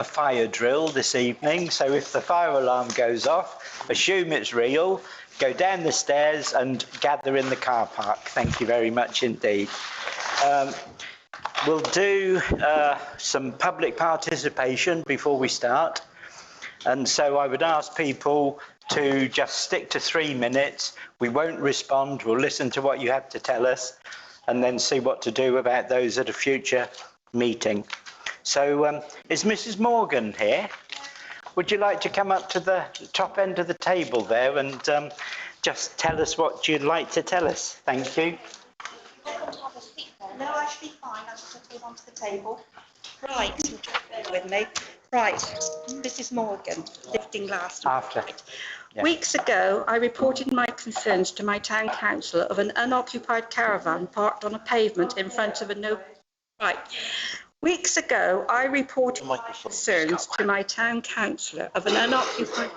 a fire drill this evening, so if the fire alarm goes off, assume it's real, go down the stairs and gather in the car park. Thank you very much indeed. We'll do some public participation before we start, and so I would ask people to just stick to 3 minutes. We won't respond, we'll listen to what you have to tell us and then see what to do about those at a future meeting. So is Mrs. Morgan here? Would you like to come up to the top end of the table there and just tell us what you'd like to tell us? Thank you. No, I should be fine. I just have to move onto the table. Right, just bear with me. Right, Mrs. Morgan, lifting Glastonbury. After. Yeah. Weeks ago, I reported my concerns to my town councillor of an unoccupied caravan parked on a pavement in front of a no... Right. Weeks ago, I reported my concerns to my town councillor of an unoccupied...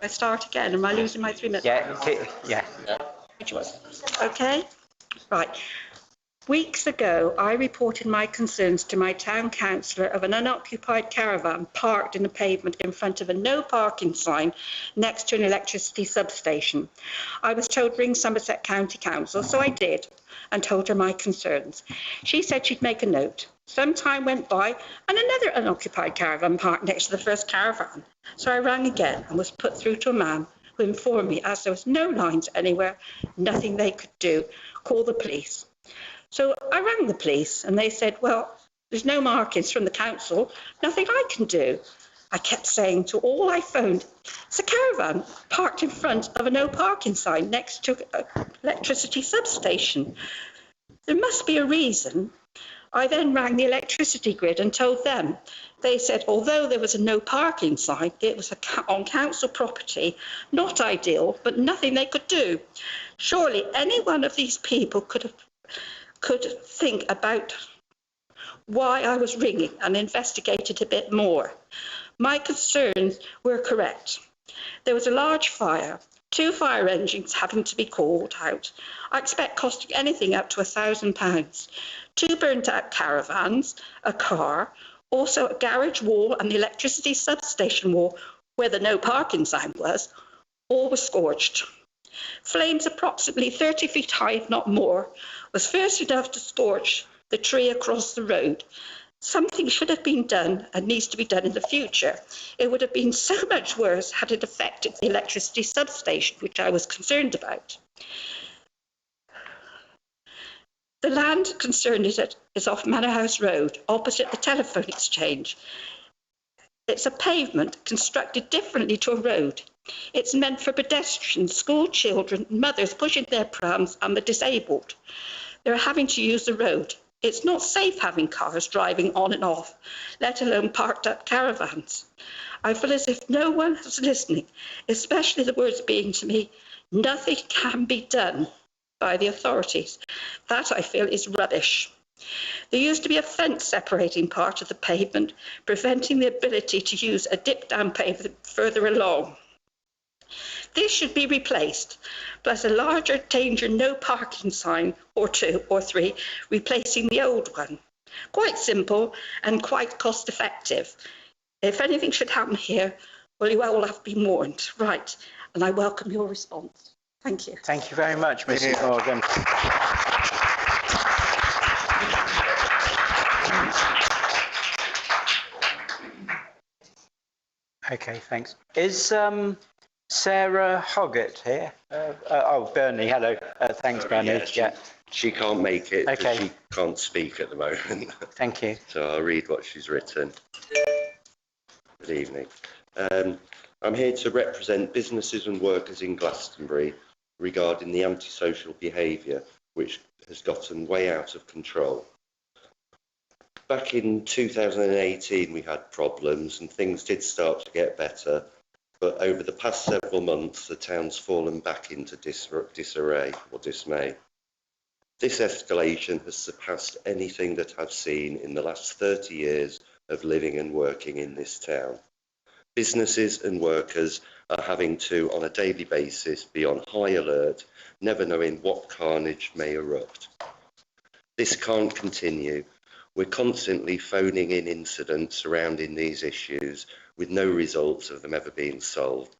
I start again. Am I losing my 3 minutes? Yeah. Which was? Okay. Right. Weeks ago, I reported my concerns to my town councillor of an unoccupied caravan parked in the pavement in front of a no parking sign next to an electricity substation. I was told ring Somerset County Council, so I did and told her my concerns. She said she'd make a note. Some time went by and another unoccupied caravan parked next to the first caravan. So I rang again and was put through to a man who informed me, as there was no lines anywhere, nothing they could do, call the police. So I rang the police and they said, well, there's no markings from the council, nothing I can do. I kept saying to all I phoned, it's a caravan parked in front of a no parking sign next to an electricity substation. There must be a reason. I then rang the electricity grid and told them. They said, although there was a no parking sign, it was on council property, not ideal, but nothing they could do. Surely any one of these people could think about why I was ringing and investigated a bit more. My concerns were correct. There was a large fire, 2 fire engines having to be called out. I expect costing anything up to £1,000. 2 burnt out caravans, a car, also a garage wall and the electricity substation wall where the no parking sign was, all were scorched. Flames approximately 30 feet high, if not more, was first enough to scorch the tree across the road. Something should have been done and needs to be done in the future. It would have been so much worse had it affected the electricity substation, which I was concerned about. The land concerned is off Manor House Road, opposite the telephone exchange. It's a pavement constructed differently to a road. It's meant for pedestrians, school children, mothers pushing their prams and the disabled. They're having to use the road. It's not safe having cars driving on and off, let alone parked up caravans. I feel as if no one is listening, especially the words being to me, nothing can be done by the authorities. That, I feel, is rubbish. There used to be a fence separating part of the pavement, preventing the ability to use a dip-down pavement further along. This should be replaced, plus a larger danger no parking sign or 2 or 3 replacing the old one. Quite simple and quite cost effective. If anything should happen here, well, you all have been warned. Right, and I welcome your response. Thank you. Thank you very much, Mrs. Morgan. Okay, thanks. Is Sarah Hoggett here? Bernie, hello. Thanks, Bernie. Yeah. She can't make it because Okay. she can't speak at the moment. Thank you. So I'll read what she's written. Good evening. I'm here to represent businesses and workers in Glastonbury regarding the antisocial behaviour which has gotten way out of control. Back in 2018 we had problems and things did start to get better, but over the past several months the town's fallen back into disarray or dismay. This escalation has surpassed anything that I've seen in the last 30 years of living and working in this town. Businesses and workers are having to, on a daily basis, be on high alert, never knowing what carnage may erupt. This can't continue. We're constantly phoning in incidents surrounding these issues with no results of them ever being solved.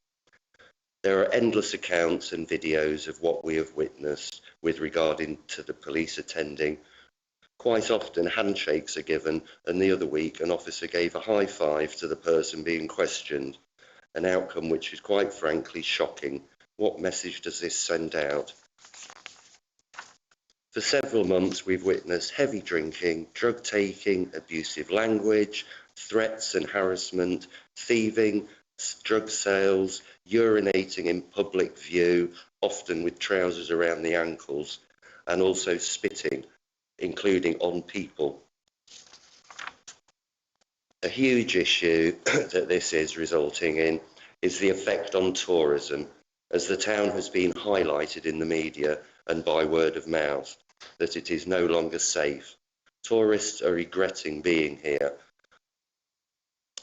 There are endless accounts and videos of what we have witnessed with regarding to the police attending. Quite often handshakes are given, and the other week an officer gave a high five to the person being questioned, an outcome which is quite frankly shocking. What message does this send out? For several months we've witnessed heavy drinking, drug taking, abusive language, threats and harassment, thieving, drug sales, urinating in public view, often with trousers around the ankles, and also spitting, including on people. A huge issue that this is resulting in is the effect on tourism, as the town has been highlighted in the media and by word of mouth that it is no longer safe. Tourists are regretting being here.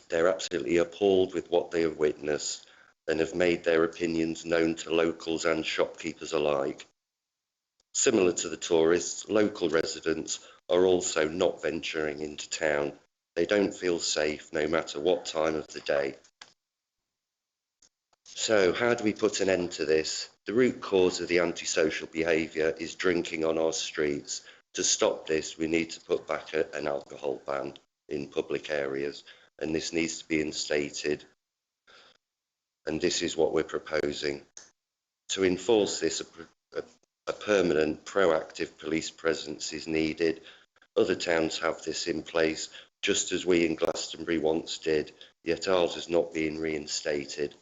They're absolutely appalled with what they have witnessed and have made their opinions known to locals and shopkeepers alike. Similar to the tourists, local residents are also not venturing into town. They don't feel safe no matter what time of the day. So how do we put an end to this? The root cause of the antisocial behaviour is drinking on our streets. To stop this, we need to put back an alcohol ban in public areas, and this needs to be instated. And this is what we're proposing. To enforce this, a permanent, proactive police presence is needed. Other towns have this in place, just as we in Glastonbury once did, yet ours has not been reinstated.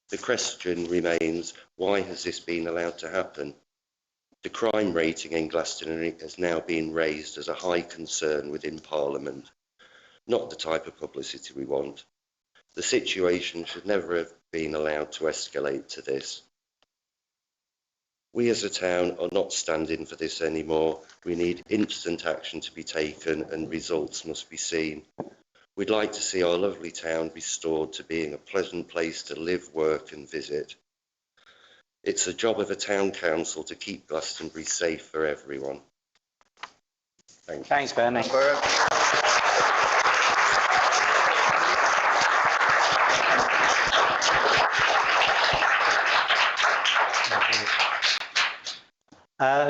The question remains, why has this been allowed to happen? The crime rating in Glastonbury has now been raised as a high concern within Parliament, not the type of publicity we want. The situation should never have been allowed to escalate to this. We as a town are not standing for this anymore. We need instant action to be taken and results must be seen. We'd like to see our lovely town restored to being a pleasant place to live, work and visit. It's a job of a town council to keep Glastonbury safe for everyone. Thank you. Thanks, Bernie.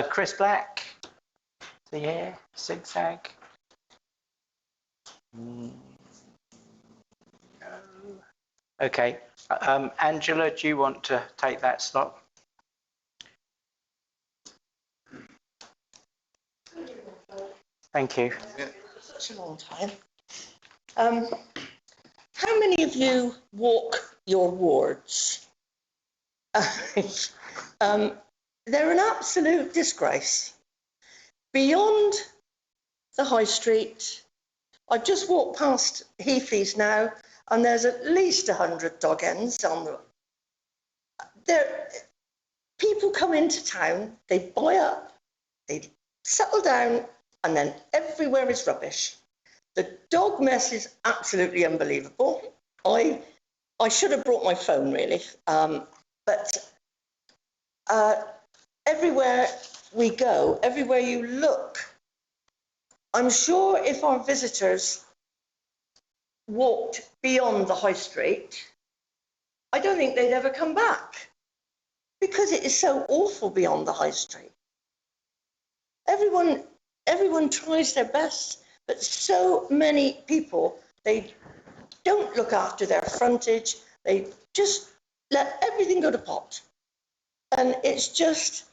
Chris Black, is he here? Zigzag? No. Okay. Angela, do you want to take that slot? Thank you. Such a long time. How many of you walk your wards? They're an absolute disgrace. Beyond the high street, I've just walked past Heathleys now, and there's at least 100 dog ends on the... People come into town, they buy up, they settle down, and then everywhere is rubbish. The dog mess is absolutely unbelievable. I should have brought my phone, really, but everywhere we go, everywhere you look, I'm sure if our visitors walked beyond the high street, I don't think they'd ever come back, because it is so awful beyond the high street. Everyone tries their best, but so many people, they don't look after their frontage. They just let everything go to pot. And it's just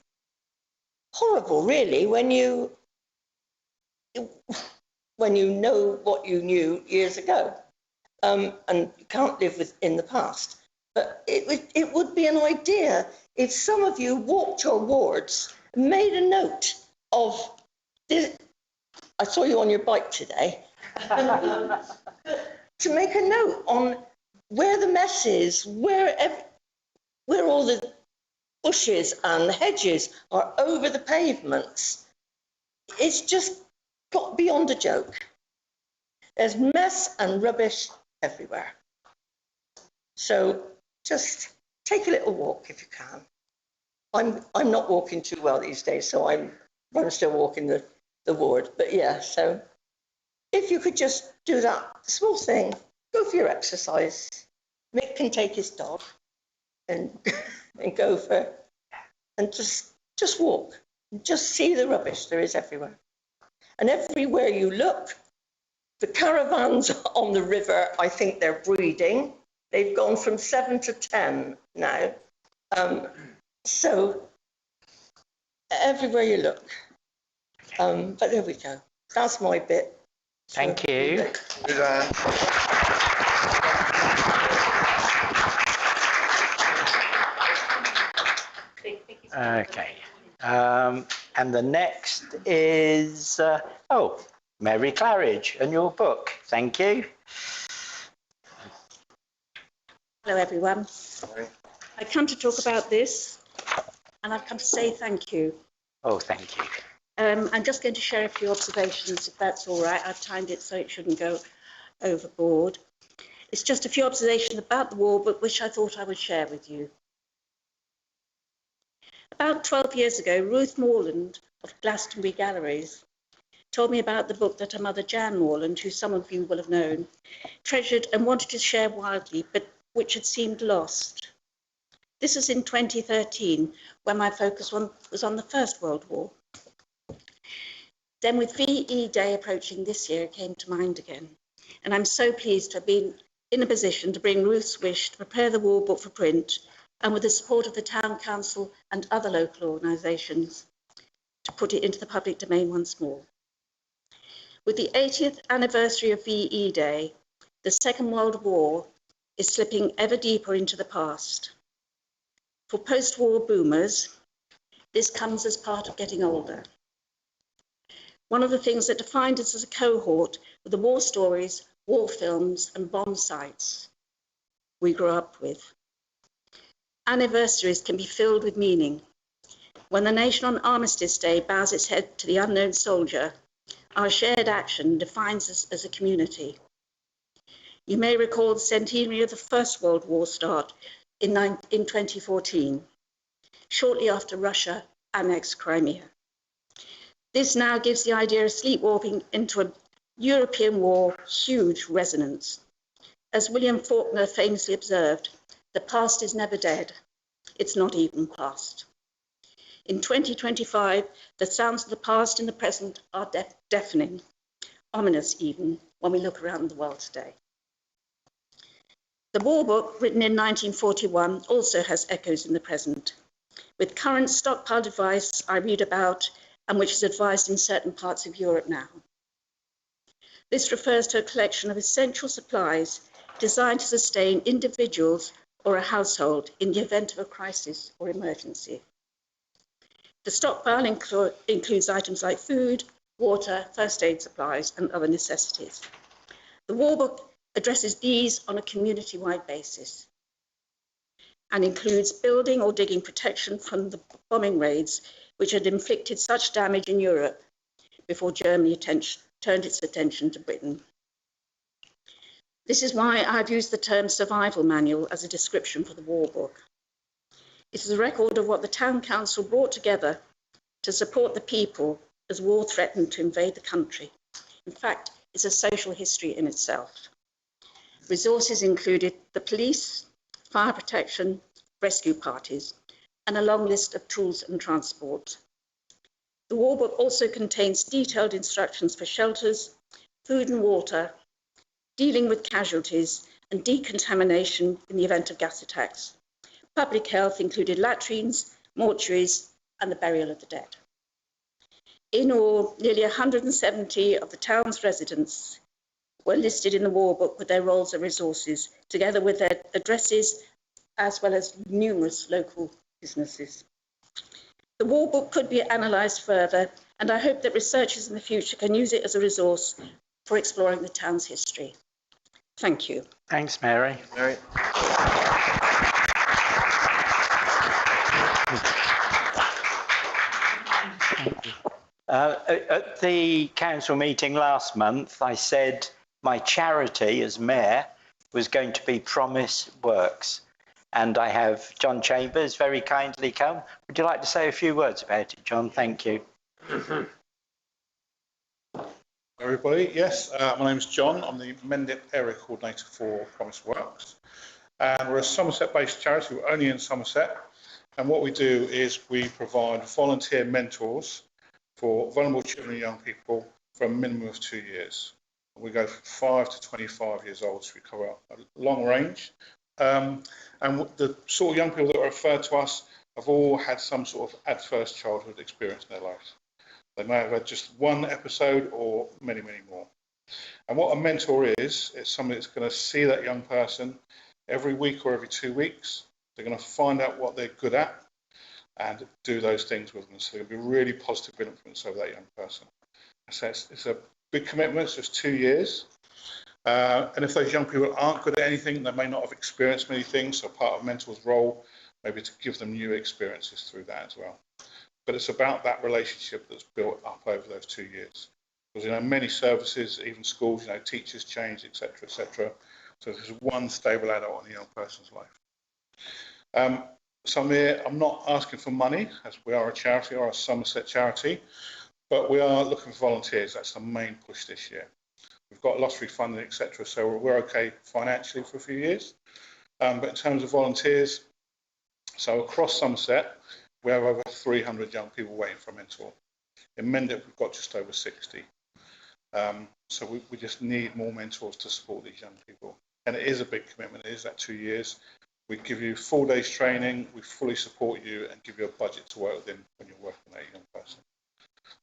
horrible, really, when you know what you knew years ago, and you can't live in the past. But it would be an idea if some of you walked your wards, made a note of this. I saw you on your bike today. To make a note on where the mess is, where all the bushes and hedges are over the pavements. It's just got beyond a joke. There's mess and rubbish everywhere. So just take a little walk if you can. I'm not walking too well these days, so I'm still walking the ward. But yeah, so if you could just do that small thing, go for your exercise. Mick can take his dog and, and go for, and just walk. Just see the rubbish there is everywhere. And everywhere you look, the caravans on the river, I think they're breeding. They've gone from 7 to 10 now. So everywhere you look. But there we go. That's my bit. Thank you. Okay. And the next is, Mary Claridge and your book. Thank you. Hello, everyone. I come to talk about this, and I've come to say thank you. Oh, thank you. I'm just going to share a few observations, if that's all right. I've timed it so it shouldn't go overboard. It's just a few observations about the war, but which I thought I would share with you. About 12 years ago, Ruth Morland of Glastonbury Galleries told me about the book that her mother, Jan Morland, who some of you will have known, treasured and wanted to share widely, but which had seemed lost. This was in 2013, when my focus was on the First World War. Then with VE Day approaching this year, it came to mind again. And I'm so pleased to have been in a position to bring Ruth's wish to prepare the war book for print, and with the support of the Town Council and other local organisations, to put it into the public domain once more. With the 80th anniversary of VE Day, the Second World War is slipping ever deeper into the past. For post-war boomers, this comes as part of getting older. One of the things that defined us as a cohort were the war stories, war films and bomb sites we grew up with. Anniversaries can be filled with meaning. When the nation on Armistice Day bows its head to the unknown soldier, our shared action defines us as a community. You may recall the centenary of the First World War start in 2014, shortly after Russia annexed Crimea. This now gives the idea of sleepwalking into a European war huge resonance. As William Faulkner famously observed, the past is never dead. It's not even past. In 2025, the sounds of the past and the present are deafening, ominous even, when we look around the world today. The war book, written in 1941, also has echoes in the present, with current stockpile device I read about and which is advised in certain parts of Europe now. This refers to a collection of essential supplies designed to sustain individuals or a household in the event of a crisis or emergency. The stockpile includes items like food, water, first aid supplies, and other necessities. The war book addresses these on a community-wide basis and includes building or digging protection from the bombing raids which had inflicted such damage in Europe before Germany turned its attention to Britain. This is why I've used the term survival manual as a description for the war book. It is a record of what the Town Council brought together to support the people as war threatened to invade the country. In fact, it's a social history in itself. Resources included the police, fire protection, rescue parties, and a long list of tools and transport. The war book also contains detailed instructions for shelters, food and water, dealing with casualties, and decontamination in the event of gas attacks. Public health included latrines, mortuaries, and the burial of the dead. In all, nearly 170 of the town's residents were listed in the war book with their roles and resources, together with their addresses, as well as numerous local businesses. The war book could be analysed further, and I hope that researchers in the future can use it as a resource for exploring the town's history. Thank you. Thanks, Mary. At the council meeting last month, I said my charity as mayor was going to be Promise Works. And I have John Chambers very kindly come. Would you like to say a few words about it, John? Thank you. Everybody, yes, my name's John. I'm the Mendip Area Coordinator for Promise Works, and we're a Somerset-based charity. We're only in Somerset, and what we do is we provide volunteer mentors for vulnerable children and young people for a minimum of 2 years. We go from 5 to 25 years old, so we cover a long range. And the sort of young people that are referred to us have all had some sort of adverse childhood experience in their lives. They may have had just one episode or many, many more. And what a mentor is, it's somebody that's going to see that young person every week or every 2 weeks. They're going to find out what they're good at and do those things with them. So they'll be really positive influence over that young person. So it's a big commitment, it's just 2 years. And if those young people aren't good at anything, they may not have experienced many things. So part of a mentor's role, maybe to give them new experiences through that as well. But it's about that relationship that's built up over those 2 years. Because, you know, many services, even schools, you know, teachers change, etc., etc. So there's one stable adult in a young person's life. So I'm not asking for money, as we are a charity or a Somerset charity, but we are looking for volunteers. That's the main push this year. We've got lottery funding, etc., so we're okay financially for a few years. But in terms of volunteers, so across Somerset, we have over 300 young people waiting for a mentor. In Mendip, we've got just over 60. So we just need more mentors to support these young people. And it is a big commitment. It is that 2 years. We give you 4 days training. We fully support you and give you a budget to work within when you're working with that young person.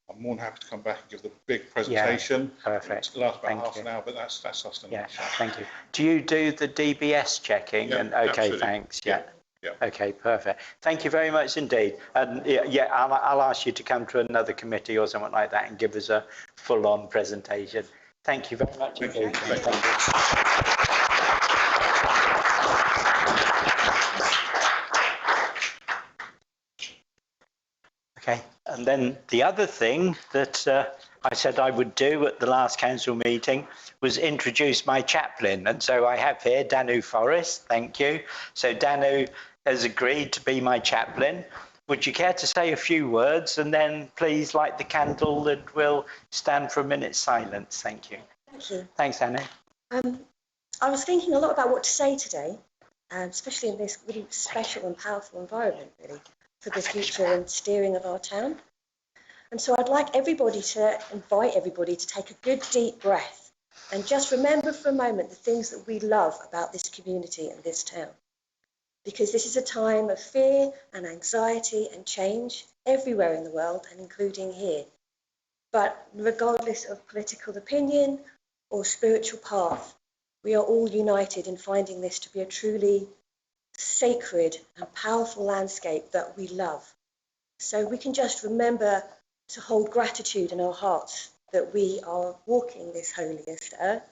I'm more than happy to come back and give the big presentation. Yeah, perfect. It lasts about half an hour, but that's us done. Yeah, thank you. Do you do the DBS checking? Yeah, and okay, absolutely. Thanks. Yeah. Yeah. Okay, perfect. Thank you very much indeed. And yeah, I'll ask you to come to another committee or something like that and give us a full-on presentation. Thank you very much indeed. Thank you. Okay, and then the other thing that I said I would do at the last council meeting was introduce my chaplain. And so I have here Danu Forrest, thank you. So Danu has agreed to be my chaplain. Would you care to say a few words and then please light the candle and we'll stand for a minute's silence. Thank you. Thank you. Thanks, Danu. I was thinking a lot about what to say today, especially in this really special and powerful environment, really, for the future and steering of our town. And so I'd like everybody to invite everybody to take a good deep breath and just remember for a moment the things that we love about this community and this town. Because this is a time of fear and anxiety and change everywhere in the world and including here. But regardless of political opinion or spiritual path, we are all united in finding this to be a truly sacred and powerful landscape that we love. So we can just remember to hold gratitude in our hearts that we are walking this holiest earth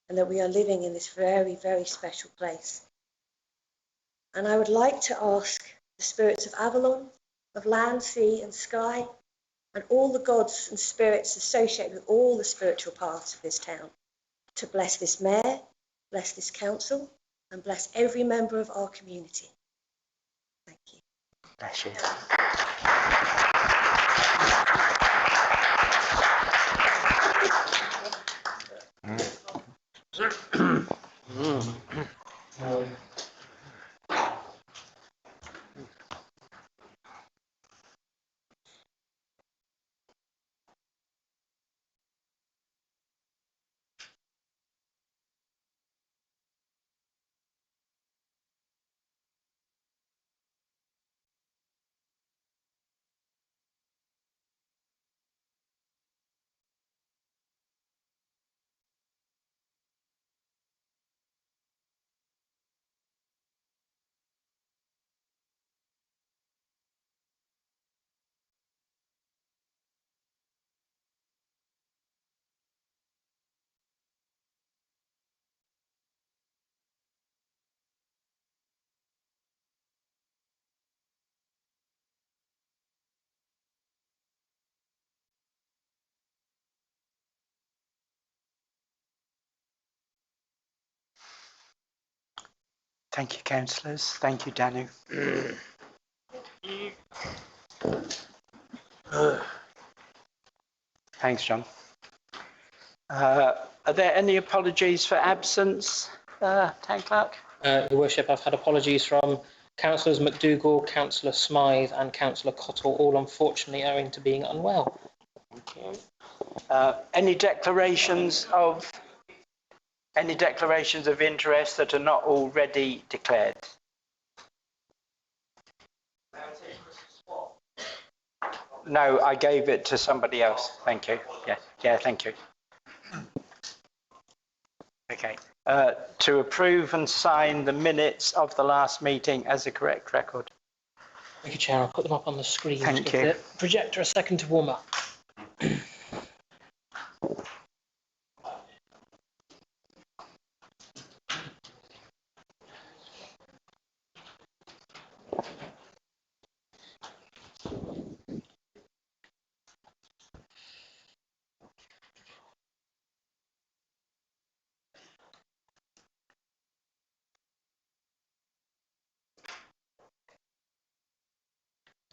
and that we are living in this very, very special place. And I would like to ask the spirits of Avalon, of land, sea and sky, and all the gods and spirits associated with all the spiritual paths of this town to bless this mayor, bless this council, and bless every member of our community. Thank you. Bless you. Thank you, councillors. Thank you, Danu. Thanks, John. Are there any apologies for absence, Town Clerk? Your Worship, I've had apologies from Councillors McDougall, Councillor Smythe and Councillor Cottle, all unfortunately owing to being unwell. Thank you. Any declarations of interest that are not already declared? No, I gave it to somebody else. Thank you. Yeah, thank you. Okay. To approve and sign the minutes of the last meeting as a correct record. Thank you, Chair. I'll put them up on the screen. Thank Give you. the projector a second to warm up.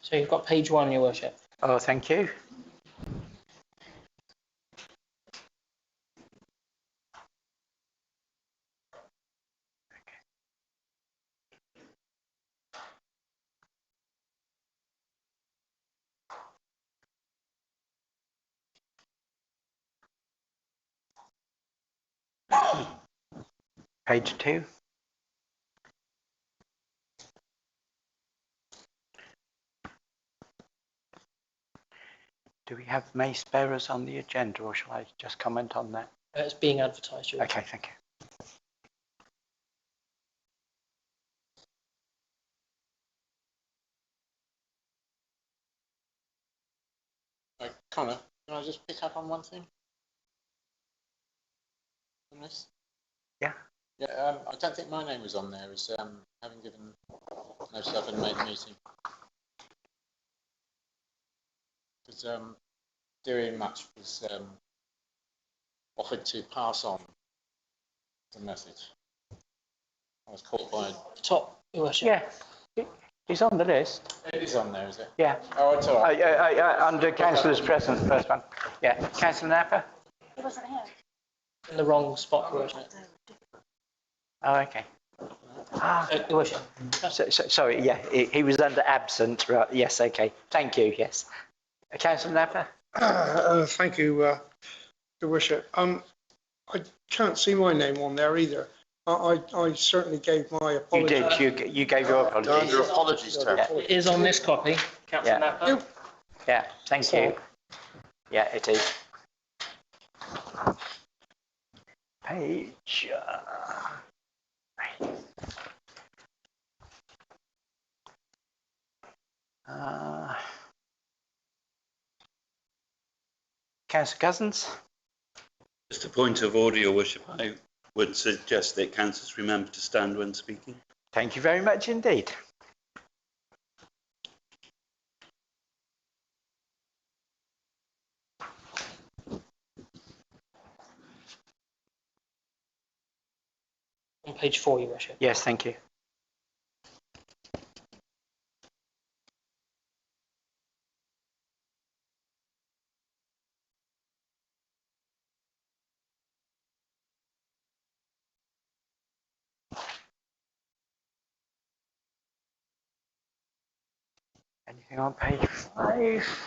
So you've got page 1, Your Worship. Oh, thank you. Page 2. Do we have mace bearers on the agenda, or shall I just comment on that? It's being advertised, Your Worship. Okay, thank you. Connor, can I just pick up on one thing? On this? Yeah. Yeah, I don't think my name was on there as having given notice of and made the meeting. Because Deary Much was offered to pass on the message. I was caught by... Top, Your Worship. Yeah, he's on the list. It is on there, is it? Yeah. Oh, it's all right. Under councillors present, the first one. Yeah, Councillor Napper? He wasn't here. In the wrong spot, Your Worship. Oh, okay. Your Worship. Sorry, yeah, he was under absent, right? Yes, okay. Thank you, yes. Councillor Napper? Thank you, Your Worship. I can't see my name on there either. I certainly gave my apologies. You did, you gave your apologies. Your apologies, Tom. Yeah. It is on this copy, Councillor Napper. Yeah, thank you. Yeah, it is. Page... Councillor Cousins? Just a point of order, Your Worship. I would suggest that councillors remember to stand when speaking. Thank you very much indeed. On page 4, Your Worship. Yes, thank you. Anything on page 5?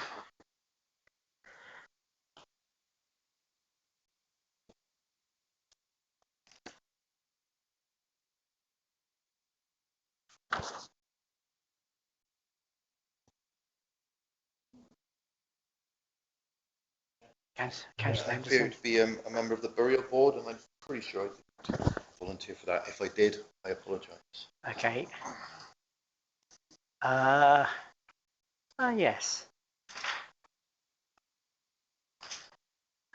Councillor I Henderson? appear to be a member of the burial board, and I'm pretty sure I didn't volunteer for that. If I did, I apologise. Okay. Yes.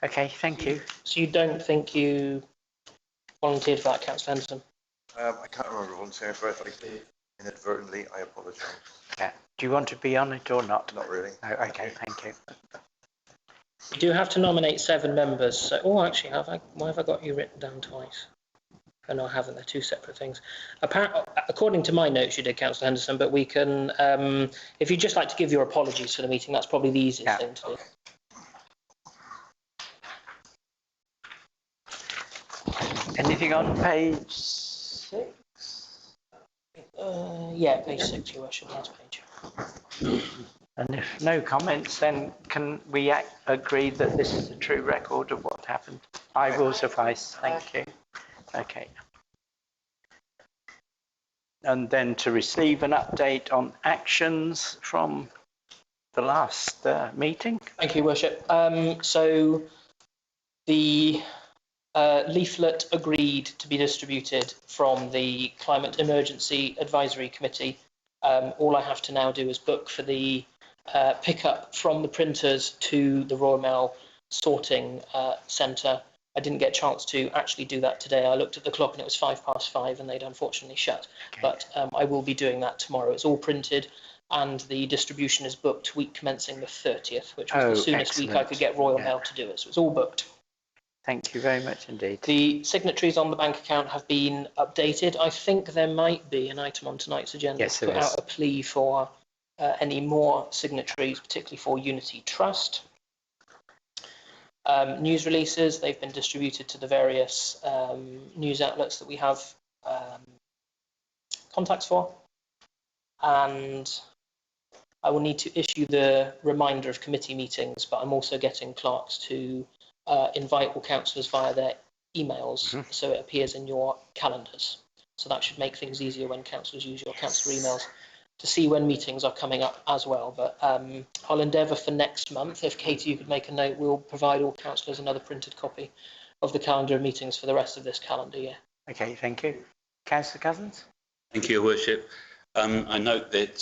Okay, thank you. So you don't think you volunteered for that, Councillor Henderson? I can't remember volunteering for it. If I did inadvertently, I apologise. Yeah. Do you want to be on it or not? Not really. No, okay, thank you. You do have to nominate 7 members. So, oh, actually, why have I got you written down twice? Oh, no, I haven't. They're 2 separate things. According to my notes, you did, Councillor Henderson, but we can, if you'd just like to give your apologies for the meeting, that's probably the easiest thing to do. anything on page 6? Yeah, page 6, Your Worship, last page. And if no comments, then can we agree that this is a true record of what happened? I will suffice. Thank you. Okay. And then to receive an update on actions from the last meeting. Thank you, Worship. So the leaflet agreed to be distributed from the Climate Emergency Advisory Committee. All I have to now do is book for the pickup from the printers to the Royal Mail sorting centre. I didn't get a chance to actually do that today. I looked at the clock and it was 5:05 and they'd unfortunately shut. Okay. But I will be doing that tomorrow. It's all printed and the distribution is booked week commencing the 30th, which was the soonest excellent. Week I could get Royal Mail to do it. So it's all booked. Thank you very much indeed. The signatories on the bank account have been updated. I think there might be an item on tonight's agenda to put out a plea for any more signatories, particularly for Unity Trust. News releases, they've been distributed to the various news outlets that we have contacts for. And I will need to issue the reminder of committee meetings, but I'm also getting clerks to invite all councillors via their emails, so it appears in your calendars. So that should make things easier when councillors use your councillor emails to see when meetings are coming up as well. But I'll endeavour for next month, if Katie, you could make a note, we'll provide all councillors another printed copy of the calendar of meetings for the rest of this calendar year. Okay, thank you. Councillor Cousins? Thank you, Your Worship. I note that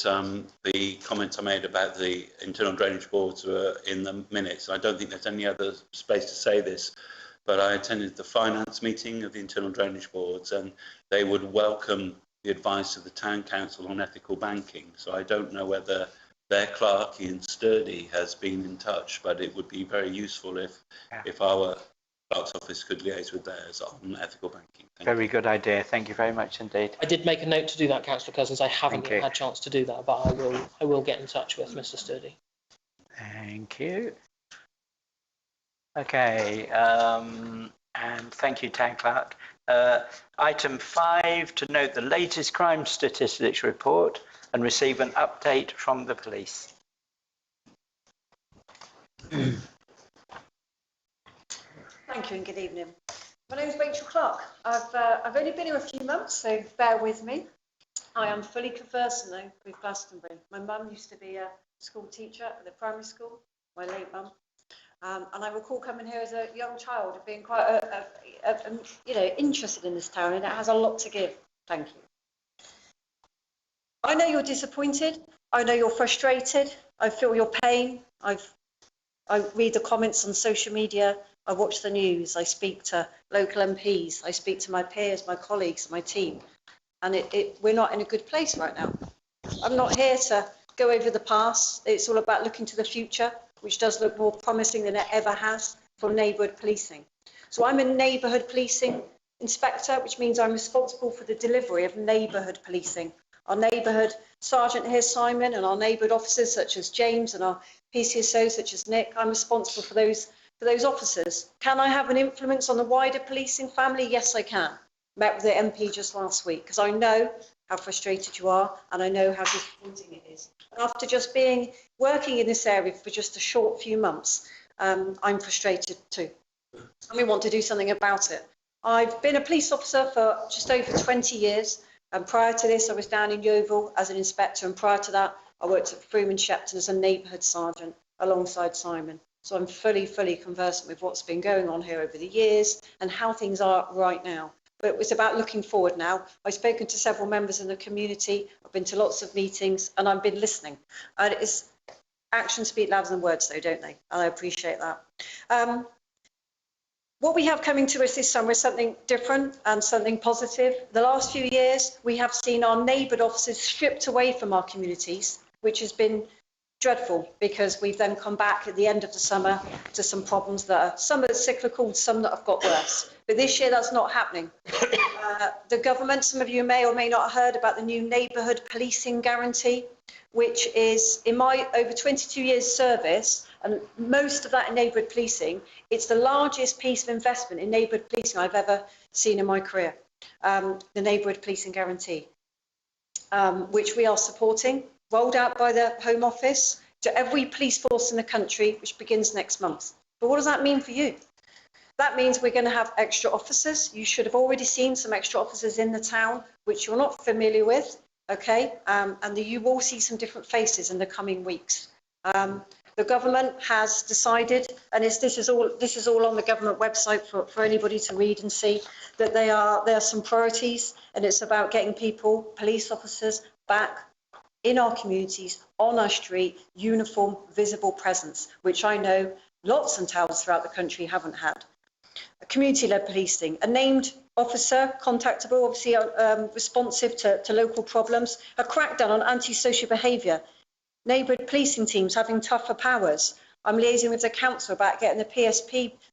the comments I made about the internal drainage boards were in the minutes. I don't think there's any other space to say this, but I attended the finance meeting of the internal drainage boards and they would welcome the advice of the town council on ethical banking. So I don't know whether their clerk, Ian Sturdy, has been in touch, but it would be very useful if our clerk's office could liaise with theirs on ethical banking. Very good idea. Thank you very much indeed. I did make a note to do that, Councillor Cousins. I haven't yet had a chance to do that, but I will get in touch with Mr. Sturdy. Thank you. Okay, and thank you, Town Clerk. Item 5, to note the latest crime statistics report and receive an update from the police. Thank you and good evening. My name is Rachel Clark. I've only been here a few months, so bear with me. I am fully conversant though with Glastonbury. My mum used to be a school teacher at the primary school, my late mum. And I recall coming here as a young child and being quite interested in this town, and it has a lot to give. Thank you. I know you're disappointed. I know you're frustrated. I feel your pain. I read the comments on social media. I watch the news. I speak to local MPs. I speak to my peers, my colleagues, my team. And we're not in a good place right now. I'm not here to go over the past. It's all about looking to the future, which does look more promising than it ever has for neighbourhood policing. So I'm a neighbourhood policing inspector, which means I'm responsible for the delivery of neighbourhood policing. Our neighbourhood sergeant here, Simon, and our neighbourhood officers such as James and our PCSO such as Nick, I'm responsible for those officers. Can I have an influence on the wider policing family? Yes, I can. Met with the MP just last week because I know how frustrated you are and I know how disappointing it is. And after just working in this area for just a short few months, I'm frustrated too. And we want to do something about it. I've been a police officer for just over 20 years. And prior to this, I was down in Yeovil as an inspector. And prior to that, I worked at Froome and Shepton as a neighbourhood sergeant alongside Simon. So I'm fully conversant with what's been going on here over the years and how things are right now. But it's about looking forward now. I've spoken to several members in the community. I've been to lots of meetings and I've been listening. And it's actions speak louder than words though, don't they? And I appreciate that. What we have coming to us this summer is something different and something positive. The last few years, we have seen our neighbourhood officers stripped away from our communities, which has been dreadful, because we've then come back at the end of the summer to some problems that are, some are cyclical, some that have got worse. But this year that's not happening. The government, some of you may or may not have heard about the new neighbourhood policing guarantee, which is, in my over 22 years service, and most of that in neighbourhood policing, it's the largest piece of investment in neighbourhood policing I've ever seen in my career, the neighbourhood policing guarantee, which we are supporting, rolled out by the Home Office to every police force in the country, which begins next month. But what does that mean for you? That means we're going to have extra officers. You should have already seen some extra officers in the town, which you're not familiar with, okay? And you will see some different faces in the coming weeks. The government has decided, and this is all on the government website for anybody to read and see, that there are some priorities, and it's about getting people, police officers, back in our communities, on our street, uniform, visible presence, which I know lots and towns throughout the country haven't had. Community-led policing, a named officer, contactable, obviously responsive to local problems, a crackdown on antisocial behaviour, neighbourhood policing teams having tougher powers. I'm liaising with the council about getting the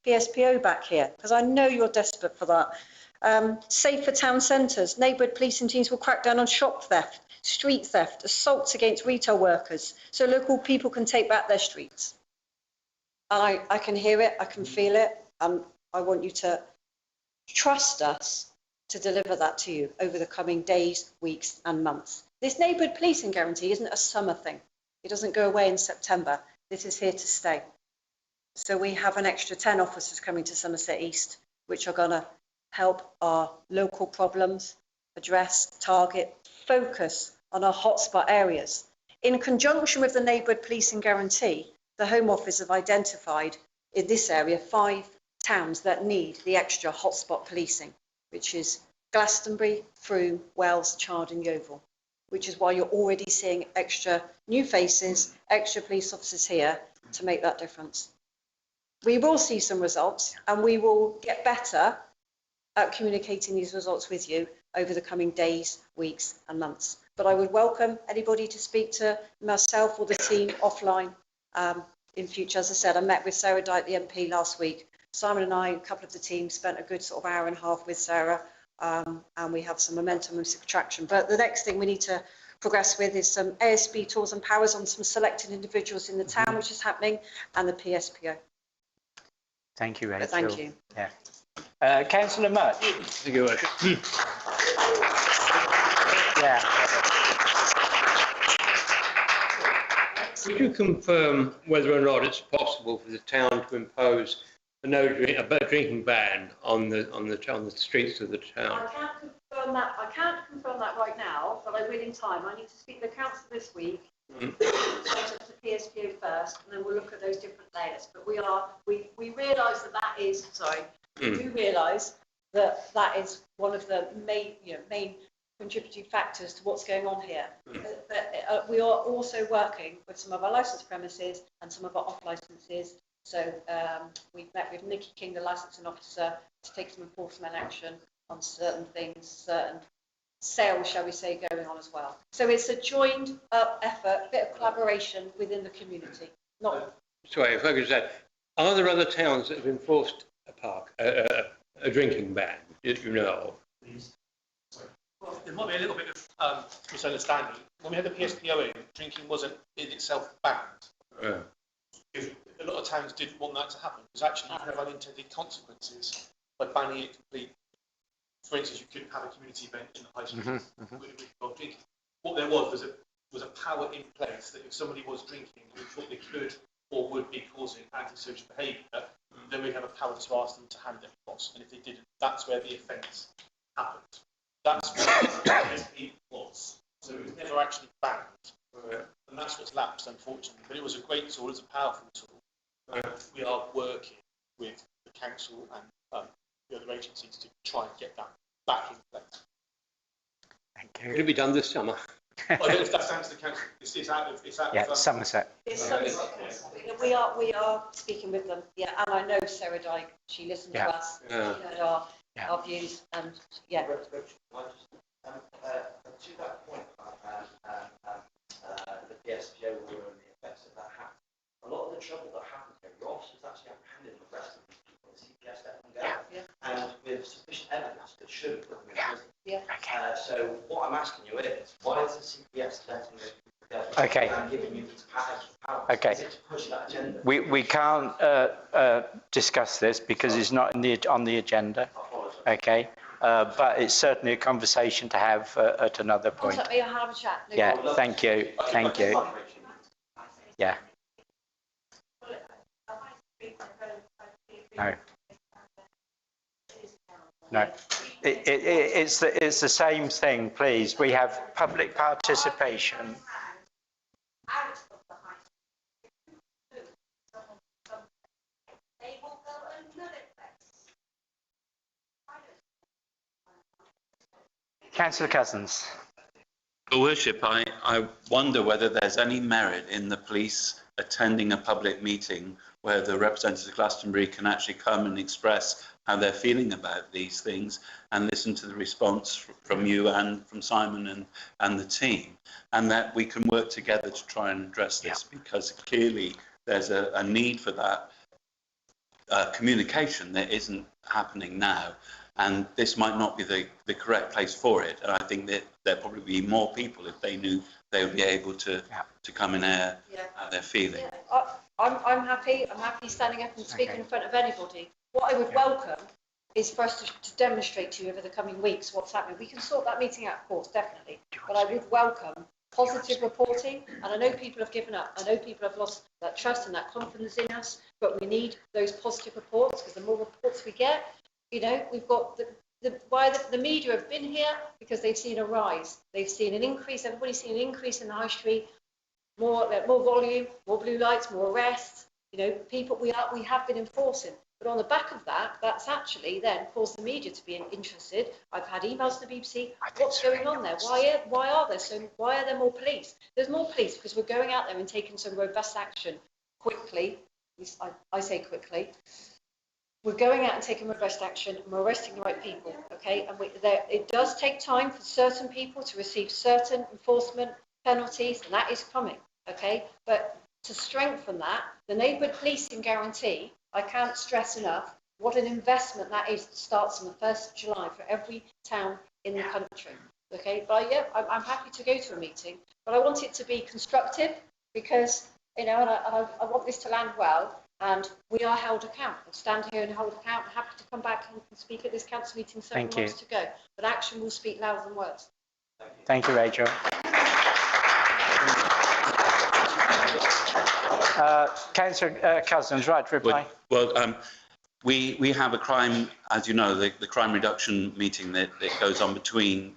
PSPO back here, because I know you're desperate for that. Safer town centres, neighbourhood policing teams will crack down on shop theft, street theft, assaults against retail workers, so local people can take back their streets. And I can hear it, I can feel it, and I want you to trust us to deliver that to you over the coming days, weeks and months. This neighbourhood policing guarantee isn't a summer thing. It doesn't go away in September. This is here to stay. So we have an extra 10 officers coming to Somerset East, which are going to help our local problems, address, target, focus on our hotspot areas. In conjunction with the neighbourhood policing guarantee, the Home Office have identified in this area 5 towns that need the extra hotspot policing, which is Glastonbury, Frome, Wells, Chard and Yeovil, which is why you're already seeing extra new faces, extra police officers here to make that difference. We will see some results and we will get better at communicating these results with you over the coming days, weeks and months. But I would welcome anybody to speak to myself or the team offline in future. As I said, I met with Sarah Dyke, the MP, last week. Simon and I, a couple of the team, spent a good sort of hour and a half with Sarah, and we have some momentum and some traction. But the next thing we need to progress with is some ASB tools and powers on some selected individuals in the town, which is happening, and the PSPO. Thank you, Rachel. But thank you. Yeah. Councillor Mutt. Thank you, Worship. Yeah. Could you confirm whether or not it's possible for the town to impose a drinking ban on the streets of the town? I can't confirm that right now, but I will in time. I need to speak to the council this week. Set up the PSPO first, and then we'll look at those different layers. But we realise that is, we do realise that that is one of the main contributing factors to what's going on here. But we are also working with some of our licensed premises and some of our off licenses. So we've met with Nikki King, the licensing officer, to take some enforcement action on certain things, certain sales, shall we say, going on as well. So it's a joined effort, a bit of collaboration within the community. Sorry, if I could say, are there other towns that have enforced a drinking ban, you know? Well, there might be a little bit of misunderstanding. When we had the PSPO in, drinking wasn't in itself banned. Because a lot of towns didn't want that to happen, because actually you can have unintended consequences by banning it completely. For instance, you couldn't have a community event in the high street with drinking. What there was a power in place that if somebody was drinking and thought they could or would be causing antisocial behaviour, then we'd have a power to ask them to hand it across. And if they didn't, that's where the offence happened. That's what it was. So it was never actually banned. And that's what's lapsed, unfortunately. But it was a great tool, it's a powerful tool. We are working with the council and the other agencies to try and get that back in place. Thank you. Could it be done this summer? That's down to the council. It's out of Somerset. We are speaking with them, and I know Sarah Dyke, she listened to us, she heard our views, and to that point about the PSPO order and the effects trouble that happens here. Your officers actually apprehended and arrested these people, the CPS let them go, and with sufficient evidence that should have put them in prison. So what I'm asking you is, why is the CPS letting those people go? Okay. And giving you these extra powers? Okay. Is it to push that agenda? We can't discuss this because it's not on the agenda. Okay. But it's certainly a conversation to have at another point. Contact me, I'll have a chat. No Yeah, problem. thank you. Thank you. Yeah. No. No. It's the same thing, please. We have public participation. Councillor Cousins. Your Worship, I wonder whether there's any merit in the police attending a public meeting where the representatives of Glastonbury can actually come and express how they're feeling about these things and listen to the response from you and from Simon and the team, and that we can work together to try and address this, because clearly there's a need for that communication that isn't happening now. And this might not be the correct place for it. And I think that there'd probably be more people if they knew they would be able to come and air how they're feeling. I'm happy. I'm happy standing up and speaking in front of anybody. What I would welcome is for us to demonstrate to you over the coming weeks what's happening. We can sort that meeting out, of course, definitely. But I would welcome positive reporting. And I know people have given up. I know people have lost that trust and that confidence in us. But we need those positive reports, because the more reports we get, you know, we've got the media have been here because they've seen a rise. They've seen an increase. Everybody's seen an increase in the high street. More volume, more blue lights, more arrests. You know, people we have been enforcing. But on the back of that, that's actually then caused the media to be interested. I've had emails to the BBC. What's going on there? Why are there more police? There's more police because we're going out there and taking some robust action quickly. I say quickly. We're going out and taking robust action, and we're arresting the right people, okay? And it does take time for certain people to receive certain enforcement penalties, and that is coming, okay? But to strengthen that, the neighbourhood policing guarantee, I can't stress enough what an investment that is that starts on the 1st of July for every town in the country, okay? But yeah, I'm happy to go to a meeting, but I want it to be constructive, because, you know, and I want this to land well. And we are held account. I'll stand here and hold account. I'm happy to come back and speak at this council meeting 7 months to go. But action will speak louder than words. Thank you, Rachel. Councillor Cousins, right, reply. Well, we have a crime, as you know, the crime reduction meeting that goes on between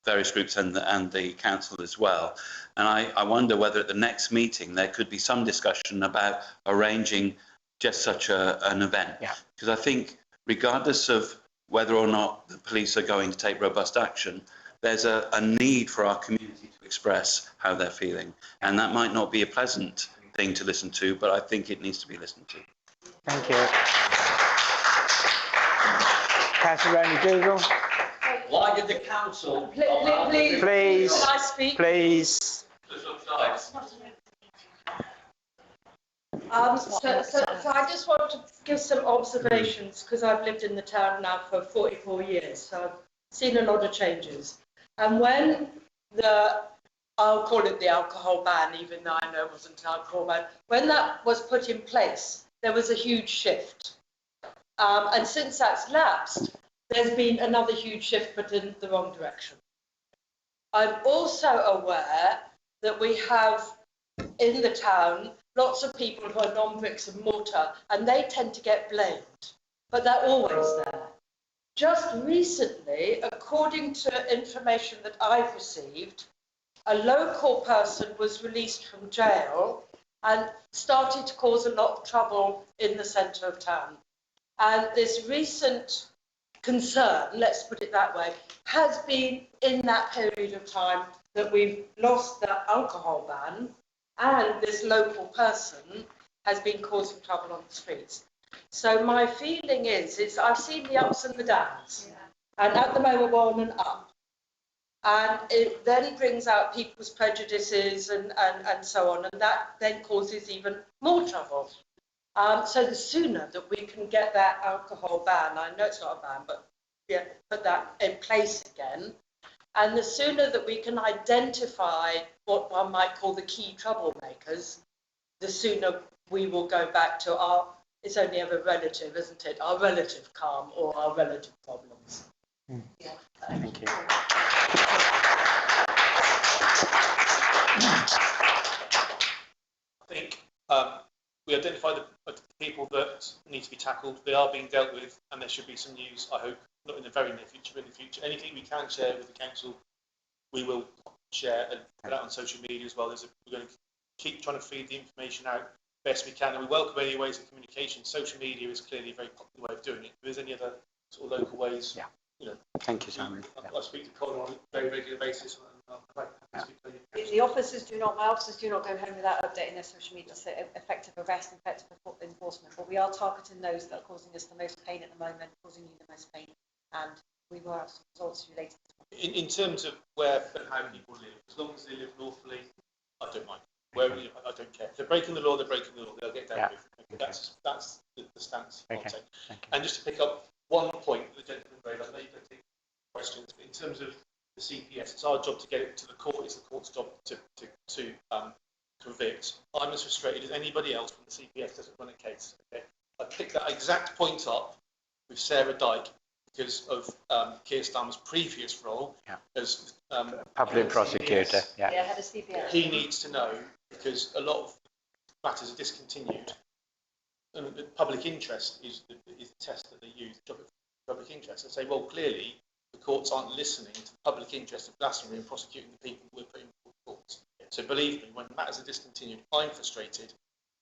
various groups and the council as well. And I wonder whether at the next meeting there could be some discussion about arranging just such an event. Because I think regardless of whether or not the police are going to take robust action, there's a need for our community to express how they're feeling. And that might not be a pleasant thing to listen to, but I think it needs to be listened to. Thank you. Councillor Ronnie-Dougal. Why did the council... Please, can I speak? Please. So I just want to give some observations, because I've lived in the town now for 44 years, so I've seen a lot of changes. And when I'll call it the alcohol ban, even though I know it wasn't an alcohol ban, when that was put in place, there was a huge shift. And since that's lapsed, there's been another huge shift, but in the wrong direction. I'm also aware that we have in the town lots of people who are non-bricks and mortar, and they tend to get blamed, but they're always there. Just recently, according to information that I've received, a local person was released from jail and started to cause a lot of trouble in the centre of town. And this recent concern, let's put it that way, has been in that period of time that we've lost the alcohol ban, and this local person has been causing trouble on the streets. So my feeling is I've seen the ups and the downs, and at the moment we're on an up. And then it brings out people's prejudices and so on, and that then causes even more trouble. So the sooner that we can get that alcohol ban, I know it's not a ban, but yeah, put that in place again, and the sooner that we can identify what one might call the key troublemakers, the sooner we will go back to our, it's only ever relative, isn't it? Our relative calm or our relative problems. Yeah. Thank you. I think we identify the people that need to be tackled. They are being dealt with, and there should be some news, I hope, not in the very near future, but in the future. Anything we can share with the council, we will share and put out on social media as well. We're going to keep trying to feed the information out best we can, and we welcome any ways of communication. Social media is clearly a very popular way of doing it. If there's any other sort of local ways, yeah. You know. Thank you, Simon. I speak to Colin on a very regular basis. The officers do not, my officers do not go home without updating their social media to say effective arrest, effective enforcement, but we are targeting those that are causing us the most pain at the moment, causing you the most pain, and we will have some results related to that. In terms of where and how people live, as long as they live lawfully, I don't mind. Where I don't care. If they're breaking the law, they're breaking the law. They'll get down with. That's the stance I'll take. And just to pick up one point that the gentleman raised, I know you don't take questions, but in terms of the CPS, it's our job to get it to the court. It's the court's job to convict. I'm as frustrated as anybody else when the CPS doesn't run a case. Okay? I picked that exact point up with Sarah Dyke because of Keir Starmer's previous role as public prosecutor. Yeah, head of CPS. He needs to know because a lot of matters are discontinued, and the public interest is the test that they use. Public interest. They say, well, clearly the courts aren't listening to the public interest of Glastonbury and prosecuting the people we're putting before the courts. So believe me, when matters are discontinued, I'm frustrated.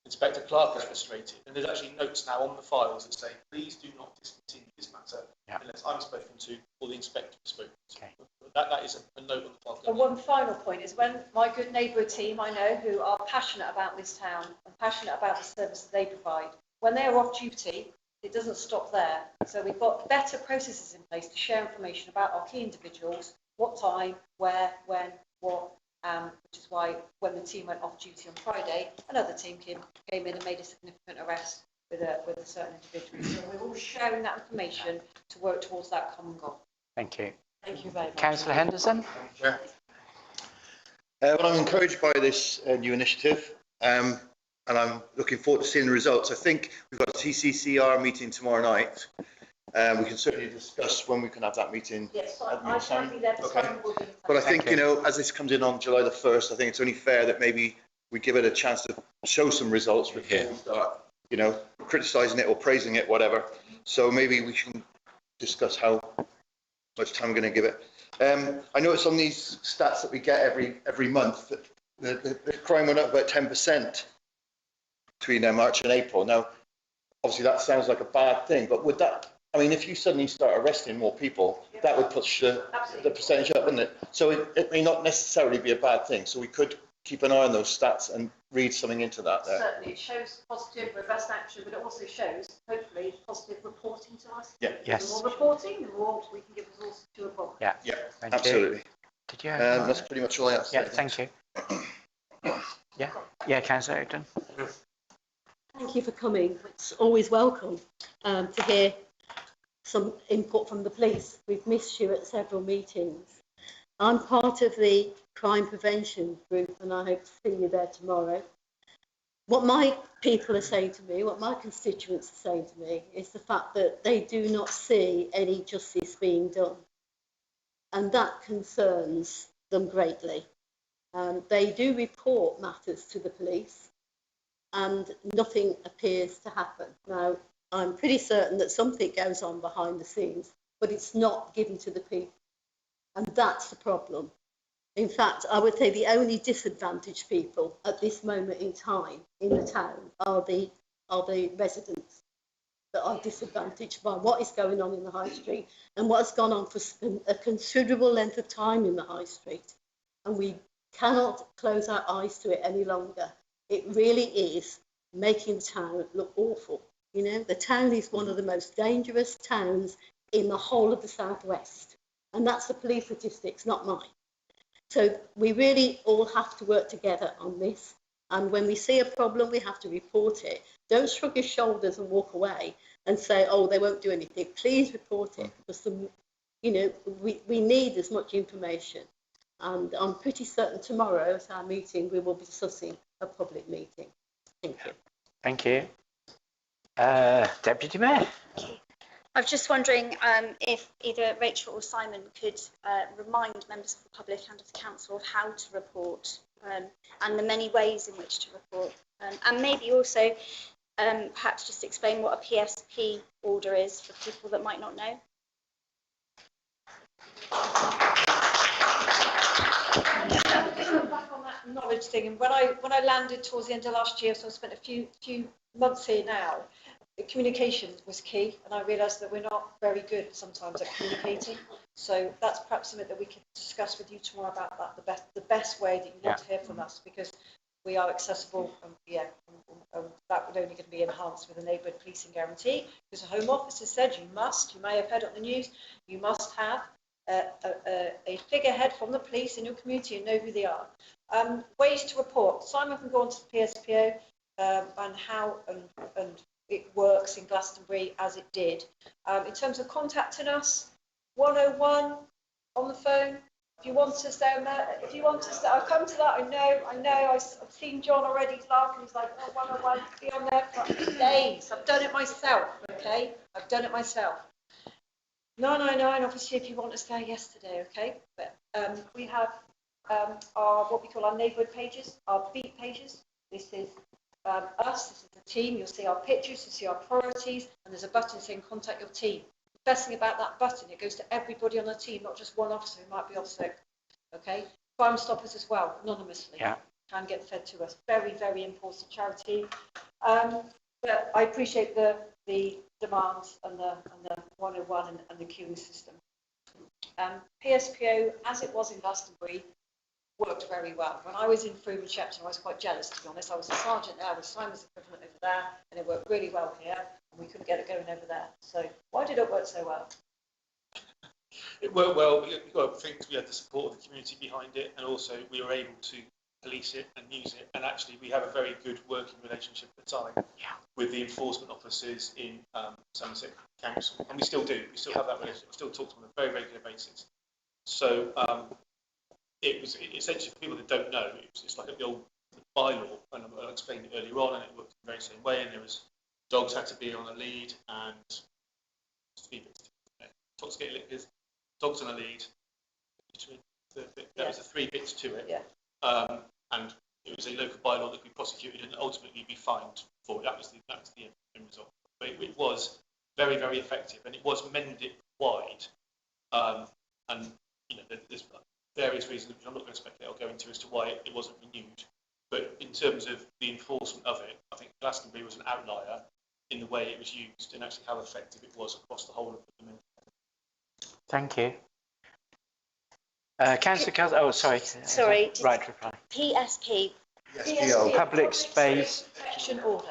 Inspector Clark is frustrated, and there's actually notes now on the files that say, please do not discontinue this matter unless I'm spoken to or the inspector is spoken to. Okay. That is a note on the file. And one final point is when my good neighbour team, I know, who are passionate about this town and passionate about the services they provide, when they are off duty, it doesn't stop there. So we've got better processes in place to share information about our key individuals, what time, where, when, what, which is why when the team went off duty on Friday, another team came in and made a significant arrest with a certain individual. So we're all sharing that information to work towards that common goal. Thank you. Thank you very much. Councillor Henderson. Well, I'm encouraged by this new initiative, and I'm looking forward to seeing the results. I think we've got a TCCR meeting tomorrow night. We can certainly discuss when we can have that meeting. Yes, I can't be there. Okay. But I think, you know, as this comes in on July the 1st, I think it's only fair that maybe we give it a chance to show some results before we start, you know, criticising it or praising it, whatever. So maybe we can discuss how much time we're going to give it. I notice on these stats that we get every month that the crime went up about 10% between March and April. Now, obviously that sounds like a bad thing, but would that, I mean, if you suddenly start arresting more people, that would push the percentage up, wouldn't it? So it may not necessarily be a bad thing. So we could keep an eye on those stats and read something into that there. Certainly, it shows positive, robust action, but it also shows, hopefully, positive reporting to us. Yeah. Yes. The more reporting, the more we can give resources to a problem. Yeah. Yeah. Thank Absolutely. You. Did you have that's pretty much all I have to say. Yeah. Thank you. Yeah. Yeah, Councillor Acton. Thank you for coming. It's always welcome to hear some input from the police. We've missed you at several meetings. I'm part of the crime prevention group and I hope to see you there tomorrow. What my people are saying to me, what my constituents are saying to me is the fact that they do not see any justice being done. And that concerns them greatly. They do report matters to the police and nothing appears to happen. Now, I'm pretty certain that something goes on behind the scenes, but it's not given to the people. And that's the problem. In fact, I would say the only disadvantaged people at this moment in time in the town are the residents that are disadvantaged by what is going on in the high street and what has gone on for a considerable length of time in the high street. And we cannot close our eyes to it any longer. It really is making the town look awful. You know, the town is one of the most dangerous towns in the whole of the southwest. And that's the police statistics, not mine. So we really all have to work together on this. And when we see a problem, we have to report it. Don't shrug your shoulders and walk away and say, oh, they won't do anything. Please report it, because we need as much information. And I'm pretty certain tomorrow at our meeting, we will be discussing a public meeting. Thank you. Thank you. Deputy Mayor. I was just wondering if either Rachel or Simon could remind members of the public and of the council of how to report and the many ways in which to report. And maybe also perhaps just explain what a PSP order is for people that might not know. Back on that knowledge thing, and when I landed towards the end of last year, so I spent a few months here now, the communication was key, and I realised that we're not very good sometimes at communicating. So that's perhaps something that we can discuss with you tomorrow about that, the best way that you want to hear from us, because we are accessible, and that would only going to be enhanced with a neighbourhood policing guarantee, because the Home Office has said you may have heard on the news, you must have a figurehead from the police in your community and know who they are. Ways to report. Simon can go on to the PSPO and how and it works in Glastonbury as it did. In terms of contacting us, 101 on the phone. If you want us there, I'll come to that. I know. I've seen John already. He's laughing. He's like, oh, 101, be on there for days. I've done it myself, okay? I've done it myself. 999, obviously, if you want us there yesterday, okay? But we have our what we call our neighbourhood pages, our beat pages. This is us, this is the team. You'll see our pictures, you'll see our priorities, and there's a button saying contact your team. The best thing about that button, it goes to everybody on the team, not just one officer who might be off sick. Okay? Crime Stoppers as well, anonymously. Yeah. Can get fed to us. Very, very important charity. But I appreciate the demands and the 101 and the queuing system. PSPO, as it was in Glastonbury, worked very well. When I was in Froome and Shepton, I was quite jealous, to be honest. I was a sergeant there, with Simon's equivalent over there, and it worked really well here, and we couldn't get it going over there. So why did it work so well? It worked well. I think we had the support of the community behind it, and also we were able to police it and use it. And actually, we have a very good working relationship at the time with the enforcement officers in Somerset Council, and we still do. We still have that relationship. We still talk to them on a very regular basis. So it was essentially, for people that don't know, it's like the old bylaw, and I explained it earlier on, and it worked in the very same way. And there was dogs had to be on a lead, and intoxicated liquors, dogs on a lead. There was the 3 bits to it. Yeah. And it was a local bylaw that we prosecuted and ultimately be fined for. That was the end result. But it was very, very effective, and it was mended wide. And there's various reasons which I'm not going to speculate or go into as to why it wasn't renewed. But in terms of the enforcement of it, I think Glastonbury was an outlier in the way it was used and actually how effective it was across the whole of the community. Thank you. Councillor Cousins, oh, sorry. Sorry. Right reply. PSP. PSPO. Public Space Protection Order.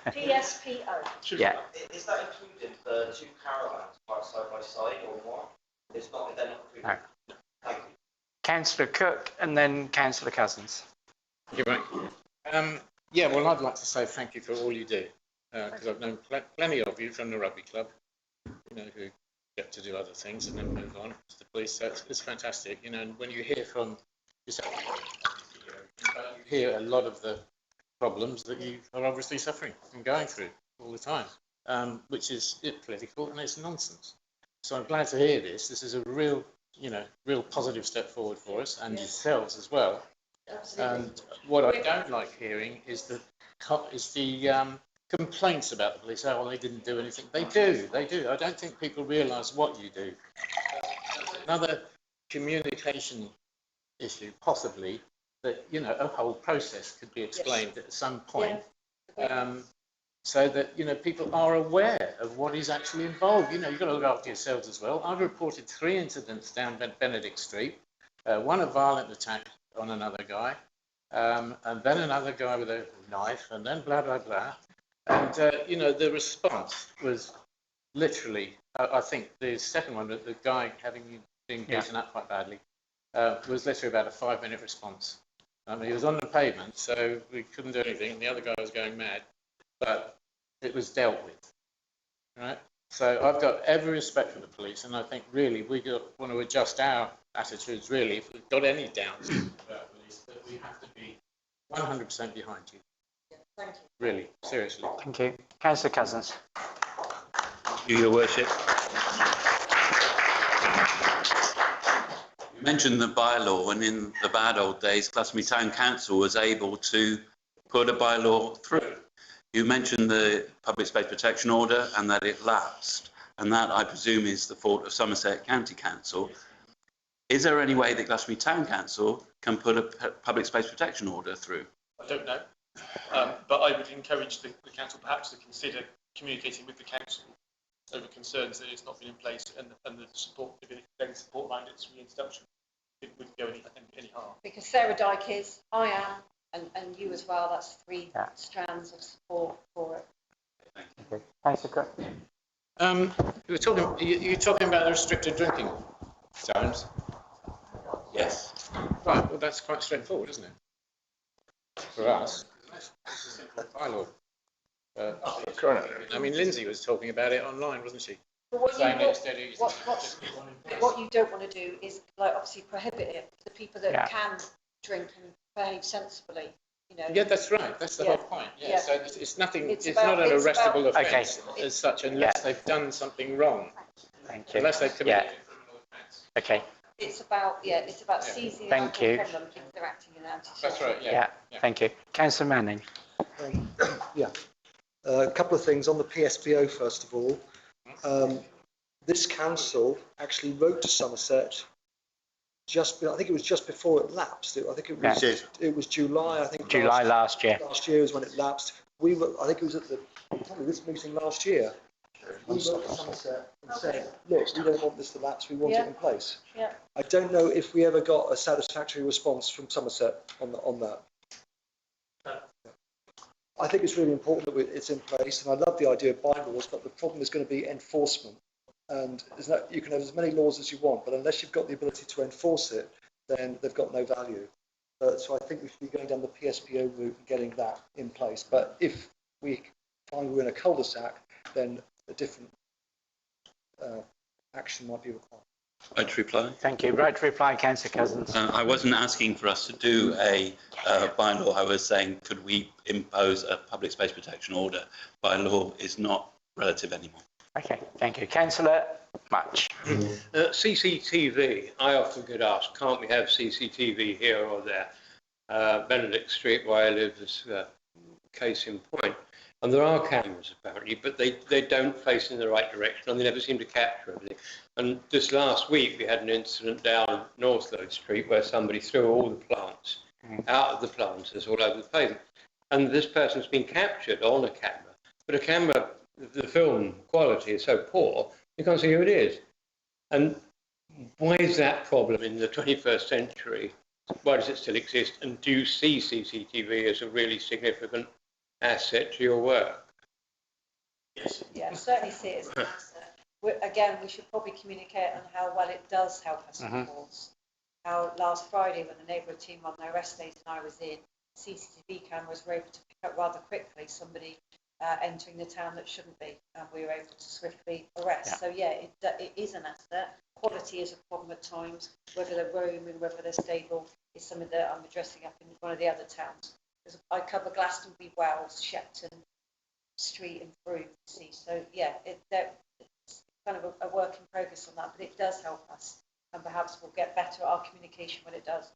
PSPO. Yeah. Is that including the 2 caravans parked side by side or what? It's not, they're not included. No. Thank you. Councillor Cook and then Councillor Cousins. Thank you, mate. Yeah, well, I'd like to say thank you for all you do, because I've known plenty of you from the rugby club, who get to do other things and then move on to the police. So it's fantastic, and when you hear from yourself, you hear a lot of the problems that you are obviously suffering and going through all the time, which is political and it's nonsense. So I'm glad to hear this. This is a real positive step forward for us and yourselves as well. Absolutely. And what I don't like hearing is the complaints about the police. Oh, well, they didn't do anything. They do. I don't think people realise what you do. Another communication issue, possibly, that a whole process could be explained at some point, so that people are aware of what is actually involved. You've got to look after yourselves as well. I've reported 3 incidents down Benedict Street. One a violent attack on another guy, and then another guy with a knife, and then blah blah blah. And the response was literally, I think the second one, the guy having been beaten up quite badly, was literally about a 5-minute response. He was on the pavement, so we couldn't do anything, and the other guy was going mad, but it was dealt with, right? So I've got every respect for the police, and I think really we want to adjust our attitudes, really, if we've got any doubts about police, that we have to be 100% behind you. Thank you. Really, seriously. Thank you. Councillor Cousins. Thank you, Your Worship. You mentioned the bylaw, and in the bad old days, Glastonbury Town Council was able to put a bylaw through. You mentioned the Public Space Protection Order and that it lapsed, and that, I presume, is the fault of Somerset County Council. Is there any way that Glastonbury Town Council can put a Public Space Protection Order through? I don't know, but I would encourage the council perhaps to consider communicating with the council over concerns that it's not been in place, and the support, if any support around its reintroduction, it wouldn't go any harm. Because Sarah Dyke is, I am, and you as well. That's 3 strands of support for it. Okay. Councillor Cook. You're talking about the restricted drinking zones? Yes. Right, well, that's quite straightforward, isn't it? For us. Bylaw. I mean, Lindsay was talking about it online, wasn't she? But what you don't want to do is, like, obviously prohibit it for the people that can drink and behave sensibly. You know. Yeah, that's right. That's the whole point. Yeah. So it's nothing. It's not an arrestable offence as such, unless they've done something wrong. Thank you. Unless they've committed. Okay. It's about seizing the alcohol problem if they're acting in anti-social. That's right. Yeah. Thank you. Councillor Manning. A couple of things on the PSPO. First of all, this council actually wrote to Somerset I think it was just before it lapsed. I think it was July. I think July last year. Last year is when it lapsed. I think it was at this meeting last year. We wrote to Somerset and said, look, we don't want this to lapse. We want it in place. Yeah. I don't know if we ever got a satisfactory response from Somerset on that. I think it's really important that it's in place, and I love the idea of bylaws, but the problem is going to be enforcement. And you can have as many laws as you want, but unless you've got the ability to enforce it, then they've got no value. So I think we should be going down the PSPO route and getting that in place. But if we find we're in a cul-de-sac, then a different action might be required. Right to reply. Thank you. Right to reply, Councillor Cousins. I wasn't asking for us to do a bylaw. I was saying, could we impose a Public Space Protection Order? Bylaw is not relative anymore. Okay, thank you. Councillor Much. CCTV, I often get asked, can't we have CCTV here or there? Benedict Street, where I live, is case in point. And there are cameras, apparently, but they don't face in the right direction, and they never seem to capture everything. And just last week, we had an incident down Northload Street where somebody threw all the plants out of the planters all over the pavement. And this person's been captured on a camera, but a camera, the film quality is so poor, you can't see who it is. And why is that problem in the 21st century? Why does it still exist? And do you see CCTV as a really significant asset to your work? Yes. Yeah, I certainly see it as an asset. Again, we should probably communicate on how well it does help us, of course. How last Friday, when the neighbourhood team on their arrest days and I was in, CCTV cameras were able to pick up rather quickly somebody entering the town that shouldn't be, and we were able to swiftly arrest. So yeah, it is an asset. Quality is a problem at times. Whether they're roaming, whether they're stable, is something that I'm addressing up in one of the other towns. I cover Glastonbury, Wells, Shepton Street and through. See, so yeah, it's kind of a work in progress on that, but it does help us, and perhaps we'll get better at our communication when it does.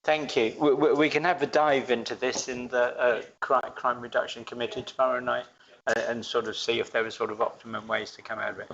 Thank you. We can have a dive into this in the Crime Reduction Committee tomorrow night and sort of see if there were sort of optimum ways to come out of it.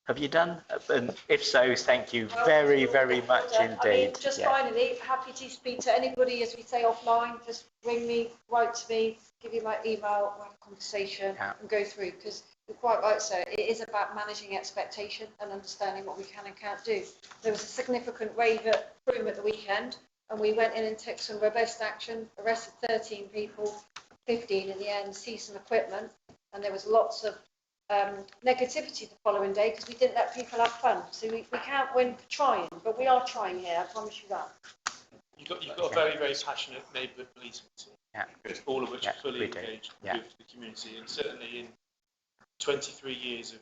Have you done? And if so, thank you very, very much indeed. I mean, just finally, happy to speak to anybody, as we say, offline. Just ring me, write to me, give you my email, we'll have a conversation and go through, because you're quite right, sir. It is about managing expectation and understanding what we can and can't do. There was a significant rave at Broome at the weekend, and we went in and took some robust action, arrested 13 people, 15 in the end, seized some equipment, and there was lots of negativity the following day because we didn't let people have fun. So we can't win for trying, but we are trying here, I promise you that. You've got a very, very passionate neighbourhood policeman team, all of which are fully engaged with the community, and certainly in 23 years of,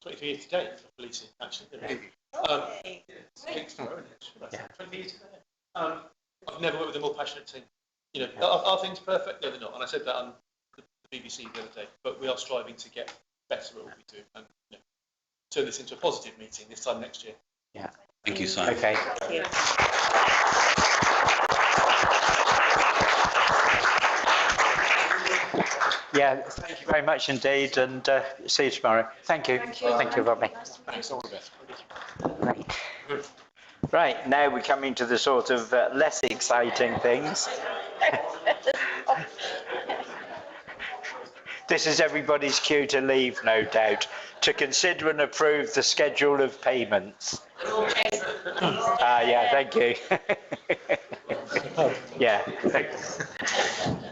23 years today of policing, actually. 20 years today. I've never worked with a more passionate team. You know, are things perfect? No, they're not. And I said that on the BBC the other day, but we are striving to get better at what we do and turn this into a positive meeting this time next year. Yeah. Thank you, Simon. Okay. Thank you. Yeah, thank you very much indeed, and see you tomorrow. Thank you. Thank you, Robbie. Thanks, all the best. Right, now we're coming to the sort of less exciting things. This is everybody's cue to leave, no doubt, to consider and approve the schedule of payments. Yeah, thank you. Yeah.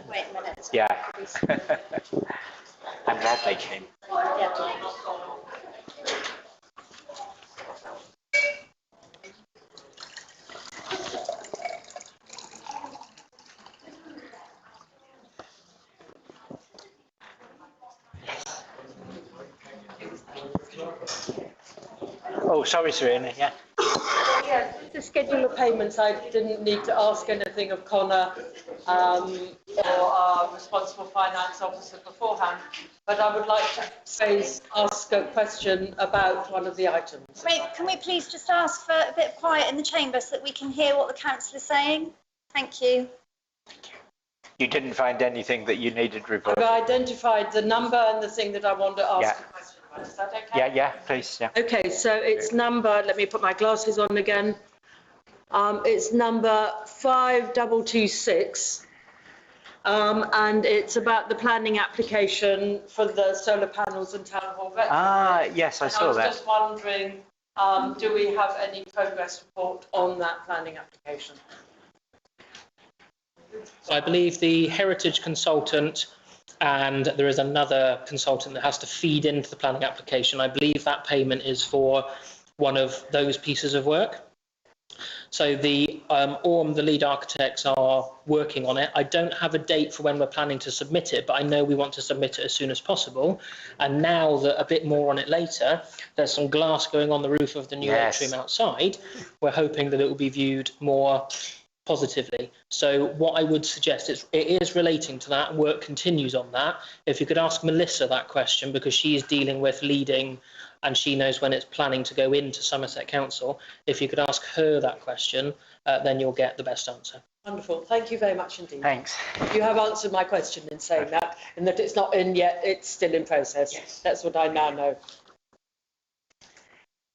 Wait a minute. Yeah. I'm glad they came. Oh, sorry, Serena. Yeah. Yeah, the schedule of payments, I didn't need to ask anything of Connor or our responsible finance officer beforehand, but I would like to ask a question about one of the items. Can we please just ask for a bit of quiet in the chamber so that we can hear what the council is saying? Thank you. You didn't find anything that you needed reported? I've identified the number and the thing that I want to ask a question about. Is that okay? Yeah, please, yeah. Okay, so it's number, let me put my glasses on again. It's number 5226, and it's about the planning application for the solar panels and town hall veterans. Yes, I saw that. I was just wondering, do we have any progress report on that planning application? So I believe the heritage consultant, and there is another consultant that has to feed into the planning application. I believe that payment is for one of those pieces of work. So the ORM, the lead architects, are working on it. I don't have a date for when we're planning to submit it, but I know we want to submit it as soon as possible. And now that a bit more on it later, there's some glass going on the roof of the new atrium outside, we're hoping that it will be viewed more positively. So what I would suggest is it is relating to that, and work continues on that. If you could ask Melissa that question, because she is dealing with leading and she knows when it's planning to go into Somerset Council. If you could ask her that question, then you'll get the best answer. Wonderful. Thank you very much indeed. Thanks. You have answered my question in saying that, and that it's not in yet, it's still in process. Yes. That's what I now know.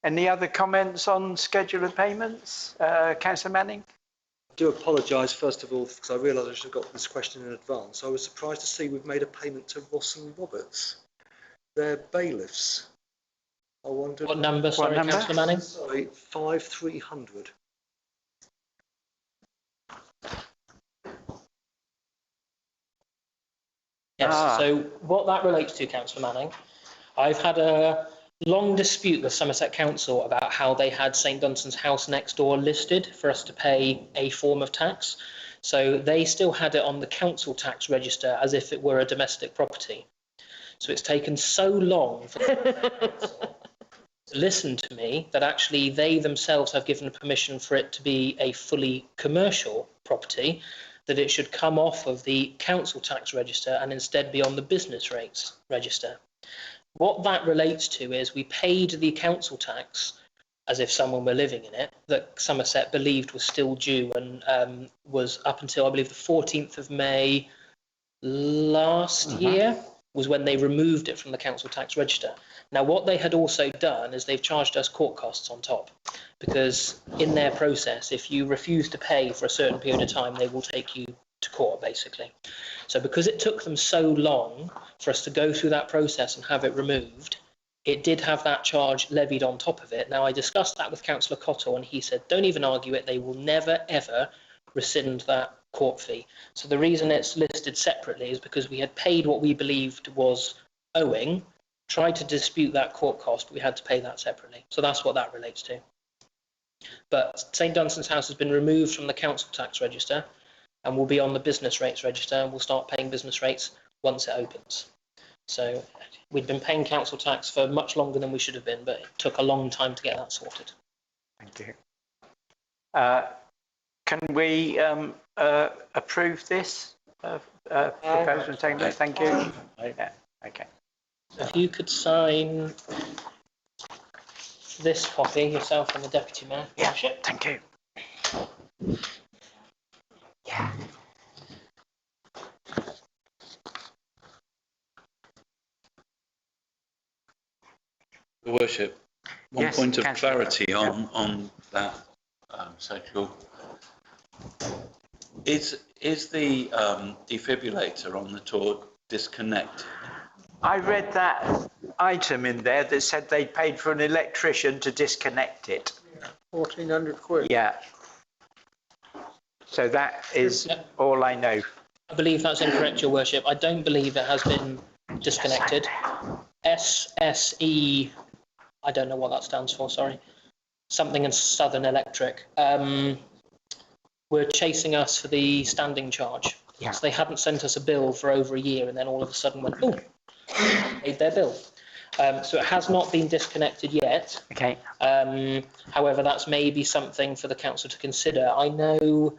Any other comments on schedule of payments? Councillor Manning? I do apologise, first of all, because I realised I should have got this question in advance. I was surprised to see we've made a payment to Ross and Roberts. They're bailiffs. I wondered... What number, sorry, Councillor Manning? Sorry, 5300. Yes, so what that relates to, Councillor Manning, I've had a long dispute with Somerset Council about how they had St Dunstan's house next door listed for us to pay a form of tax. So they still had it on the council tax register as if it were a domestic property. So it's taken so long for the to listen to me that actually they themselves have given permission for it to be a fully commercial property, that it should come off of the council tax register and instead be on the business rates register. What that relates to is we paid the council tax as if someone were living in it, that Somerset believed was still due, and was up until, I believe, the 14th of May last year was when they removed it from the council tax register. Now, what they had also done is they've charged us court costs on top, because in their process, if you refuse to pay for a certain period of time, they will take you to court, basically. So because it took them so long for us to go through that process and have it removed, it did have that charge levied on top of it. Now, I discussed that with Councillor Cottle, and he said, don't even argue it. They will never, ever rescind that court fee. So the reason it's listed separately is because we had paid what we believed was owing, tried to dispute that court cost, but we had to pay that separately. So that's what that relates to. But St Dunstan's House has been removed from the council tax register and will be on the business rates register, and we'll start paying business rates once it opens. So we'd been paying council tax for much longer than we should have been, but it took a long time to get that sorted. Thank you. Can we approve this proposal and take that? Thank you. Yeah. Okay. So if you could sign this copy, yourself and the Deputy Mayor. Yeah, thank you. Yeah. Your Worship, one Yes, point of Councillor. clarity on that, Secretary. Is the defibrillator on the tour disconnected? I read that item in there that said they paid for an electrician to disconnect it. 1,400 quid. Yeah. So that is all I know. I believe that's incorrect, Your Worship. I don't believe it has been disconnected. SSE, I don't know what that stands for, sorry. Something in Southern Electric. Were chasing us for the standing charge. Yeah. So they hadn't sent us a bill for over a year, and then all of a sudden went, oh, paid their bill. So it has not been disconnected yet. Okay. However, that's maybe something for the council to consider. I know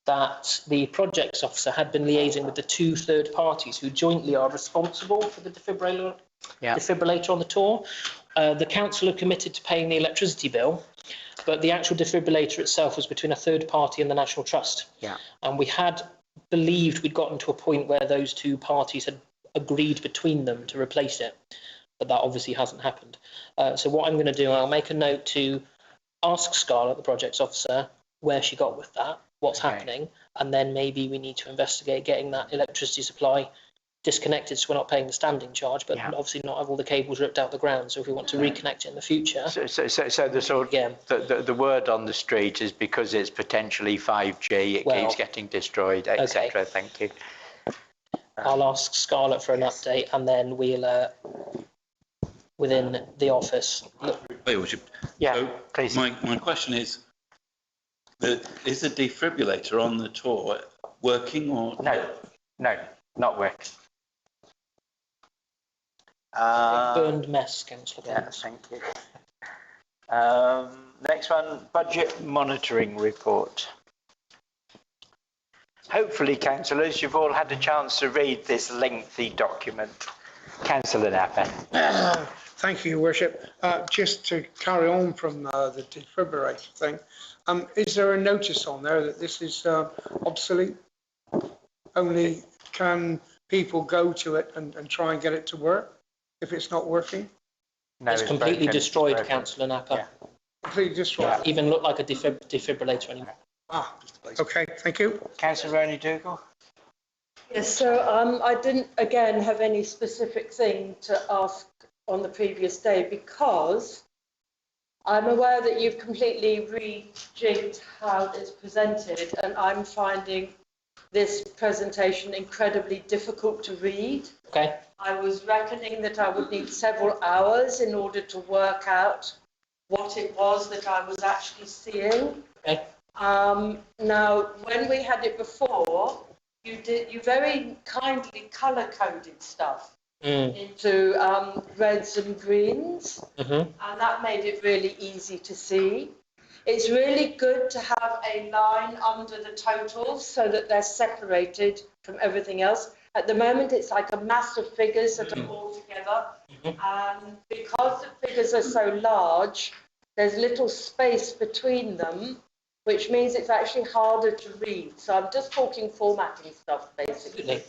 that the projects officer had been liaising with the 2 third parties who jointly are responsible for the defibrillator on the tour. The council are committed to paying the electricity bill, but the actual defibrillator itself was between a third party and the National Trust. Yeah. And we had believed we'd gotten to a point where those 2 parties had agreed between them to replace it, but that obviously hasn't happened. So what I'm going to do, I'll make a note to ask Scarlett, the projects officer, where she got with that, what's happening, and then maybe we need to investigate getting that electricity supply disconnected so we're not paying the standing charge, but obviously not have all the cables ripped out the ground. So if we want to reconnect it in the future. So the sort of the word on the street is because it's potentially 5G, it keeps getting destroyed, etc. Thank you. I'll ask Scarlett for an update, and then we'll within the office. Wait, Worship. Yeah, so please. My question is the defibrillator on the tour working or no, not working. Burned mess, Councillor. Yeah, thank you. Next one, budget monitoring report. Hopefully, councillors, you've all had a chance to read this lengthy document. Councillor Napper. Thank you, Your Worship. Just to carry on from the defibrillator thing, is there a notice on there that this is obsolete? Only can people go to it and try and get it to work if it's not working? No, it's completely destroyed, Councillor Napper. Yeah. Completely destroyed? Yeah, even look like a defibrillator anymore. Ah, okay, thank you. Councillor Ronnie Dougal. Yes, so I didn't, again, have any specific thing to ask on the previous day because I'm aware that you've completely rejigged how it's presented, and I'm finding this presentation incredibly difficult to read. Okay. I was reckoning that I would need several hours in order to work out what it was that I was actually seeing. Okay. Now, when we had it before, you very kindly colour-coded stuff into reds and greens, and that made it really easy to see. It's really good to have a line under the totals so that they're separated from everything else. At the moment, it's like a mass of figures that are all together, and because the figures are so large, there's little space between them, which means it's actually harder to read. So I'm just talking formatting stuff, basically.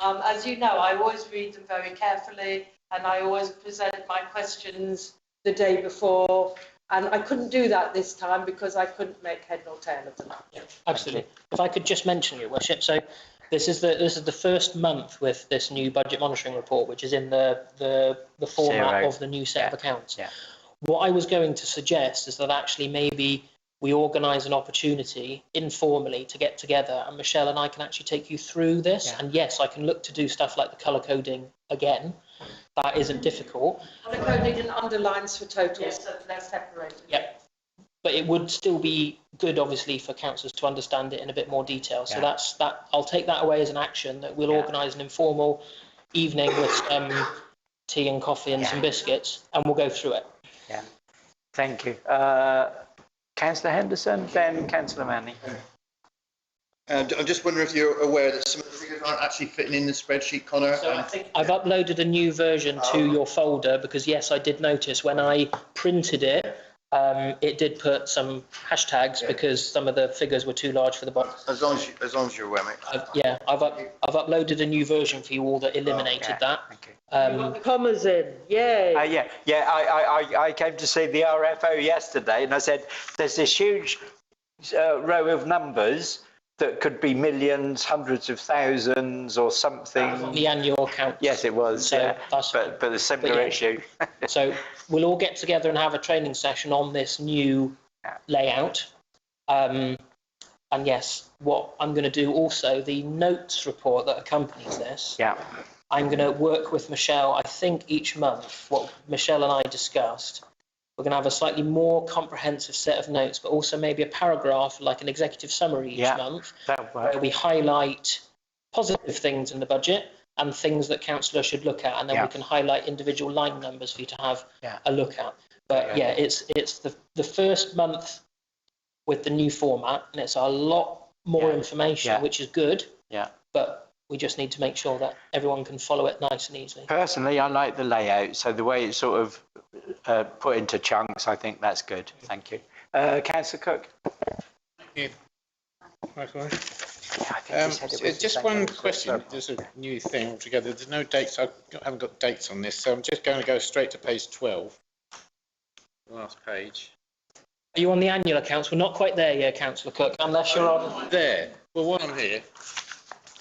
As you know, I always read them very carefully, and I always present my questions the day before. And I couldn't do that this time because I couldn't make head nor tail of them. Yeah, absolutely. If I could just mention, Your Worship, so this is the first month with this new budget monitoring report, which is in the format of the new set of accounts. Yeah. What I was going to suggest is that actually maybe we organise an opportunity informally to get together, and Michelle and I can actually take you through this. And yes, I can look to do stuff like the colour coding again, That isn't difficult. Colour coded and underlines for totals, so they're separated. Yeah. But it would still be good, obviously, for councillors to understand it in a bit more detail. So that's that. I'll take that away as an action, that we'll organise an informal evening with some tea and coffee and some biscuits, and we'll go through it. Yeah. Thank you. Councillor Henderson, then Councillor Manning. I'm just wondering if you're aware that some of the figures aren't actually fitting in the spreadsheet, Connor. So I think I've uploaded a new version to your folder because, yes, I did notice when I printed it, it did put some hashtags because some of the figures were too large for the box. As long as you're aware, mate. I've uploaded a new version for you all that eliminated that. Commas in, yay. I came to see the RFO yesterday and I said, there's this huge row of numbers that could be millions, hundreds of thousands or something. The annual account. Yes, it was, So but a similar issue. So we'll all get together and have a training session on this new layout. And yes, what I'm going to do also, the notes report that accompanies this, I'm going to work with Michelle, I think each month, what Michelle and I discussed, we're going to have a slightly more comprehensive set of notes, but also maybe a paragraph, like an executive summary each month, where we highlight positive things in the budget and things that councillors should look at, and then we can highlight individual line numbers for you to have a look at. But it's the first month with the new format, and it's a lot more information, which is good. But we just need to make sure that everyone can follow it nice and easily. Personally, I like the layout, so the way it's sort of put into chunks, I think that's good. Thank you. Councillor Cook. Thank you. Just one question. There's a new thing altogether. There's no dates. I haven't got dates on this, so I'm just going to go straight to page 12. The last page. Are you on the annual accounts? We're not quite there yet, Councillor Cook, unless you're on... There. Well, while I'm here,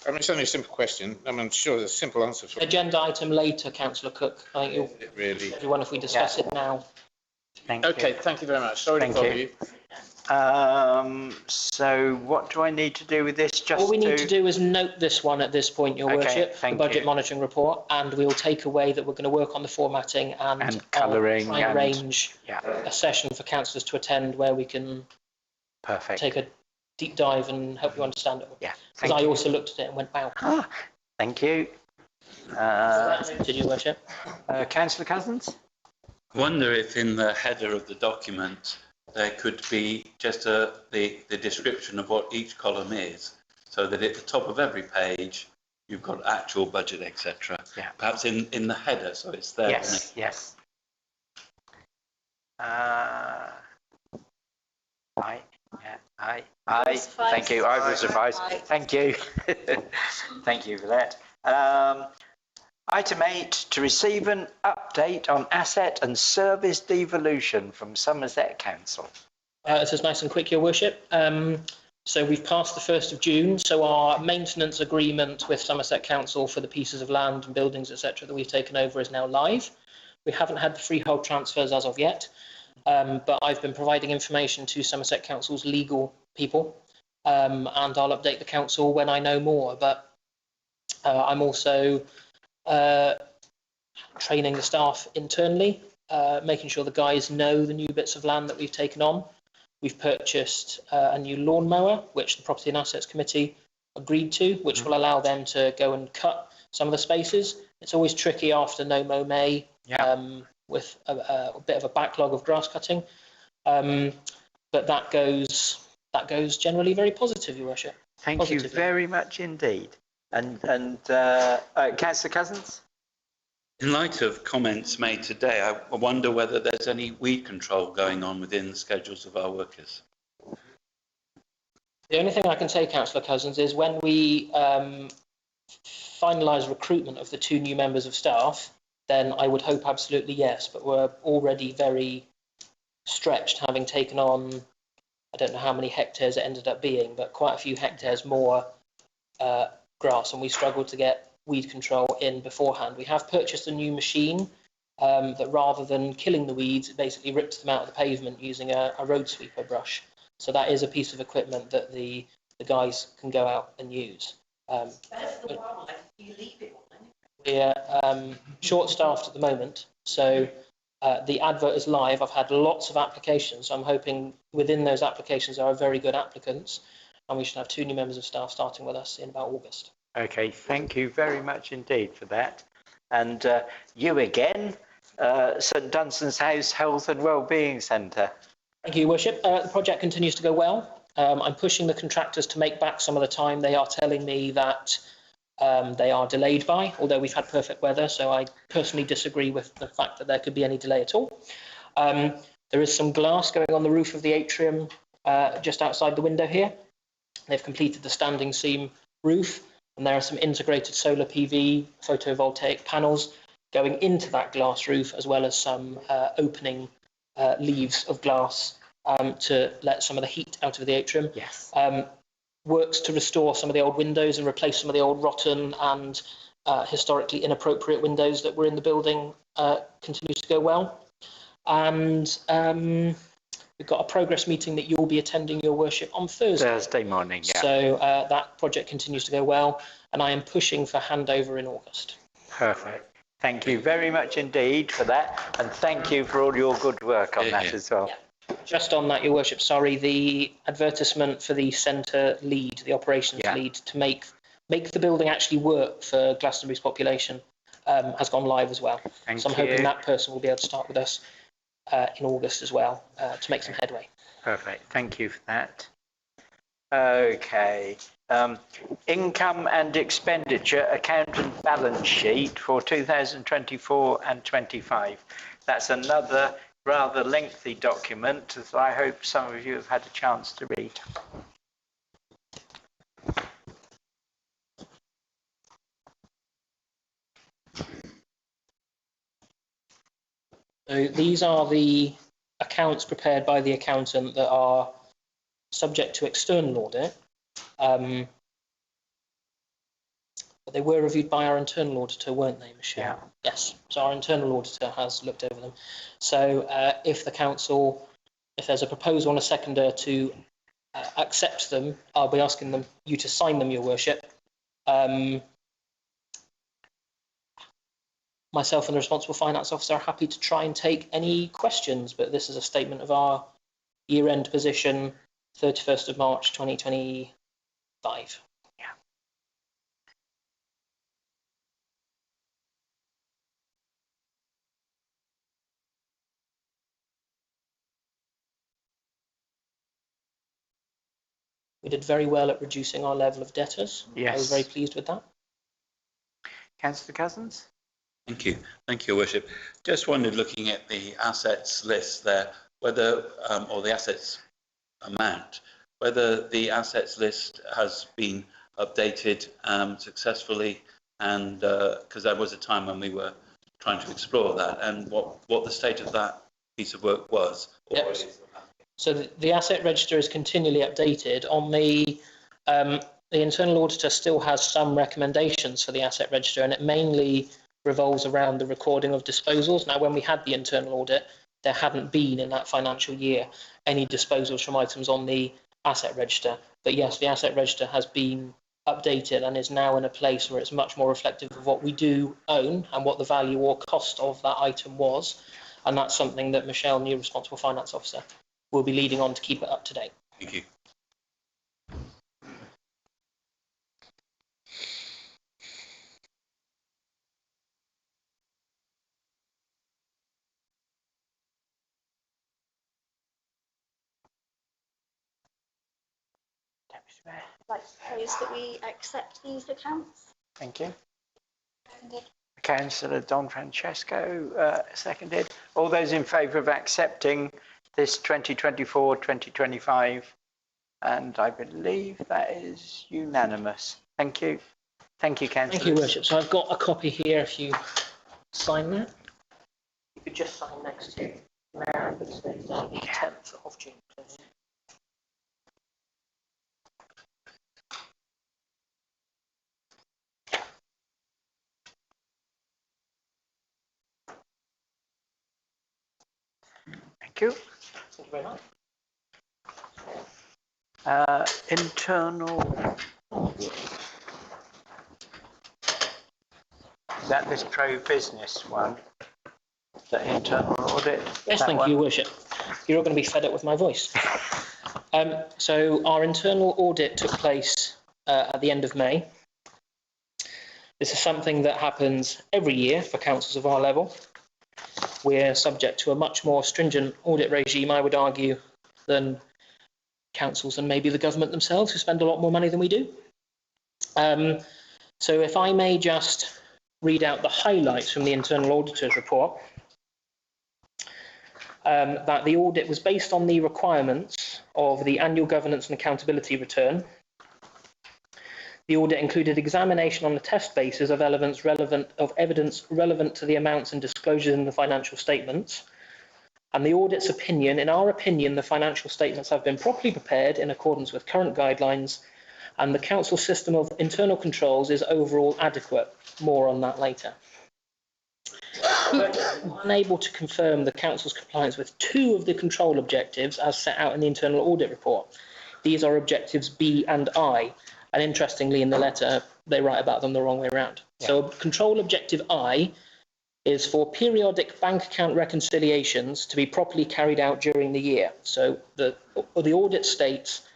I mean, it's only a simple question. I'm sure there's a simple answer for it. Agenda item later, Councillor Cook. I think you'll... Really? Everyone, if we discuss it now. Okay, thank you very much. Sorry to bother you. So what do I need to do with this? All we need to do is note this one at this point, Your Worship, the budget monitoring report, and we'll take away that we're going to work on the formatting and colouring try and arrange a session for councillors to attend where we can take a deep dive and help you understand it. Because I also looked at it and went, wow. Thank you. Did you, Worship? Councillor Cousins? I wonder if in the header of the document there could be just the description of what each column is, so that at the top of every page you've got actual budget, etc. Perhaps in the header, so it's there. Yes. Thank you. I was surprised. Thank you. Thank you for that. Item 8, to receive an update on asset and service devolution from Somerset Council. This is nice and quick, Your Worship. So we've passed the 1st of June, so our maintenance agreement with Somerset Council for the pieces of land and buildings, etc., that we've taken over is now live. We haven't had the freehold transfers as of yet, but I've been providing information to Somerset Council's legal people, and I'll update the council when I know more. But I'm also training the staff internally, making sure the guys know the new bits of land that we've taken on. We've purchased a new lawnmower, which the Property and Assets Committee agreed to, which will allow them to go and cut some of the spaces. It's always tricky after No Mow May, with a bit of a backlog of grass cutting, but that goes generally very positive, Your Worship. Thank you very much indeed. And Councillor Cousins? In light of comments made today, I wonder whether there's any weed control going on within the schedules of our workers. The only thing I can say, Councillor Cousins, is when we finalise recruitment of the 2 new members of staff, then I would hope absolutely yes, but we're already very stretched, having taken on, I don't know how many hectares it ended up being, but quite a few hectares more grass, and we struggled to get weed control in beforehand. We have purchased a new machine that, rather than killing the weeds, it basically rips them out of the pavement using a road sweeper brush. So that is a piece of equipment that the guys can go out and use. We're short-staffed at the moment, so the advert is live. I've had lots of applications. So I'm hoping within those applications there are very good applicants, and we should have 2 new members of staff starting with us in about August. Okay, thank you very much indeed for that. And you again, St Dunstan's House Health and Wellbeing Centre. Thank you, Your Worship. The project continues to go well. I'm pushing the contractors to make back some of the time. They are telling me that they are delayed by, although we've had perfect weather, so I personally disagree with the fact that there could be any delay at all. There is some glass going on the roof of the atrium just outside the window here. They've completed the standing seam roof, and there are some integrated solar PV photovoltaic panels going into that glass roof, as well as some opening leaves of glass to let some of the heat out of the atrium. Yes. Works to restore some of the old windows and replace some of the old rotten and historically inappropriate windows that were in the building continues to go well. And we've got a progress meeting that you'll be attending, Your Worship, on Thursday morning. Yeah. So that project continues to go well, and I am pushing for handover in August. Perfect. Thank you very much indeed for that, and thank you for all your good work on that as well. Yeah. Just on that, Your Worship, sorry, the advertisement for the centre lead, the operations lead, to make the building actually work for Glastonbury's population has gone live as well. I'm hoping that person will be able to start with us in August as well to make some headway. Perfect. Thank you for that. Okay. Income and expenditure account and balance sheet for 2024 and 25. That's another rather lengthy document, as I hope some of you have had a chance to read. So these are the accounts prepared by the accountant that are subject to external audit. But they were reviewed by our internal auditor, weren't they, Michelle? Yeah. Yes. So our internal auditor has looked over them. So if the council, if there's a proposal and a seconder to accept them, I'll be asking you to sign them, Your Worship. Myself and the responsible finance officer are happy to try and take any questions, but this is a statement of our year-end position, 31st of March 2025. Yeah. We did very well at reducing our level of debtors. Yes. I was very pleased with that. Councillor Cousins? Thank you. Thank you, Your Worship. Just wondered, looking at the assets list there, whether, or the assets amount, whether the assets list has been updated successfully, and because there was a time when we were trying to explore that, and what the state of that piece of work was. Yep. So the asset register is continually updated. On the internal auditor still has some recommendations for the asset register, and it mainly revolves around the recording of disposals. Now, when we had the internal audit, there hadn't been in that financial year any disposals from items on the asset register. But yes, the asset register has been updated and is now in a place where it's much more reflective of what we do own and what the value or cost of that item was. And that's something that Michelle, new responsible finance officer, will be leading on to keep it up to date. Thank you. I'd like to propose that we accept these accounts. Thank you. Seconded. Councillor Don Francesco, seconded. All those in favour of accepting this 2024-2025, and I believe that is unanimous. Thank you. Thank you, Councillor. Thank you, Worship. So I've got a copy here if you sign that. You could just sign next to Mayor, it's the 10th of June, please. Thank you. Thank you very much. Internal. Is that this pro-business one? The internal audit? Yes, That thank one? you, Your Worship. You're all going to be fed up with my voice. So our internal audit took place at the end of May. This is something that happens every year for councils of our level. We're subject to a much more stringent audit regime, I would argue, than councils and maybe the government themselves, who spend a lot more money than we do. So if I may just read out the highlights from the internal auditor's report. That the audit was based on the requirements of the annual governance and accountability return. The audit included examination on the test basis of evidence relevant to the amounts and disclosures in the financial statements. And the audit's opinion, in our opinion, the financial statements have been properly prepared in accordance with current guidelines, and the council system of internal controls is overall adequate. More on that later. Unable to confirm the council's compliance with two of the control objectives as set out in the internal audit report. These are objectives B and I, and interestingly in the letter they write about them the wrong way around. Yeah. So control objective I is for periodic bank account reconciliations to be properly carried out during the year. So the audit states,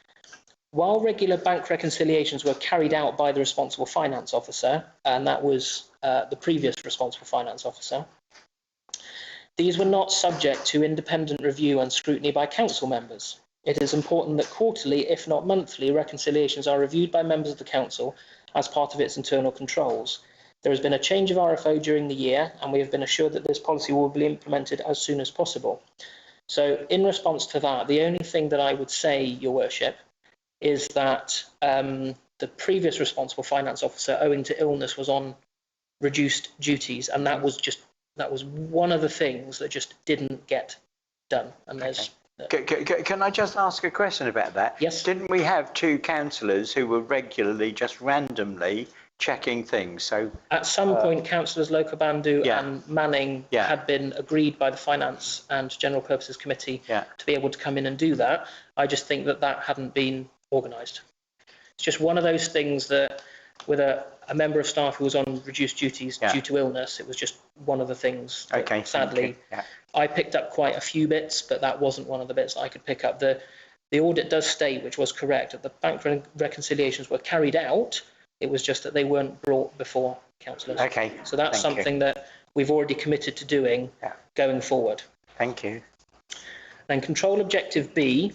while regular bank reconciliations were carried out by the responsible finance officer, and that was the previous responsible finance officer, these were not subject to independent review and scrutiny by council members. It is important that quarterly, if not monthly, reconciliations are reviewed by members of the council as part of its internal controls. There has been a change of RFO during the year, and we have been assured that this policy will be implemented as soon as possible. So in response to that, the only thing that I would say, Your Worship, is that the previous responsible finance officer, owing to illness, was on reduced duties, and that was one of the things that just didn't get done. And there's Can I just ask a question about that? Yes. Didn't we have two councillors who were regularly, just randomly, checking things? So at some point, councillors Lokabandu and Manning had been agreed by the Finance and General Purposes Committee to be able to come in and do that. I just think that that hadn't been organised. It's just one of those things that, with a member of staff who was on reduced duties due to illness, it was just one of the things that, sadly, I picked up quite a few bits, but that wasn't one of the bits that I could pick up. The audit does state, which was correct, that the bank reconciliations were carried out. It was just that they weren't brought before councillors. Okay. So that's something that we've already committed to doing going forward. Thank you. Then control objective B.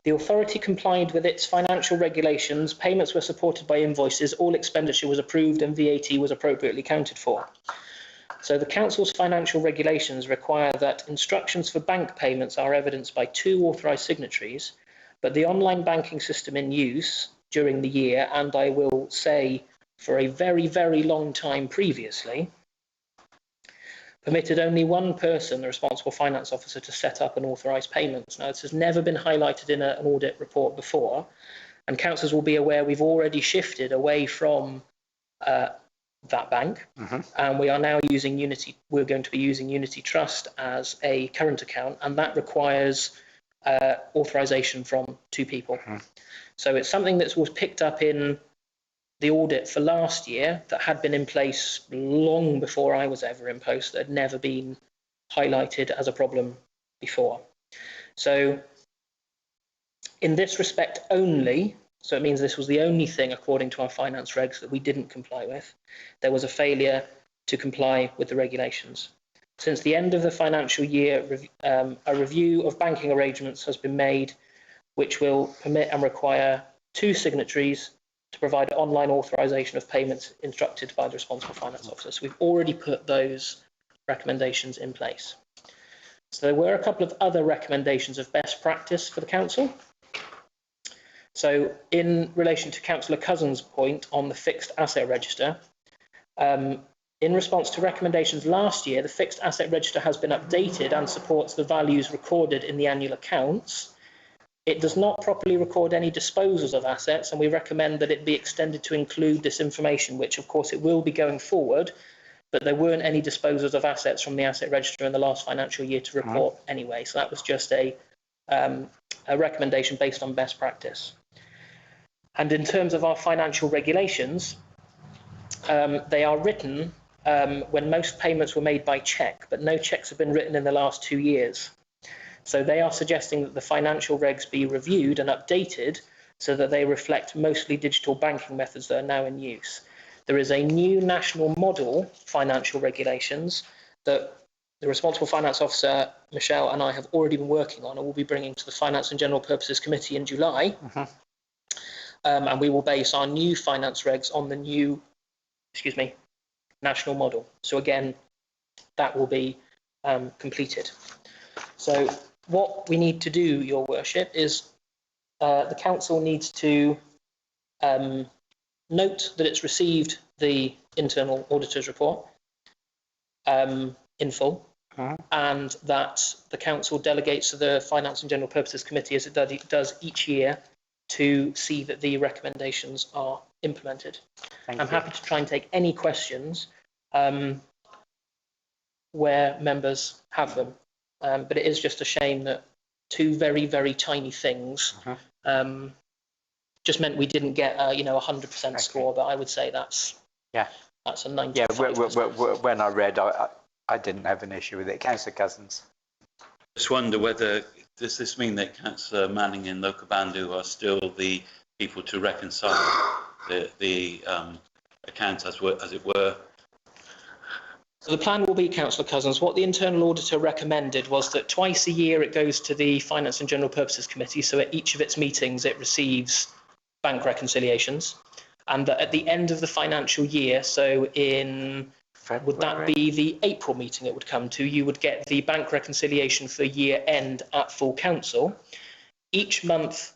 The authority complied with its financial regulations, payments were supported by invoices, all expenditure was approved and VAT was appropriately accounted for. So the council's financial regulations require that instructions for bank payments are evidenced by two authorised signatories, but the online banking system in use during the year, and I will say for a very, very long time previously, permitted only one person, the responsible finance officer, to set up and authorise payments. Now, this has never been highlighted in an audit report before, and councillors will be aware we've already shifted away from that bank, and we are now using Unity. We're going to be using Unity Trust as a current account, and that requires authorisation from two people. So it's something that was picked up in the audit for last year that had been in place long before I was ever in post, that had never been highlighted as a problem before. So in this respect only, so it means this was the only thing according to our finance regs that we didn't comply with, there was a failure to comply with the regulations. Since the end of the financial year, a review of banking arrangements has been made, which will permit and require two signatories to provide online authorisation of payments instructed by the responsible finance officer. So we've already put those recommendations in place. So there were a couple of other recommendations of best practice for the council. So in relation to Councillor Cousins' point on the fixed asset register, in response to recommendations last year, the fixed asset register has been updated and supports the values recorded in the annual accounts. It does not properly record any disposals of assets, and we recommend that it be extended to include this information, which of course it will be going forward, but there weren't any disposals of assets from the asset register in the last financial year to report anyway. So that was just a recommendation based on best practice. And in terms of our financial regulations, they are written when most payments were made by cheque, but no cheques have been written in the last 2 years. So they are suggesting that the financial regs be reviewed and updated so that they reflect mostly digital banking methods that are now in use. There is a new national model financial regulations that the responsible finance officer, Michelle, and I have already been working on and will be bringing to the Finance and General Purposes Committee in July. And we will base our new finance regs on the new, national model. So again, that will be completed. So what we need to do, Your Worship, is the council needs to note that it's received the internal auditor's report in full, and that the council delegates to the Finance and General Purposes Committee, as it does each year, to see that the recommendations are implemented. I'm happy to try and take any questions where members have them, but it is just a shame that two very, very tiny things just meant we didn't get a 100% score, but I would say that's a 95%. Yeah, when I read, I didn't have an issue with it. Councillor Cousins. Just wonder whether, does this mean that Councillor Manning and Local Bandu are still the people to reconcile the accounts, as it were? So the plan will be, Councillor Cousins, what the internal auditor recommended was that twice a year it goes to the Finance and General Purposes Committee, so at each of its meetings it receives bank reconciliations, and that at the end of the financial year, so in February. Would that be the April meeting it would come to, you would get the bank reconciliation for year end at full council. Each month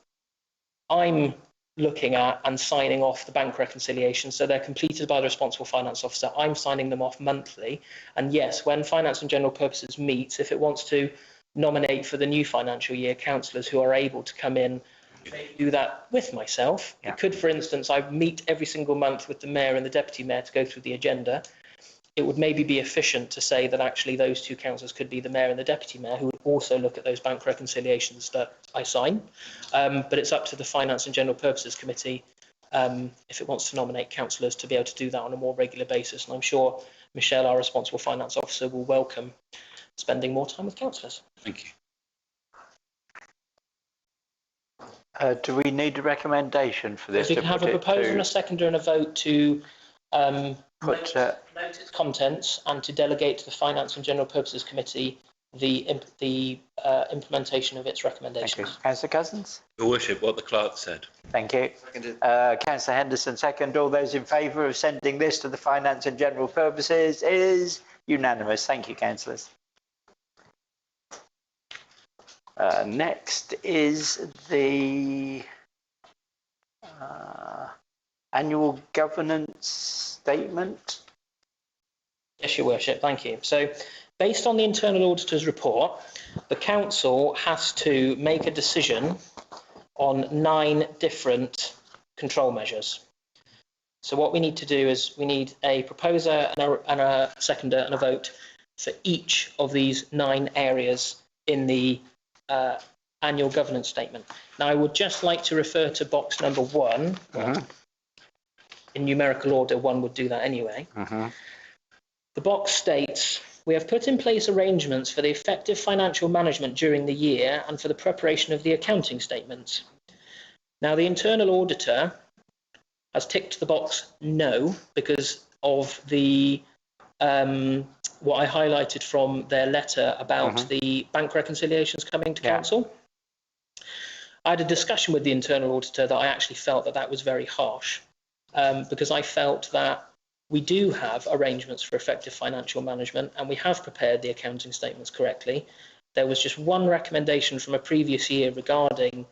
I'm looking at and signing off the bank reconciliation, so they're completed by the responsible finance officer. I'm signing them off monthly, and yes, when Finance and General Purposes meets, if it wants to nominate for the new financial year councillors who are able to come in, they do that with myself. It could, for instance, I meet every single month with the mayor and the deputy mayor to go through the agenda. It would maybe be efficient to say that actually those two councillors could be the mayor and the deputy mayor, who would also look at those bank reconciliations that I sign. But it's up to the Finance and General Purposes Committee, if it wants to nominate councillors, to be able to do that on a more regular basis. And I'm sure Michelle, our responsible finance officer, will welcome spending more time with councillors. Thank you. Do we need a recommendation for this? If we can have a proposer and a seconder and a vote to put note its contents and to delegate to the Finance and General Purposes Committee the implementation of its recommendations. Councillor Cousins? Your Worship, what the clerk said. Thank you. Councillor Henderson, second. All those in favour of sending this to the Finance and General Purposes is unanimous. Thank you, councillors. Next is the annual governance statement. Yes, Your Worship, thank you. So, based on the internal auditor's report, the council has to make a decision on 9 different control measures. So what we need to do is we need a proposer and a seconder and a vote for each of these 9 areas in the annual governance statement. Now, I would just like to refer to box number 1. In numerical order, 1 would do that anyway. The box states, we have put in place arrangements for the effective financial management during the year and for the preparation of the accounting statements. Now, the internal auditor has ticked the box no because of the what I highlighted from their letter about the bank reconciliations coming to council. I had a discussion with the internal auditor that I actually felt that that was very harsh, because I felt that we do have arrangements for effective financial management and we have prepared the accounting statements correctly. There was just one recommendation from a previous year regarding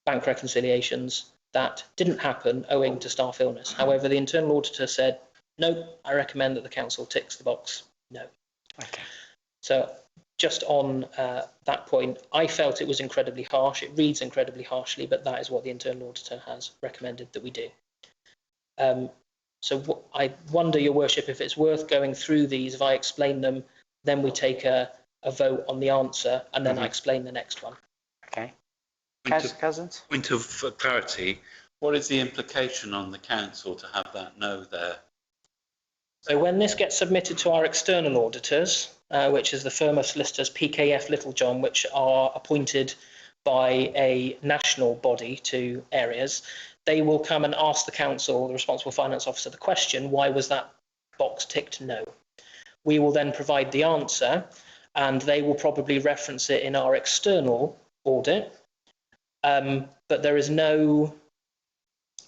bank reconciliations that didn't happen owing to staff illness. However, the internal auditor said, no, I recommend that the council ticks the box no. Okay. So just on that point, I felt it was incredibly harsh. It reads incredibly harshly, but that is what the internal auditor has recommended that we do. So I wonder, Your Worship, if it's worth going through these. If I explain them, then we take a vote on the answer, and then I explain the next one. Okay. Councillor Cousins? Point of clarity, what is the implication on the council to have that no there? So when this gets submitted to our external auditors, which is the firm of solicitors PKF Littlejohn, which are appointed by a national body to areas, they will come and ask the council, the responsible finance officer, the question, why was that box ticked no? We will then provide the answer, and they will probably reference it in our external audit. But there is no,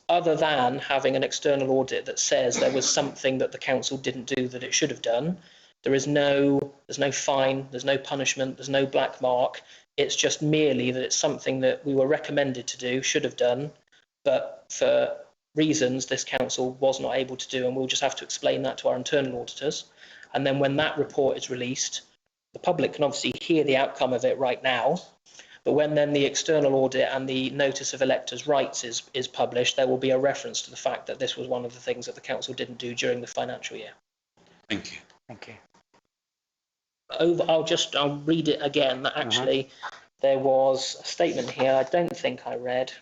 other than having an external audit that says there was something that the council didn't do that it should have done, there's no fine, there's no punishment, there's no black mark. It's just merely that it's something that we were recommended to do, should have done, but for reasons this council was not able to do, and we'll just have to explain that to our internal auditors. And then when that report is released, the public can obviously hear the outcome of it right now, but when then the external audit and the notice of electors' rights is published, there will be a reference to the fact that this was one of the things that the council didn't do during the financial year. Thank you. Thank you. I'll read it again. That actually, there was a statement here I don't think I read.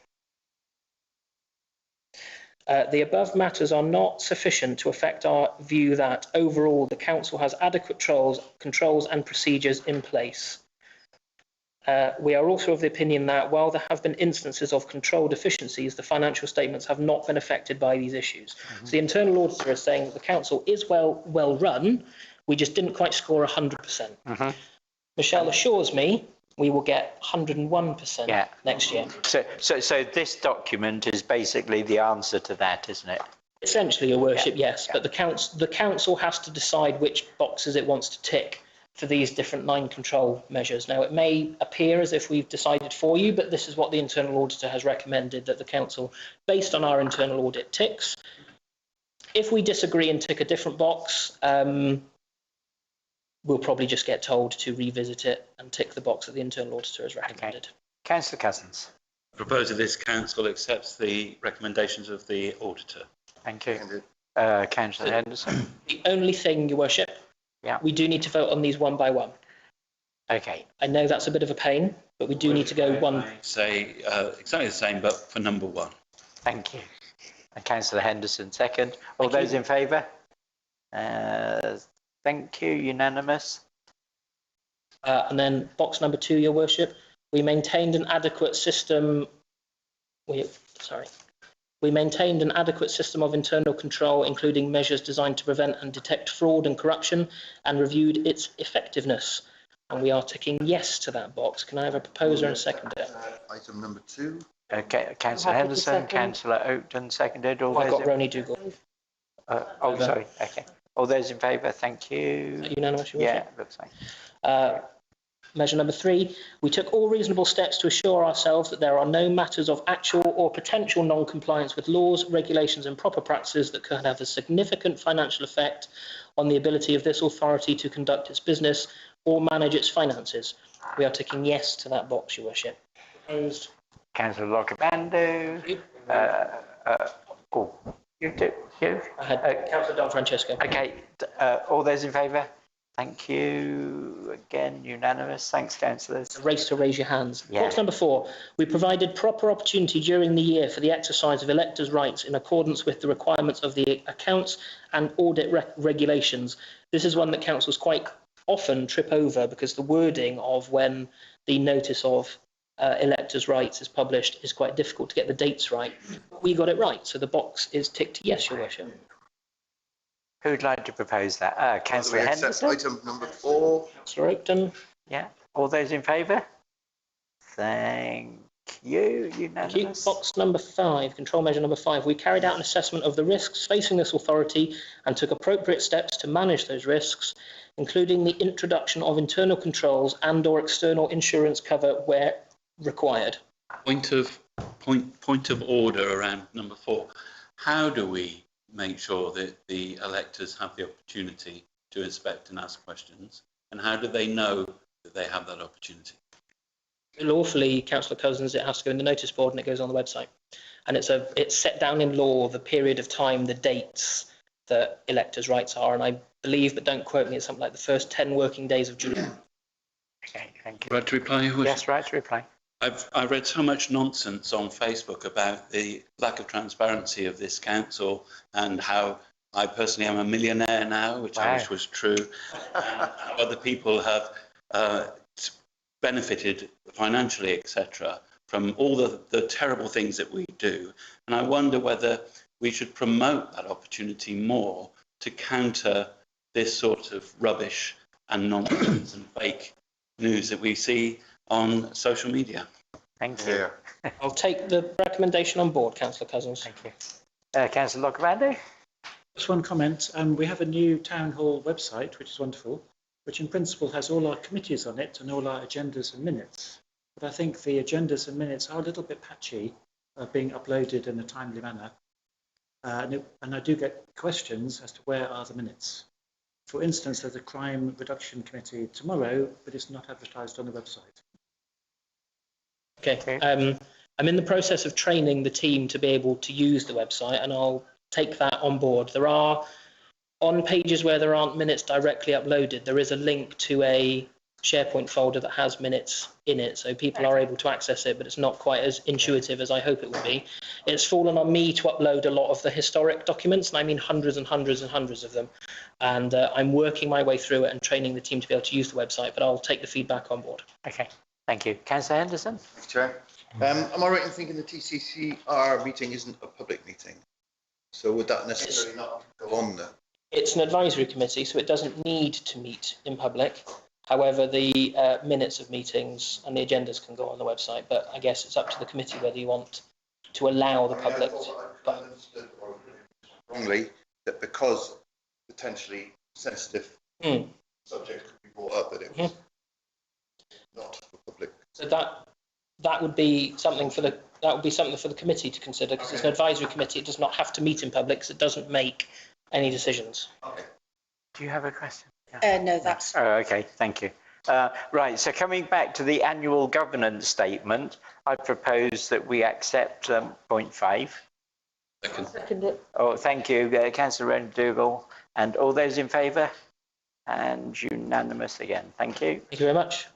The above matters are not sufficient to affect our view that overall the council has adequate controls and procedures in place. We are also of the opinion that while there have been instances of control deficiencies, the financial statements have not been affected by these issues. So the internal auditor is saying that the council is well run, we just didn't quite score 100%. Michelle assures me we will get 101% next year. So this document is basically the answer to that, isn't it? Essentially, Your Worship, yes. But the council has to decide which boxes it wants to tick for these different 9 control measures. Now, it may appear as if we've decided for you, but this is what the internal auditor has recommended that the council, based on our internal audit, ticks. If we disagree and tick a different box, we'll probably just get told to revisit it and tick the box that the internal auditor has recommended. Okay. Councillor Cousins. I propose that this council accepts the recommendations of the auditor. Thank you. Councillor Henderson. The only thing, Your Worship, we do need to vote on these one by one. Okay. I know that's a bit of a pain, but we do need to go one. Say exactly the same, but for number 1. Thank you. And Councillor Henderson, second. All those in favour? Thank you. Unanimous. And then box number 2, Your Worship, we maintained an adequate system. We maintained an adequate system of internal control, including measures designed to prevent and detect fraud and corruption, and reviewed its effectiveness. And we are ticking yes to that box. Can I have a proposer and a seconder? Item number 2. Okay, Councillor Henderson, Councillor Oakton, seconded. All I've those got Ronnie Dougal. sorry. Okay. All those in favour, thank you. Unanimous, Your Worship? Yeah, looks like. Measure number 3, we took all reasonable steps to assure ourselves that there are no matters of actual or potential non-compliance with laws, regulations and proper practices that could have a significant financial effect on the ability of this authority to conduct its business or manage its finances. We are ticking yes to that box, Your Worship. Opposed? Councillor Lockerbando. You do? You? I had Councillor Don Francesco. Okay, all those in favour? Thank you. Again, unanimous. Thanks, councillors. A race to raise your hands. Yeah. Box number 4, we provided proper opportunity during the year for the exercise of electors' rights in accordance with the requirements of the accounts and audit regulations. This is one that councils quite often trip over because the wording of when the notice of electors' rights is published is quite difficult to get the dates right. We got it right, so the box is ticked yes, Your Worship. Who'd like to propose that? Councillor Henderson. Item number 4. Councillor Oakton. Yeah. All those in favour? Thank you. Unanimous. Thank you. Box number 5, control measure number 5. We carried out an assessment of the risks facing this authority and took appropriate steps to manage those risks, including the introduction of internal controls and/or external insurance cover where required. Point of order around number 4. How do we make sure that the electors have the opportunity to inspect and ask questions, and how do they know that they have that opportunity? Lawfully, Councillor Cousins, it has to go in the notice board and it goes on the website, and it's set down in law the period of time, the dates that electors' rights are, and I believe, but don't quote me, it's something like the first 10 working days of July. Okay, thank you. Right to reply? Yes, right to reply. I've read so much nonsense on Facebook about the lack of transparency of this council and how I personally am a millionaire now, which I wish was true. Other people have benefited financially, etc., from all the terrible things that we do. And I wonder whether we should promote that opportunity more to counter this sort of rubbish and nonsense and fake news that we see on social media. Thank you. I'll take the recommendation on board, Councillor Cousins. Thank you. Councillor Lockerbando? Just one comment. We have a new town hall website, which is wonderful, which in principle has all our committees on it and all our agendas and minutes. But I think the agendas and minutes are a little bit patchy, being uploaded in a timely manner. And I do get questions as to where are the minutes. For instance, there's a crime reduction committee tomorrow, but it's not advertised on the website. Okay. I'm in the process of training the team to be able to use the website, and I'll take that on board. There are, on pages where there aren't minutes directly uploaded, there is a link to a SharePoint folder that has minutes in it, so people are able to access it, but it's not quite as intuitive as I hope it would be. It's fallen on me to upload a lot of the historic documents, and I mean hundreds and hundreds and hundreds of them, and I'm working my way through it and training the team to be able to use the website, but I'll take the feedback on board. Okay, thank you. Councillor Henderson? Thanks, Chair. Am I right in thinking the TCCR meeting isn't a public meeting? So would that necessarily not go on there? It's an advisory committee, so it doesn't need to meet in public. However, the minutes of meetings and the agendas can go on the website, but I guess it's up to the committee whether you want to allow the public. I understood wrongly that because potentially sensitive subjects could be brought up, that it was not for public. So that would be something for the committee to consider, because it's an advisory committee. It does not have to meet in public, because it doesn't make any decisions. Okay. Do you have a question? No, that's... Oh, okay, thank you. Right, so coming back to the annual governance statement, I propose that we accept point 5. Second it. Oh, thank you, Councillor Rowan-Dougal. And all those in favour? And unanimous again. Thank you. Thank you very much.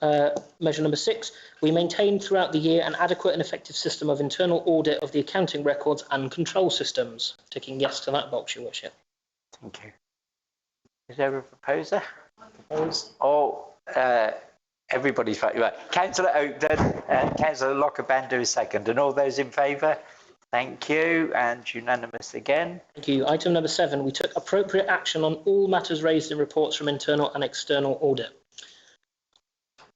Measure number 6, we maintain throughout the year an adequate and effective system of internal audit of the accounting records and control systems. Ticking yes to that box, Your Worship. Thank you. Is there a proposer? Oh, everybody's right. Councillor Oakden and Councillor Lockerbando is second. And all those in favour? Thank you. And unanimous again. Thank you. Item number 7, we took appropriate action on all matters raised in reports from internal and external audit.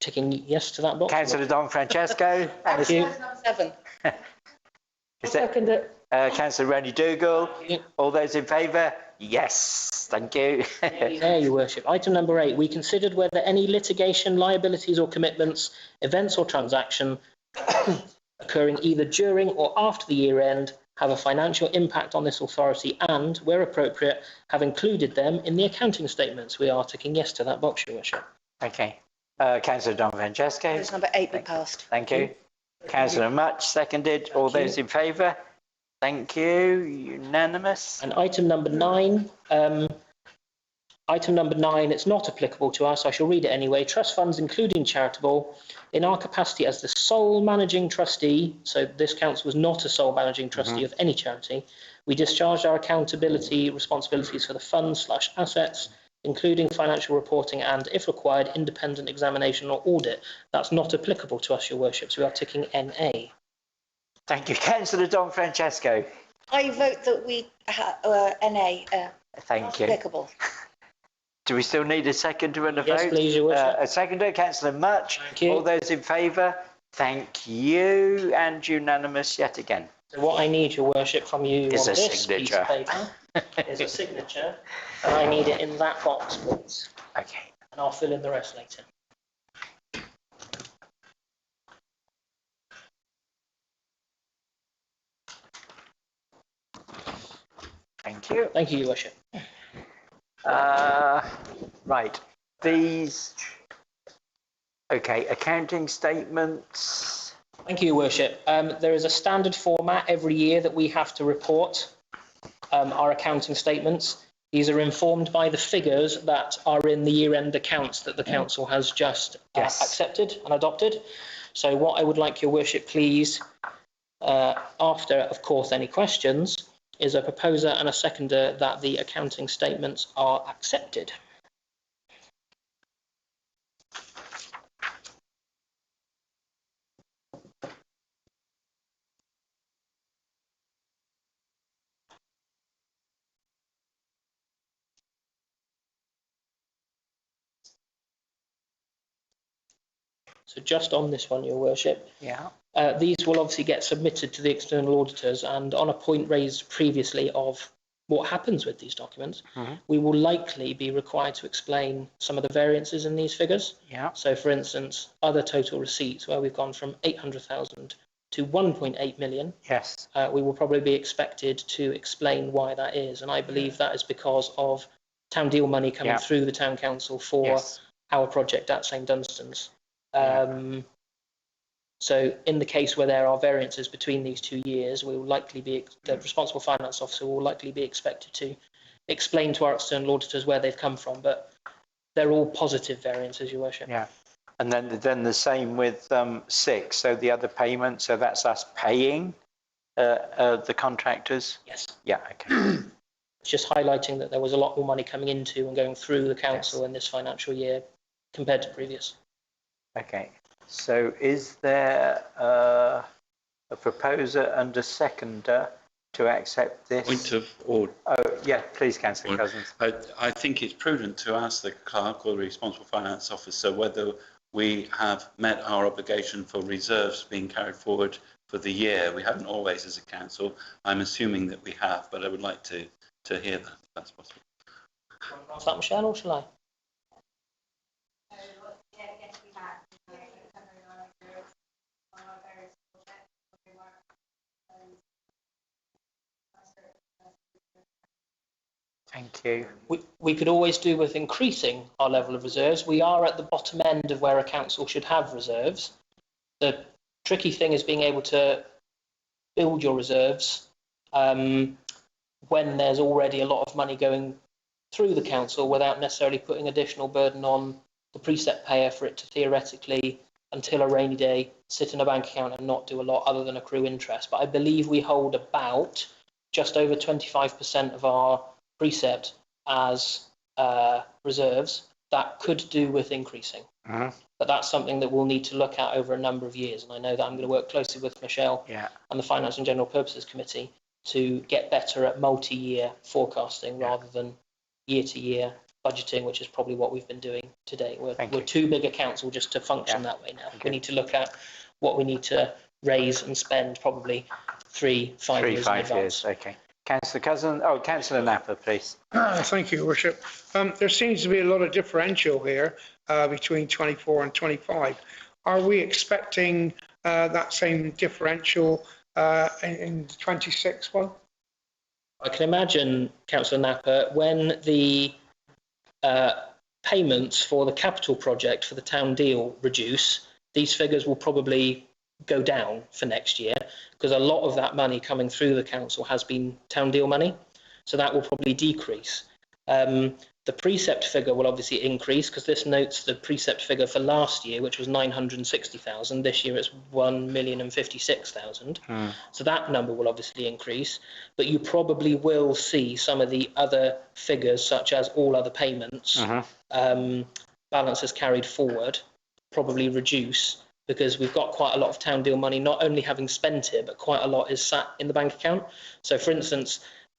Ticking yes to that box. Councillor Don Francesco. Thank you. Number 7. Second it. Councillor Rowan-Dougal. All those in favour? Yes, thank you. There, Your Worship. Item number 8, we considered whether any litigation, liabilities or commitments, events or transaction occurring either during or after the year end have a financial impact on this authority and, where appropriate, have included them in the accounting statements. We are ticking yes to that box, Your Worship. Okay. Councillor Don Francesco. Number 8 be passed. Thank you. Councillor Much, seconded. All those in favour? Thank you. Unanimous. And item number 9, it's not applicable to us. I shall read it anyway. Trust funds, including charitable, in our capacity as the sole managing trustee, so this council was not a sole managing trustee of any charity, we discharged our accountability responsibilities for the funds/assets, including financial reporting and, if required, independent examination or audit. That's not applicable to us, Your Worship, so we are ticking NA. Thank you. Councillor Don Francesco. I vote that we NA. Thank you. Applicable. Do we still need a seconder and a vote? Yes, please, Your Worship. A seconder, Councillor Much. Thank you. All those in favour? Thank you. And unanimous yet again. So what I need, Your Worship, from you is on a this signature. piece of paper is a signature, and I need it in that box, please. Okay. And I'll fill in the rest later. Thank you. Thank you, Your Worship. Right. These. Okay. Accounting statements. Thank you, Your Worship. There is a standard format every year that we have to report our accounting statements. These are informed by the figures that are in the year-end accounts that the council has just accepted and adopted. So what I would like Your Worship, please, after, of course, any questions, Is a proposer and a seconder that the accounting statements are accepted? So just on this one, Your Worship, Yeah. these will obviously get submitted to the external auditors, and on a point raised previously of what happens with these documents, we will likely be required to explain some of the variances in these figures. Yeah. So, for instance, other total receipts, where we've gone from 800,000 to 1.8 million, Yes. we will probably be expected to explain why that is. And I believe that is because of town deal money coming through the town council for our project at St Dunstan's. So in the case where there are variances between these 2 years, we will likely be, the responsible finance officer will likely be expected to explain to our external auditors where they've come from, but they're all positive variances, Your Worship. Yeah. And then the same with 6, so the other payment, so that's us paying the contractors? Yes. Yeah, okay. It's just highlighting that there was a lot more money coming into and going through the council in this financial year compared to previous. Okay. So is there a proposer and a seconder to accept this? Point of order. Oh, yeah, please, Councillor Cousins. I think it's prudent to ask the clerk or the responsible finance officer whether we have met our obligation for reserves being carried forward for the year. We haven't always as a council. I'm assuming that we have, but I would like to hear that, if that's possible. Is that Michelle, or shall I? Thank you. We could always do with increasing our level of reserves. We are at the bottom end of where a council should have reserves. The tricky thing is being able to build your reserves when there's already a lot of money going through the council without necessarily putting additional burden on the precept payer for it to theoretically, until a rainy day, sit in a bank account and not do a lot other than accrue interest. But I believe we hold about just over 25% of our precept as reserves. That could do with increasing. But that's something that we'll need to look at over a number of years. And I know that I'm going to work closely with Michelle and the Finance and General Purposes Committee to get better at multi-year forecasting rather than year-to-year budgeting, which is probably what we've been doing today. We're too big a council just to function that way now. We need to look at what we need to raise and spend probably 3-5 years in advance. Okay. Councillor Cousin, Councillor Napper, please. Thank you, Your Worship. There seems to be a lot of differential here between 24 and 25. Are we expecting that same differential in the 26 one? I can imagine, Councillor Napper, when the payments for the capital project for the town deal reduce, these figures will probably go down for next year, because a lot of that money coming through the council has been town deal money, so that will probably decrease. The precept figure will obviously increase, because this notes the precept figure for last year, which was 960,000. This year it's 1,056,000. So that number will obviously increase, but you probably will see some of the other figures, such as all other payments, balances carried forward, probably reduce, because we've got quite a lot of town deal money, not only having spent it, but quite a lot is sat in the bank account. So, for instance,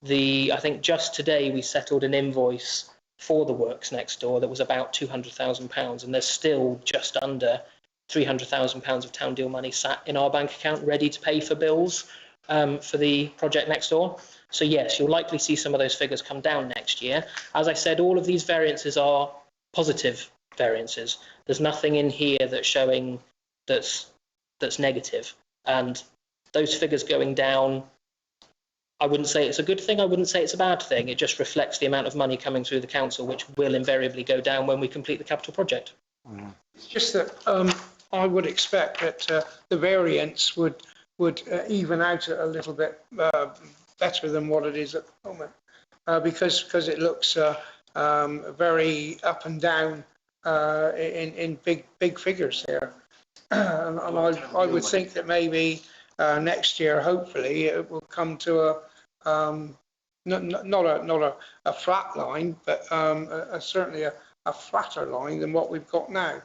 I think just today we settled an invoice for the works next door that was about £200,000, and there's still just under £300,000 of town deal money sat in our bank account ready to pay for bills for the project next door. So yes, you'll likely see some of those figures come down next year. As I said, all of these variances are positive variances. There's nothing in here that's showing that's negative, and those figures going down, I wouldn't say it's a good thing, I wouldn't say it's a bad thing. It just reflects the amount of money coming through the council, which will invariably go down when we complete the capital project. It's just that I would expect that the variance would even out a little bit better than what it is at the moment, because it looks very up and down in big figures here. And I would think that maybe next year, hopefully, it will come to not a flat line, but certainly a flatter line than what we've got now.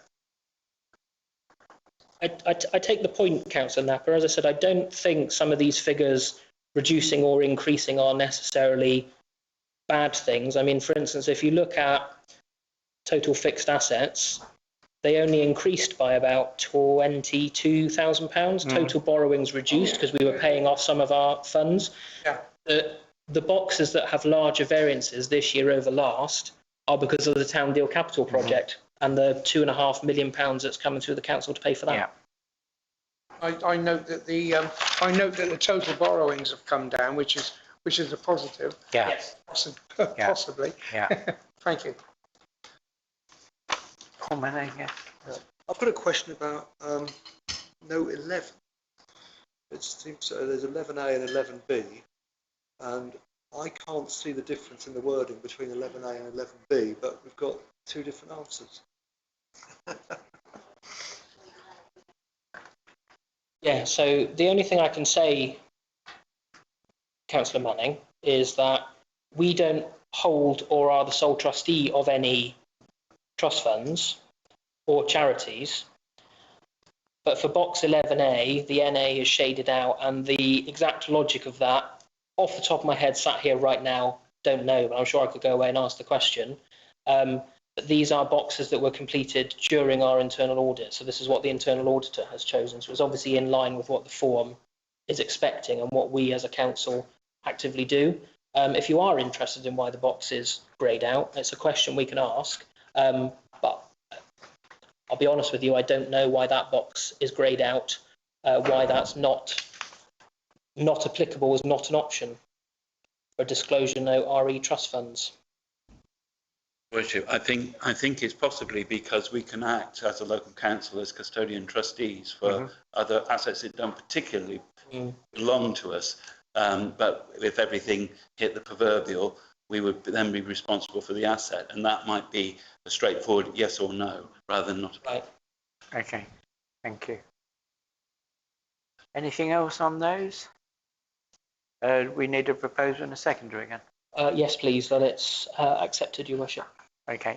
I take the point, Councillor Napper. As I said, I don't think some of these figures reducing or increasing are necessarily bad things. I mean, for instance, if you look at total fixed assets, they only increased by about £22,000. Total borrowings reduced because we were paying off some of our funds. Yeah. The boxes that have larger variances this year over last are because of the Town Deal Capital project and the £2.5 million that's coming through the council to pay for that. Yeah. I note that the total borrowings have come down, which is a positive. Yeah. Yes. Possibly. Yeah. Thank you. I've got a question about note 11. It seems there's 11A and 11B, and I can't see the difference in the wording between 11A and 11B, but we've got two different answers. Yeah, so the only thing I can say, Councillor Manning, is that we don't hold or are the sole trustee of any trust funds or charities. But for box 11A, the NA is shaded out, and the exact logic of that, off the top of my head, sat here right now, don't know, but I'm sure I could go away and ask the question. But these are boxes that were completed during our internal audit. So this is what the internal auditor has chosen. So it's obviously in line with what the form is expecting and what we as a council actively do. If you are interested in why the box is greyed out, it's a question we can ask. But I'll be honest with you, I don't know why that box is greyed out, why that's not applicable as not an option for disclosure note RE trust funds. Worship, I think it's possibly because we can act as a local council as custodian trustees for other assets that don't particularly belong to us. But if everything hit the proverbial, we would then be responsible for the asset, and that might be a straightforward yes or no rather than not. Right. Okay, thank you. Anything else on those? We need a proposal and a seconder again. Yes, please, that it's accepted, Your Worship. Okay.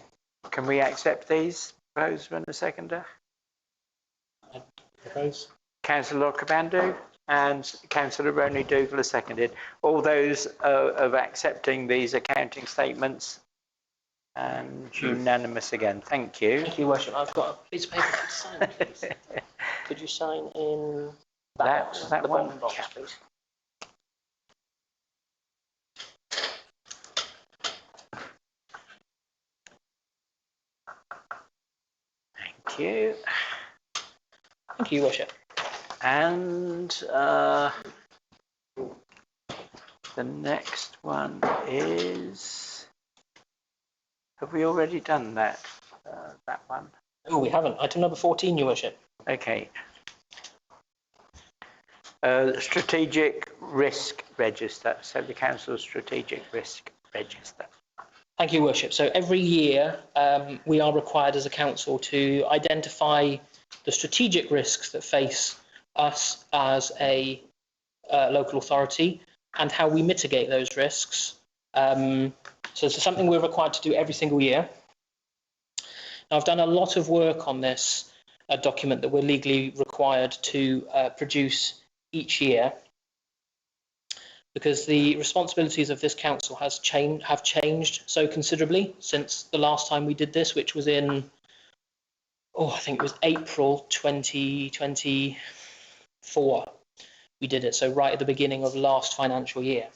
Can we accept these proposal and a seconder? I propose. Councillor Cabandu and Councillor Ronnie Dougal are seconded. All those of accepting these accounting statements, and unanimous again. Thank you. Thank you, Worship. I've got a piece of paper to sign, please. Could you sign in that box, the one bottom box, please? Thank you. Thank you, Worship. And the next one is, have we already done that? That one? Oh, we haven't. Item number 14, Your Worship. Okay. Strategic risk register. So the council's strategic risk register. Thank you, Worship. So every year we are required as a council to identify the strategic risks that face us as a local authority and how we mitigate those risks. So this is something we're required to do every single year. Now, I've done a lot of work on this document that we're legally required to produce each year, because the responsibilities of this council have changed so considerably since the last time we did this, which was in, I think it was April 2024 we did it, so right at the beginning of last financial year.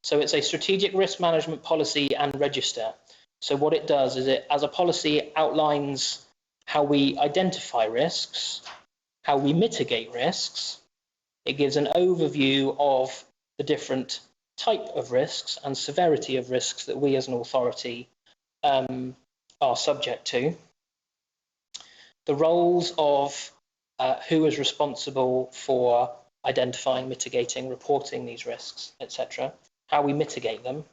So it's a strategic risk management policy and register. So what it does is it, as a policy, outlines how we identify risks, how we mitigate risks. It gives an overview of the different type of risks and severity of risks that we as an authority are subject to. The roles of who is responsible for identifying, mitigating, reporting these risks, etc., how we mitigate them,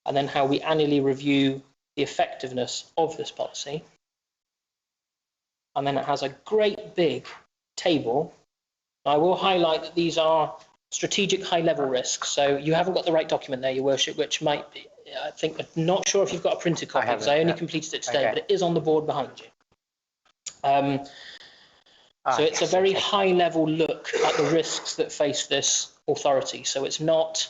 and then how we annually review the effectiveness of this policy. And then it has a great big table. I will highlight that these are strategic high-level risks. So you haven't got the right document there, Your Worship, which might be, I think, I'm not sure if you've got a printed copy, because I only completed it today, but it is on the board behind you. So it's a very high-level look at the risks that face this authority. So it's not,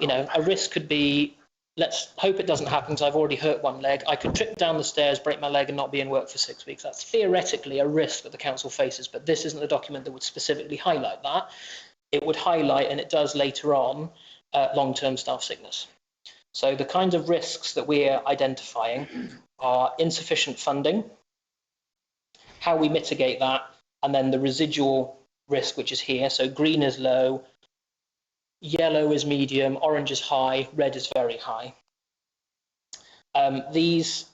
you know, a risk could be, let's hope it doesn't happen because I've already hurt one leg. I could trip down the stairs, break my leg and not be in work for 6 weeks. That's theoretically a risk that the council faces, but this isn't a document that would specifically highlight that. It would highlight, and it does later on, long-term staff sickness. So the kinds of risks that we're identifying are insufficient funding, how we mitigate that, and then the residual risk, which is here. So green is low, yellow is medium, orange is high, red is very high. These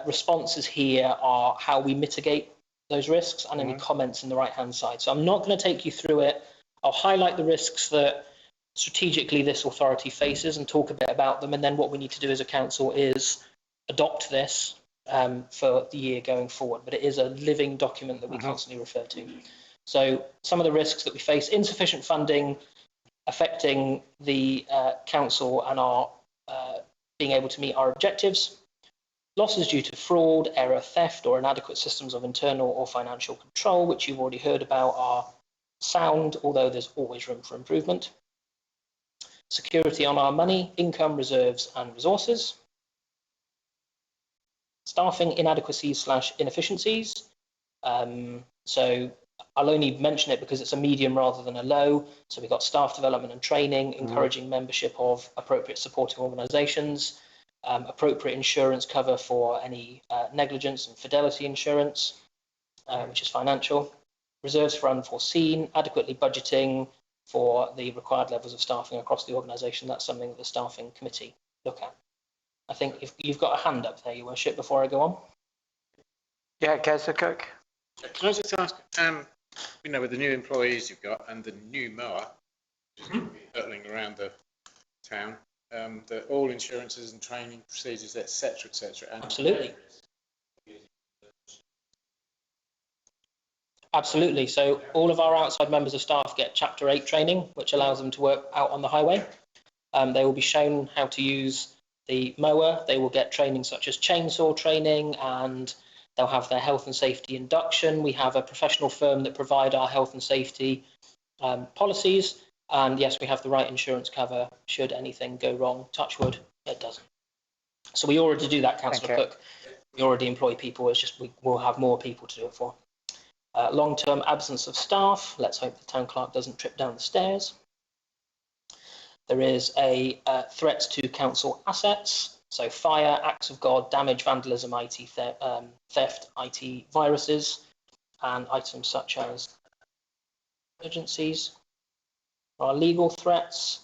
responses here are how we mitigate those risks and any comments in the right-hand side. So I'm not going to take you through it. I'll highlight the risks that strategically this authority faces and talk a bit about them. And then what we need to do as a council is adopt this for the year going forward. But it is a living document that we constantly refer to. So some of the risks that we face: insufficient funding affecting the council and our being able to meet our objectives. Losses due to fraud, error, theft, or inadequate systems of internal or financial control, which you've already heard about, are sound, although there's always room for improvement. Security on our money, income, reserves, and resources. Staffing inadequacies / inefficiencies. So I'll only mention it because it's a medium rather than a low. So we've got staff development and training, encouraging membership of appropriate supporting organisations, appropriate insurance cover for any negligence and fidelity insurance, which is financial. Reserves for unforeseen, adequately budgeting for the required levels of staffing across the organisation. That's something that the staffing committee look at. I think if you've got a hand up there, Your Worship, before I go on. Yeah, Councillor Cook. Can I just ask, you know, with the new employees you've got and the new mower, which is going to be hurtling around the town, that all insurances and training procedures, etc., etc. Absolutely. Absolutely. So all of our outside members of staff get Chapter 8 training, which allows them to work out on the highway. They will be shown how to use the mower. They will get training such as chainsaw training, and they'll have their health and safety induction. We have a professional firm that provide our health and safety policies. And yes, we have the right insurance cover should anything go wrong. Touch wood, it doesn't. So we already do that, Councillor Cook. We already employ people. It's just we will have more people to do it for. Long-term absence of staff. Let's hope the town clerk doesn't trip down the stairs. There is a threats to council assets. So fire, acts of God, damage, vandalism, IT theft, IT viruses, and items such as emergencies. There are legal threats.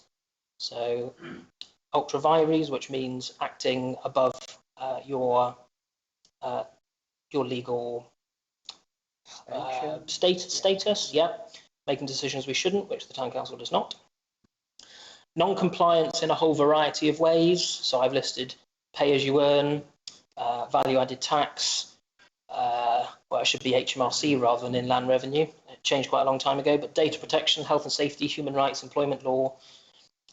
So ultra vires, which means acting above your legal status, making decisions we shouldn't, which the town council does not. Non-compliance in a whole variety of ways. So I've listed pay as you earn, value added tax, well, it should be HMRC rather than inland revenue. It changed quite a long time ago, but data protection, health and safety, human rights, employment law,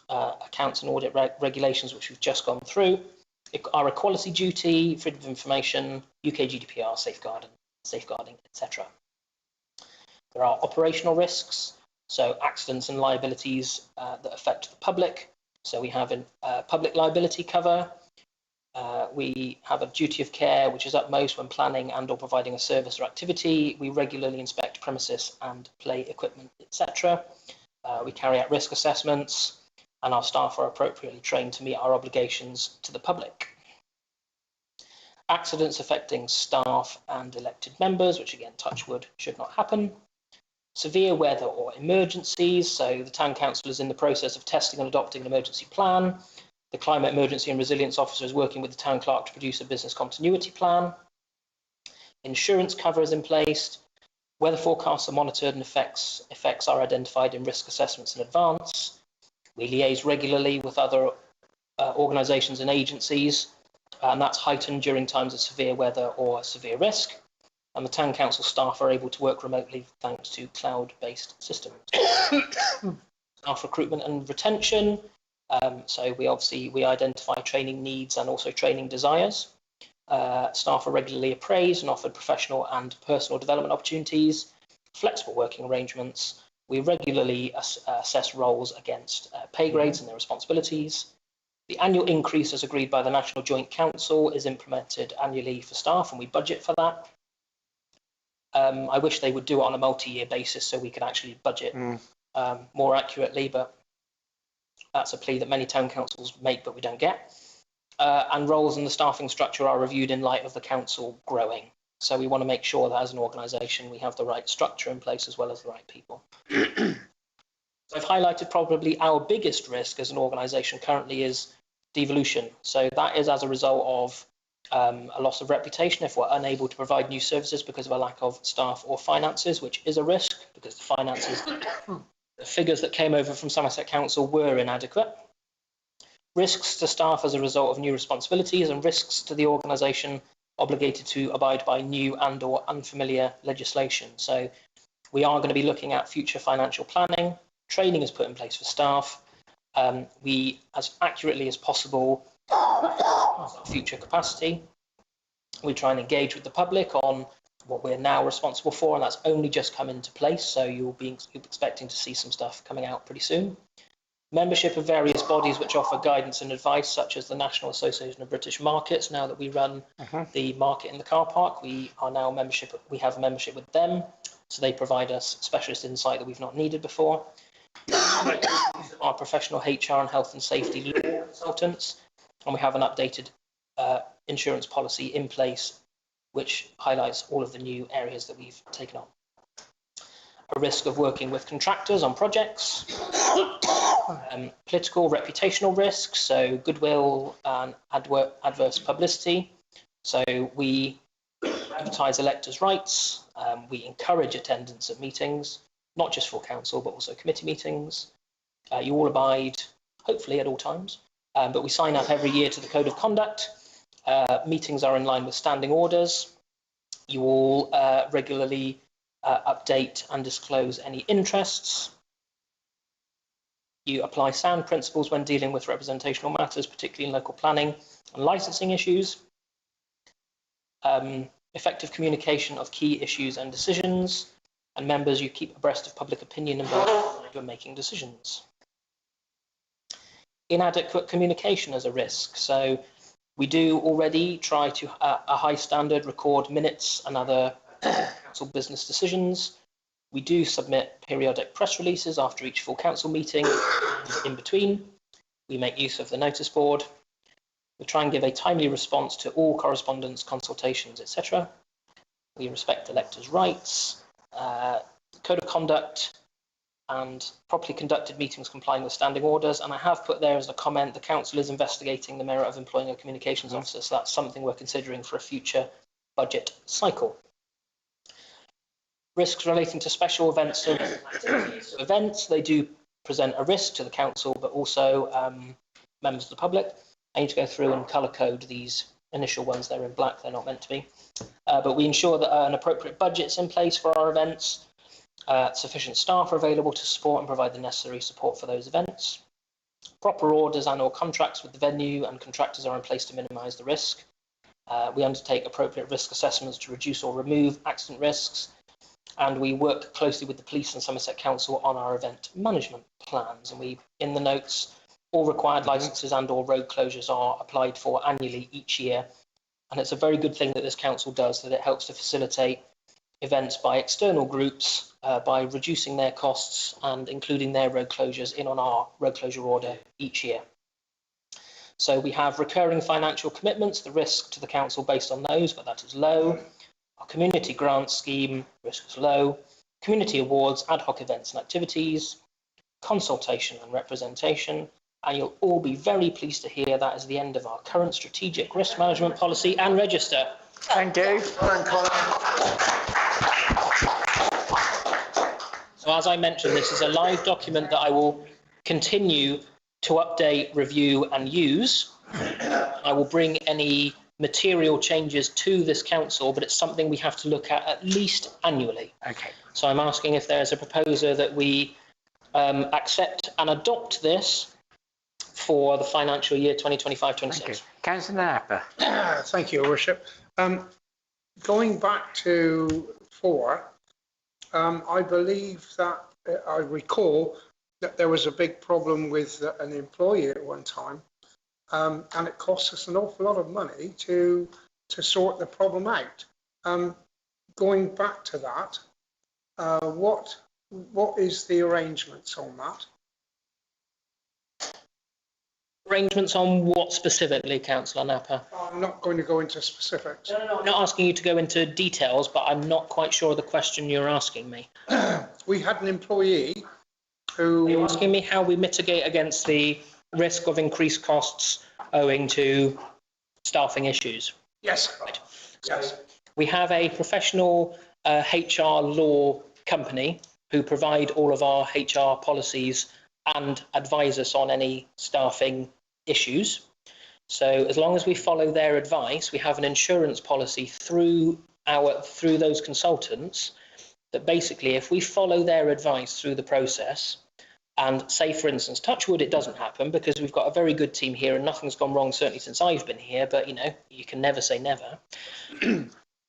accounts and audit regulations, which we've just gone through, our equality duty, freedom of information, UK GDPR, safeguarding, etc. There are operational risks, so accidents and liabilities that affect the public. So we have a public liability cover. We have a duty of care, which is utmost when planning and or providing a service or activity. We regularly inspect premises and play equipment, etc. We carry out risk assessments, and our staff are appropriately trained to meet our obligations to the public. Accidents affecting staff and elected members, which again, touch wood, should not happen. Severe weather or emergencies, so the town council is in the process of testing and adopting an emergency plan. The Climate Emergency and Resilience Officer is working with the town clerk to produce a business continuity plan. Insurance cover is in place. Weather forecasts are monitored and effects are identified in risk assessments in advance. We liaise regularly with other organisations and agencies, and that's heightened during times of severe weather or severe risk. And the town council staff are able to work remotely thanks to cloud-based systems. Staff recruitment and retention. So we identify training needs and also training desires. Staff are regularly appraised and offered professional and personal development opportunities, flexible working arrangements. We regularly assess roles against pay grades and their responsibilities. The annual increase as agreed by the National Joint Council is implemented annually for staff, and we budget for that. I wish they would do it on a multi-year basis so we could actually budget more accurately, but that's a plea that many town councils make but we don't get. And roles in the staffing structure are reviewed in light of the council growing. So we want to make sure that as an organisation we have the right structure in place as well as the right people. So I've highlighted probably our biggest risk as an organisation currently is devolution. So that is as a result of a loss of reputation if we're unable to provide new services because of a lack of staff or finances, which is a risk because the finances, the figures that came over from Somerset Council were inadequate. Risks to staff as a result of new responsibilities, and risks to the organisation obligated to abide by new and or unfamiliar legislation. So we are going to be looking at future financial planning. Training is put in place for staff. We, as accurately as possible, future capacity. We try and engage with the public on what we're now responsible for, and that's only just come into place. So you'll be expecting to see some stuff coming out pretty soon. Membership of various bodies which offer guidance and advice, such as the National Association of British Markets. Now that we run the market in the car park, we are now we have a membership with them, so they provide us specialist insight that we've not needed before. Our professional HR and health and safety law consultants, and we have an updated insurance policy in place which highlights all of the new areas that we've taken on. A risk of working with contractors on projects, political reputational risks, so goodwill and adverse publicity. So we advertise electors' rights, we encourage attendance at meetings, not just for council but also committee meetings. You all abide, hopefully at all times, but we sign up every year to the Code of Conduct. Meetings are in line with standing orders. You all regularly update and disclose any interests. You apply sound principles when dealing with representational matters, particularly in local planning and licensing issues. Effective communication of key issues and decisions. And members, you keep abreast of public opinion and you're making decisions. Inadequate communication as a risk. So we do already try to, a high standard, record minutes and other council business decisions. We do submit periodic press releases after each full council meeting. In between, we make use of the notice board. We try and give a timely response to all correspondence, consultations, etc. We respect electors' rights. Code of conduct and properly conducted meetings complying with standing orders. And I have put there as a comment, the council is investigating the merit of employing a communications officer, so that's something we're considering for a future budget cycle. Risks relating to special events and activities. So events, they do present a risk to the council, but also members of the public. I need to go through and colour code these initial ones. They're in black, they're not meant to be. But we ensure that an appropriate budget's in place for our events. Sufficient staff are available to support and provide the necessary support for those events. Proper orders and or contracts with the venue and contractors are in place to minimise the risk. We undertake appropriate risk assessments to reduce or remove accident risks. And we work closely with the police and Somerset Council on our event management plans. And we, in the notes, all required licences and or road closures are applied for annually each year. And it's a very good thing that this council does, that it helps to facilitate events by external groups by reducing their costs and including their road closures in on our road closure order each year. So we have recurring financial commitments, the risk to the council based on those, but that is low. Our community grant scheme, risk is low. Community awards, ad hoc events and activities, consultation and representation. And you'll all be very pleased to hear that is the end of our current strategic risk management policy and register. Thank you. So as I mentioned, this is a live document that I will continue to update, review and use. I will bring any material changes to this council, but it's something we have to look at least annually. Okay. So I'm asking if there's a proposer that we accept and adopt this for the financial year 2025-26. Councillor Napper. Thank you, Your Worship. Going back to 4, I believe that I recall that there was a big problem with an employee at one time, and it cost us an awful lot of money to sort the problem out. Going back to that, what is the arrangements on that? Arrangements on what specifically, Councillor Napper? I'm not going to go into specifics. No, I'm not asking you to go into details, but I'm not quite sure of the question you're asking me. We had an employee who... Are you asking me how we mitigate against the risk of increased costs owing to staffing issues? Yes. Right. Yes. We have a professional HR law company who provide all of our HR policies and advise us on any staffing issues. So as long as we follow their advice, we have an insurance policy through those consultants that basically, if we follow their advice through the process, and say, for instance, touch wood, it doesn't happen because we've got a very good team here and nothing's gone wrong, certainly since I've been here, but you know, you can never say never.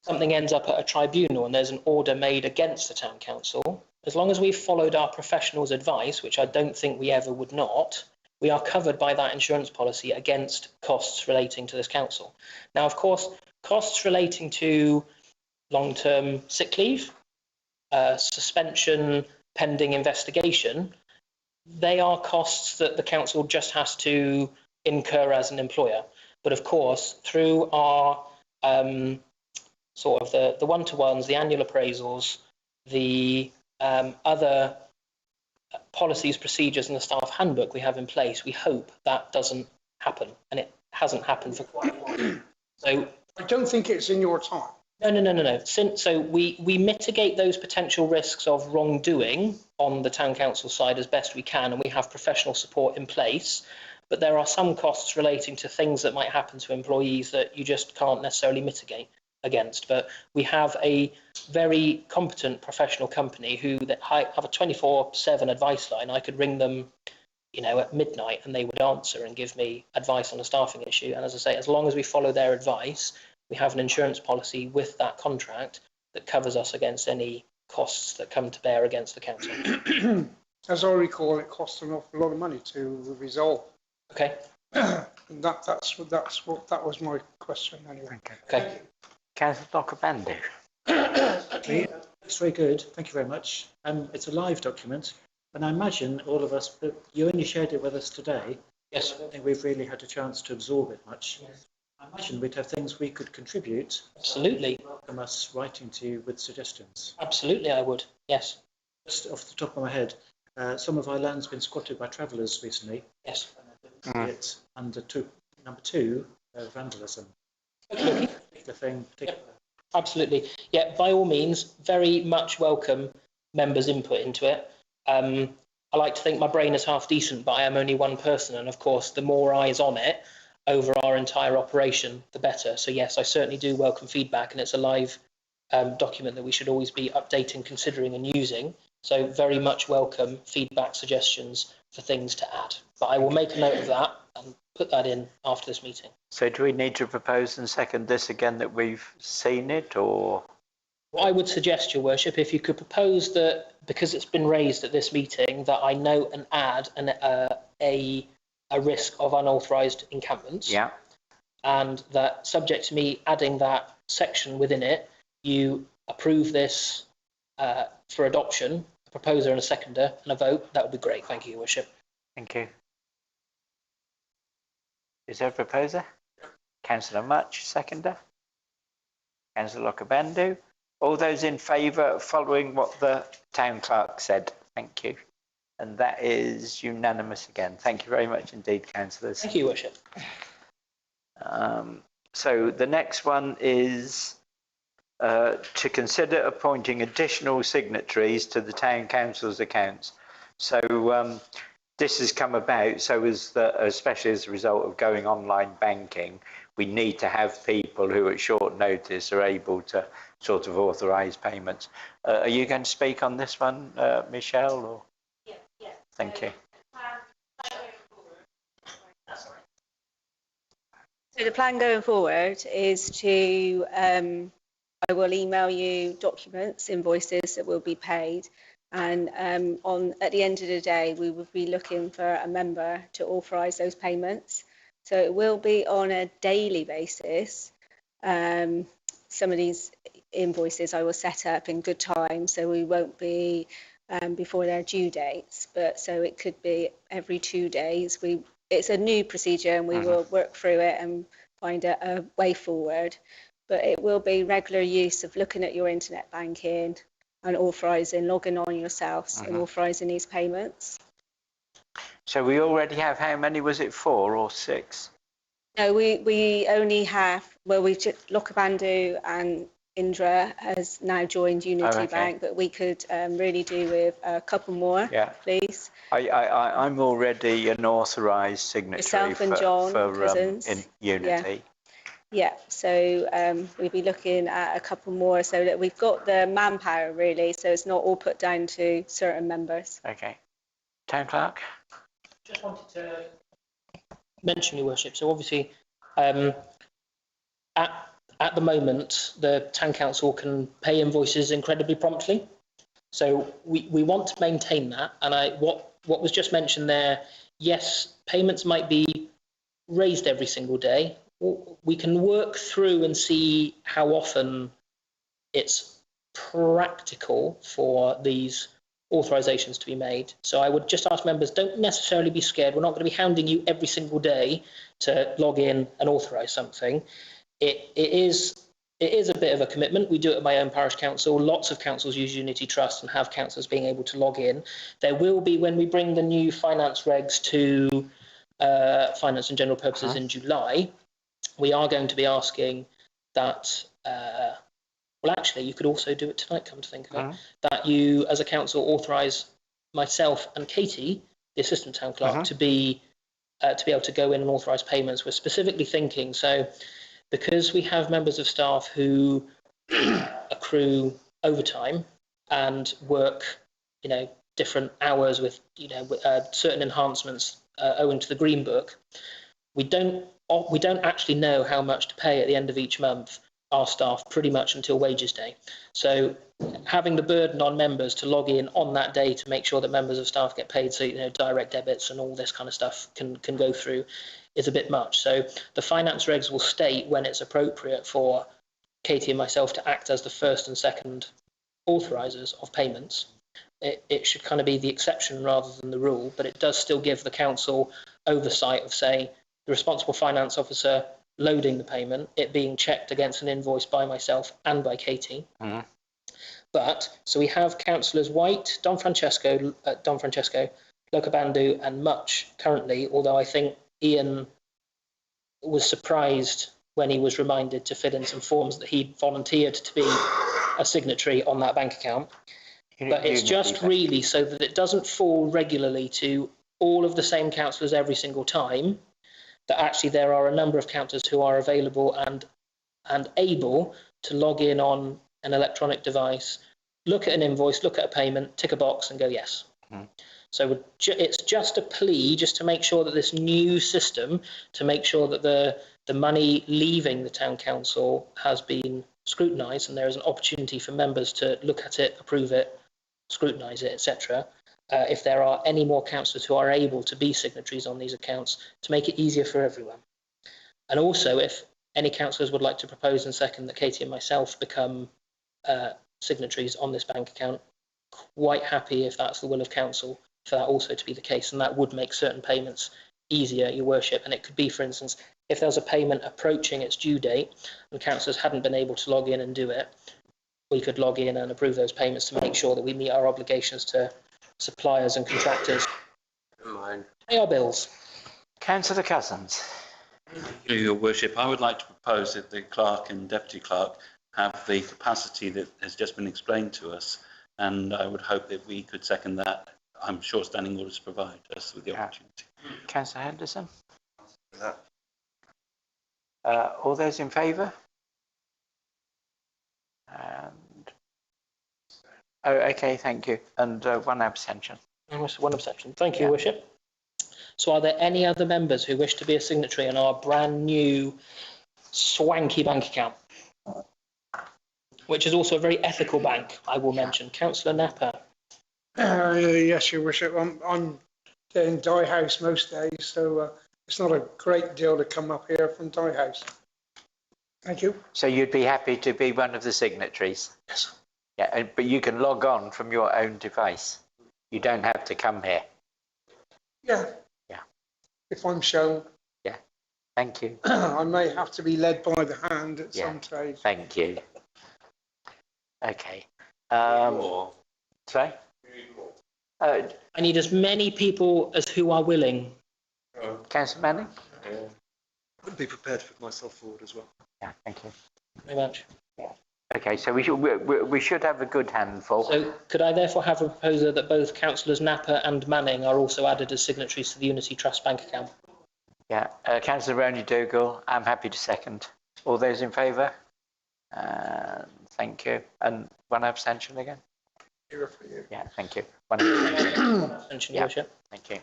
Something ends up at a tribunal and there's an order made against the town council. As long as we've followed our professionals' advice, which I don't think we ever would not, we are covered by that insurance policy against costs relating to this council. Now, of course, costs relating to long-term sick leave, suspension, pending investigation, they are costs that the council just has to incur as an employer. But of course, through our sort of the one-to-ones, the annual appraisals, the other policies, procedures and the staff handbook we have in place, we hope that doesn't happen, and it hasn't happened for quite a while. So I don't think it's in your time. No. So we mitigate those potential risks of wrongdoing on the town council side as best we can, and we have professional support in place. But there are some costs relating to things that might happen to employees that you just can't necessarily mitigate against. But we have a very competent professional company who have a 24/7 advice line. I could ring them, you know, at midnight and they would answer and give me advice on a staffing issue. And as I say, as long as we follow their advice, we have an insurance policy with that contract that covers us against any costs that come to bear against the council. As I recall, it cost an awful lot of money to resolve. Okay. That was my question anyway. Okay. Councillor Locker-Bandu. It's very good. Thank you very much. It's a live document, and I imagine all of us, but you only shared it with us today. Yes. I don't think we've really had a chance to absorb it much. Yes. I imagine we'd have things we could contribute. Absolutely. From us writing to you with suggestions. Absolutely, I would. Yes. Just off the top of my head, some of our land's been squatted by travellers recently. Yes. It's under number 2, vandalism. Okay. The thing. Yep. Absolutely. Yeah, by all means, very much welcome members' input into it. I like to think my brain is half decent, but I am only one person. And of course, the more eyes on it over our entire operation, the better. So yes, I certainly do welcome feedback, and it's a live document that we should always be updating, considering and using. So very much welcome feedback, suggestions for things to add. But I will make a note of that and put that in after this meeting. So do we need to propose and second this again that we've seen it, or? What I would suggest, Your Worship, if you could propose that, because it's been raised at this meeting, that I note and add a risk of unauthorised encampments. Yeah. And that, subject to me adding that section within it, you approve this for adoption, a proposer and a seconder, and a vote. That would be great. Thank you, Your Worship. Thank you. Is there a proposer? Councillor Much, seconder. Councillor Locker-Bandu. All those in favour following what the town clerk said? Thank you. And that is unanimous again. Thank you very much indeed, councillors. Thank you, Your Worship. So the next one is to consider appointing additional signatories to the town council's accounts. So this has come about especially as a result of going online banking, we need to have people who at short notice are able to sort of authorise payments. Are you going to speak on this one, Michelle? Or? Yeah. Thank you. So the plan going forward is to, I will email you documents, invoices that will be paid. And at the end of the day, we will be looking for a member to authorise those payments. So it will be on a daily basis. Some of these invoices I will set up in good time, so we won't be before their due dates. But so it could be every 2 days. It's a new procedure, and we will work through it and find a way forward. But it will be regular use of looking at your internet banking and authorising, logging on yourselves and authorising these payments. So we already have, how many was it, 4 or 6? No, we only have, well, we've just, Lokabandu and Indra has now joined Unity Bank, but we could really do with a couple more, please. I'm already an authorised signatory Yourself and John Cousins. In Unity. Yeah, so we'll be looking at a couple more so that we've got the manpower really, so it's not all put down to certain members. Okay. Town Clerk? Just wanted to mention, Your Worship, so obviously at the moment the Town Council can pay invoices incredibly promptly. So we want to maintain that, and what was just mentioned there, yes, payments might be raised every single day. We can work through and see how often it's practical for these authorisations to be made. So I would just ask members, don't necessarily be scared. We're not going to be hounding you every single day to log in and authorise something. It is a bit of a commitment. We do it at my own parish council. Lots of councils use Unity Trust and have councillors being able to log in. There will be, when we bring the new finance regs to finance and general purposes in July, we are going to be asking that, well, actually, you could also do it tonight, come to think of it, that you, as a council, authorise myself and Katie, the assistant town clerk, to be able to go in and authorise payments. We're specifically thinking, so because we have members of staff who accrue overtime and work, different hours with, certain enhancements owing to the Green Book, we don't actually know how much to pay at the end of each month our staff pretty much until wages day. So having the burden on members to log in on that day to make sure that members of staff get paid, so direct debits and all this kind of stuff can go through, is a bit much. So the finance regs will state when it's appropriate for Katie and myself to act as the first and second authorisers of payments. It should kind of be the exception rather than the rule, but it does still give the council oversight of, say, the responsible finance officer loading the payment, it being checked against an invoice by myself and by Katie. But, so we have councillors White, Don Francesco, Lokabandu and Much currently, although I think Ian was surprised when he was reminded to fill in some forms that he'd volunteered to be a signatory on that bank account. But it's just really so that it doesn't fall regularly to all of the same councillors every single time, that actually there are a number of councillors who are available and able to log in on an electronic device, look at an invoice, look at a payment, tick a box and go yes. So it's just a plea just to make sure that this new system, to make sure that the money leaving the town council has been scrutinised and there is an opportunity for members to look at it, approve it, scrutinise it, etc. If there are any more councillors who are able to be signatories on these accounts, to make it easier for everyone. And also, if any councillors would like to propose and second that Katie and myself become signatories on this bank account, quite happy, if that's the will of council, for that also to be the case, and that would make certain payments easier, Your Worship. And it could be, for instance, if there's a payment approaching its due date and councillors hadn't been able to log in and do it, we could log in and approve those payments to make sure that we meet our obligations to suppliers and contractors. Pay our bills. Councillor Cousins. Your Worship, I would like to propose that the clerk and deputy clerk have the capacity that has just been explained to us, and I would hope that we could second that. I'm sure standing orders provide us with the opportunity. Councillor Henderson. All those in favour? And oh, okay, thank you. And one abstention. One abstention. Thank you, Yeah. Worship. So are there any other members who wish to be a signatory on our brand new swanky bank account? Which is also a very ethical bank, I will mention. Councillor Napper. Yes, Your Worship. I'm in Dye House most days, so it's not a great deal to come up here from Dye House. Thank you. So you'd be happy to be one of the signatories? Yes. Yeah, but you can log on from your own device. You don't have to come here. Yeah. Yeah. If I'm shown. Yeah. Thank you. I may have to be led by the hand at some stage. Thank you. Okay. Sorry? I need as many people as who are willing. Councillor Manning? Wouldn't be prepared to put myself forward as well. Yeah, thank you. Very much. Okay, so we should have a good handful. So could I therefore have a proposal that both councillors Napper and Manning are also added as signatories to the Unity Trust bank account? Yeah, Councillor Ronnie Dougal, I'm happy to second. All those in favour? Thank you. And one abstention again? Yeah, thank you. One abstention. Abstention, Your Worship. Thank you.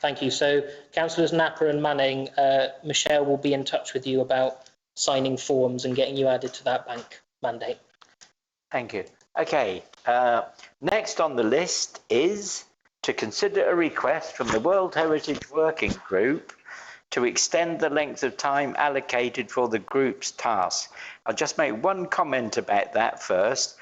Thank you. So councillors Napper and Manning, Michelle will be in touch with you about signing forms and getting you added to that bank mandate. Thank you. Okay, next on the list is to consider a request from the World Heritage Working Group to extend the length of time allocated for the group's tasks. I'll just make one comment about that first.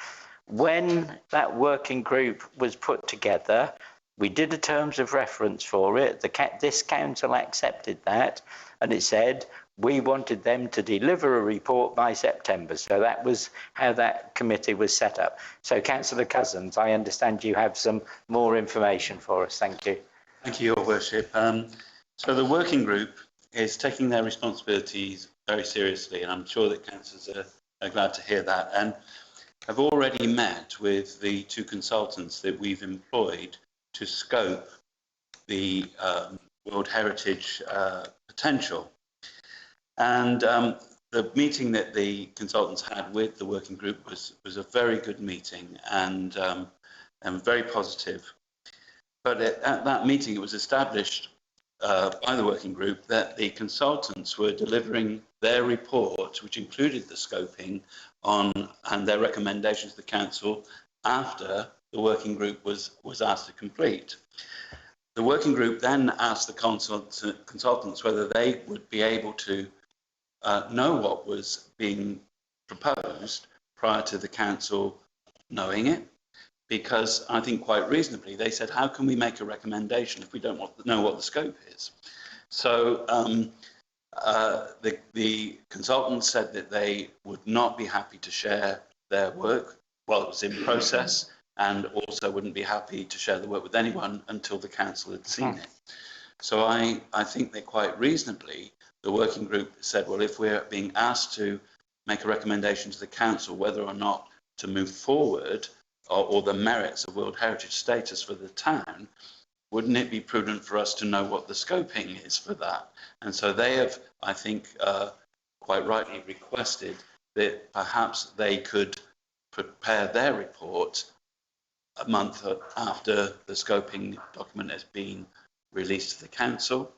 When that working group was put together, we did a terms of reference for it. This council accepted that, and it said we wanted them to deliver a report by September. So that was how that committee was set up. So Councillor Cousins, I understand you have some more information for us. Thank you. Thank you, Your Worship. So the working group is taking their responsibilities very seriously, and I'm sure that councillors are glad to hear that. And I've already met with the two consultants that we've employed to scope the World Heritage potential. And the meeting that the consultants had with the working group was a very good meeting and very positive. But at that meeting, it was established by the working group that the consultants were delivering their report, which included the scoping and their recommendations to the council after the working group was asked to complete. The working group then asked the consultants whether they would be able to know what was being proposed prior to the council knowing it, because I think quite reasonably they said, how can we make a recommendation if we don't know what the scope is? So the consultants said that they would not be happy to share their work while it was in process, and also wouldn't be happy to share the work with anyone until the council had seen it. So I think that quite reasonably the working group said, well, if we're being asked to make a recommendation to the council whether or not to move forward or the merits of World Heritage status for the town, wouldn't it be prudent for us to know what the scoping is for that? And so they have, I think, quite rightly requested that perhaps they could prepare their report a month after the scoping document has been released to the council.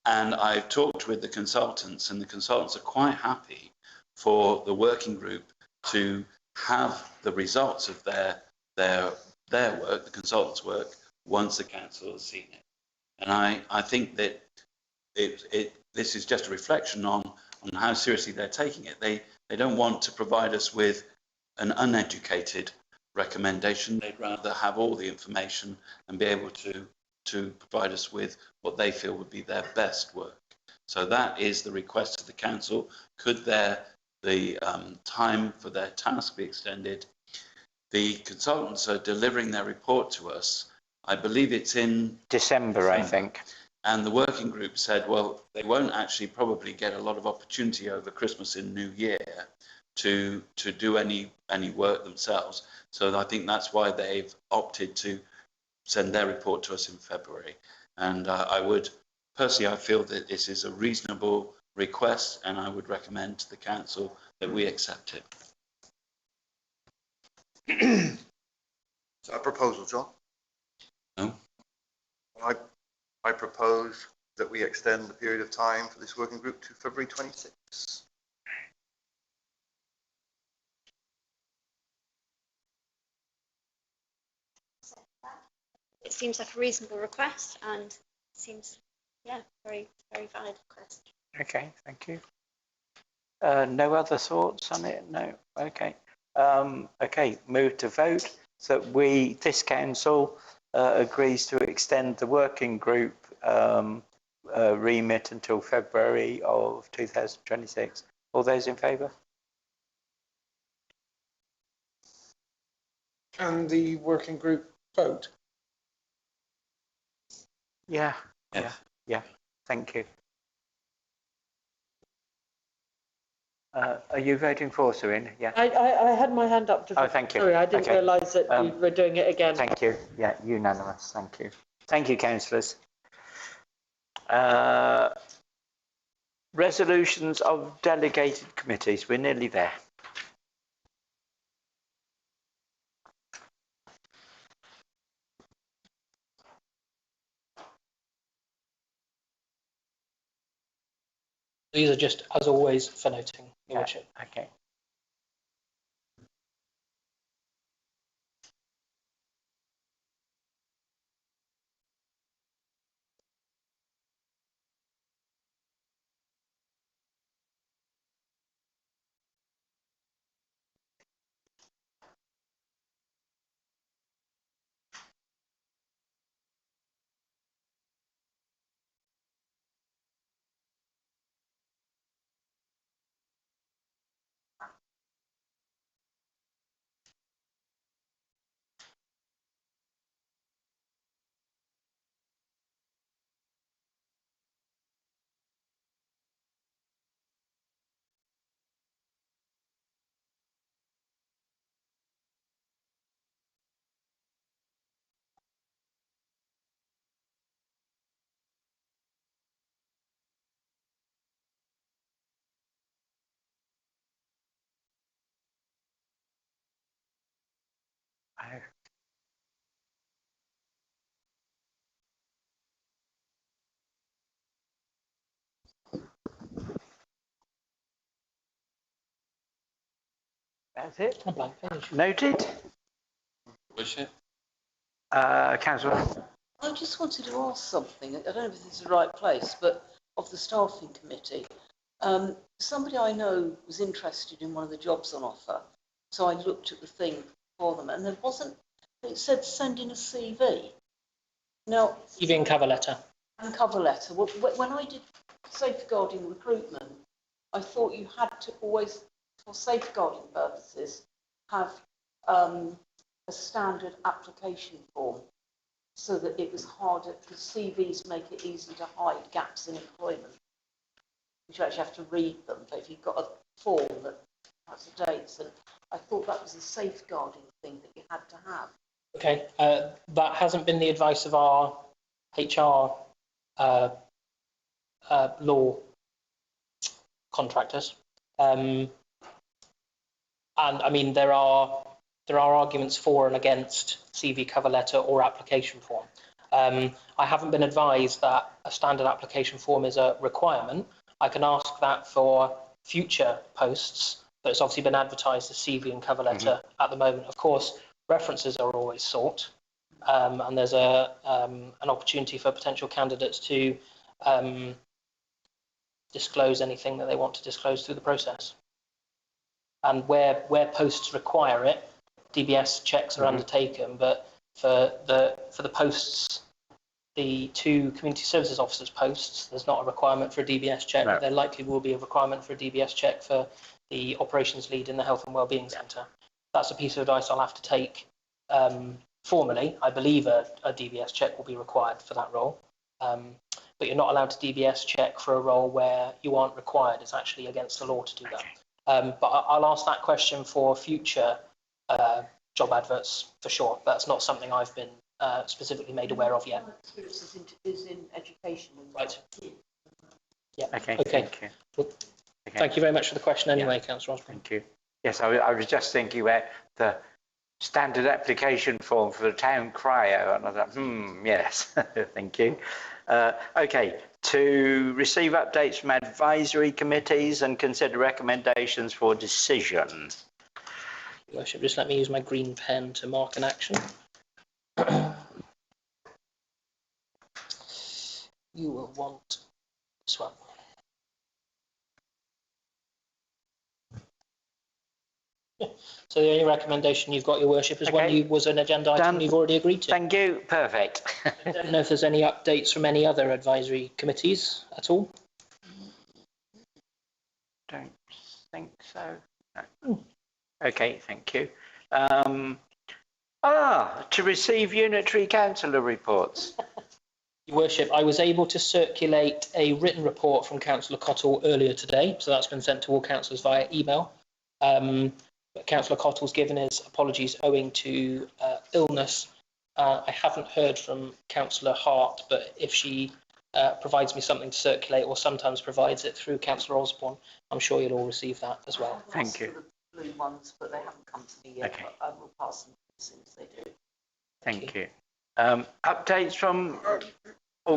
And I've talked with the consultants, and the consultants are quite happy for the working group to have the results of their work, the consultants' work, once the council has seen it. And I think that this is just a reflection on how seriously they're taking it. They don't want to provide us with an uneducated recommendation. They'd rather have all the information and be able to provide us with what they feel would be their best work. So that is the request to the council. Could the time for their task be extended? The consultants are delivering their report to us. I believe it's in December, I think. And the working group said, well, they won't actually probably get a lot of opportunity over Christmas and New Year to do any work themselves. So I think that's why they've opted to send their report to us in February. And I feel that this is a reasonable request, and I would recommend to the council that we accept it. Is that a proposal, John? No. I propose that we extend the period of time for this working group to February 26th. It seems like a reasonable request and seems, yeah, very, very valid request. Okay, thank you. No other thoughts on it? No. Okay. Okay, move to vote that this council agrees to extend the working group remit until February of 2026. All those in favour? And the working group vote? Yeah. Yes. Yeah. Thank you. Are you voting for, Serena? Yeah. I had my hand up. Oh, thank you. Sorry, I didn't realise that you were doing it again. Thank you. Yeah, unanimous. Thank you. Thank you, councillors. Resolutions of delegated committees. We're nearly there. These are just, as always, for noting, Your Worship. Okay. That's it. A blank page. Noted. Worship. Councillor. I just wanted to ask something. I don't know if this is the right place, but of the staffing committee. Somebody I know was interested in one of the jobs on offer, so I looked at the thing for them, and there wasn't. It said send in a CV. Now, CV and cover letter. And cover letter. Well, when I did safeguarding recruitment, I thought you had to always, for safeguarding purposes, have a standard application form, so that it was harder, because CVs make it easy to hide gaps in employment. You actually have to read them, but if you've got a form that has the dates, and I thought that was a safeguarding thing that you had to have. Okay, that hasn't been the advice of our HR law contractors. And I mean, there are arguments for and against CV cover letter or application form. I haven't been advised that a standard application form is a requirement. I can ask that for future posts, but it's obviously been advertised as CV and cover letter at the moment. Of course, references are always sought, and there's an opportunity for potential candidates to disclose anything that they want to disclose through the process. And where posts require it, DBS checks are undertaken, but for the posts, the two community services officers posts, there's not a requirement for a DBS check, but there likely will be a requirement for a DBS check for the operations lead in the Health and Wellbeing Centre. That's a piece of advice I'll have to take formally. I believe a DBS check will be required for that role, but you're not allowed to DBS check for a role where you aren't required. It's actually against the law to do that. But I'll ask that question for future job adverts for sure. That's not something I've been specifically made aware of yet. Is in education. Right. Yeah. Okay. Thank you. Well, thank you very much for the question anyway, Councillor Osborne. Thank you. Yes, I was just thinking about standard application form for the town cryo. And I thought, yes, thank you. Okay, to receive updates from advisory committees and consider recommendations for decision. Your Worship, just let me use my green pen to mark an action. You will want this one. So the only recommendation you've got, Your Worship, is one was an agenda item you've already agreed to. Thank you. Perfect. I don't know if there's any updates from any other advisory committees at all. Don't think so. No. Okay, thank you. To receive unitary councillor reports. Your Worship, I was able to circulate a written report from Councillor Cottle earlier today, so that's been sent to all councillors via email. But Councillor Cottle's given his apologies owing to illness. I haven't heard from Councillor Hart, but if she provides me something to circulate, or sometimes provides it through Councillor Osborne, I'm sure you'll all receive that as well. Thank you. The blue ones, but they haven't come to me yet. Okay. But I will pass them as soon as they do. Thank you. Updates from,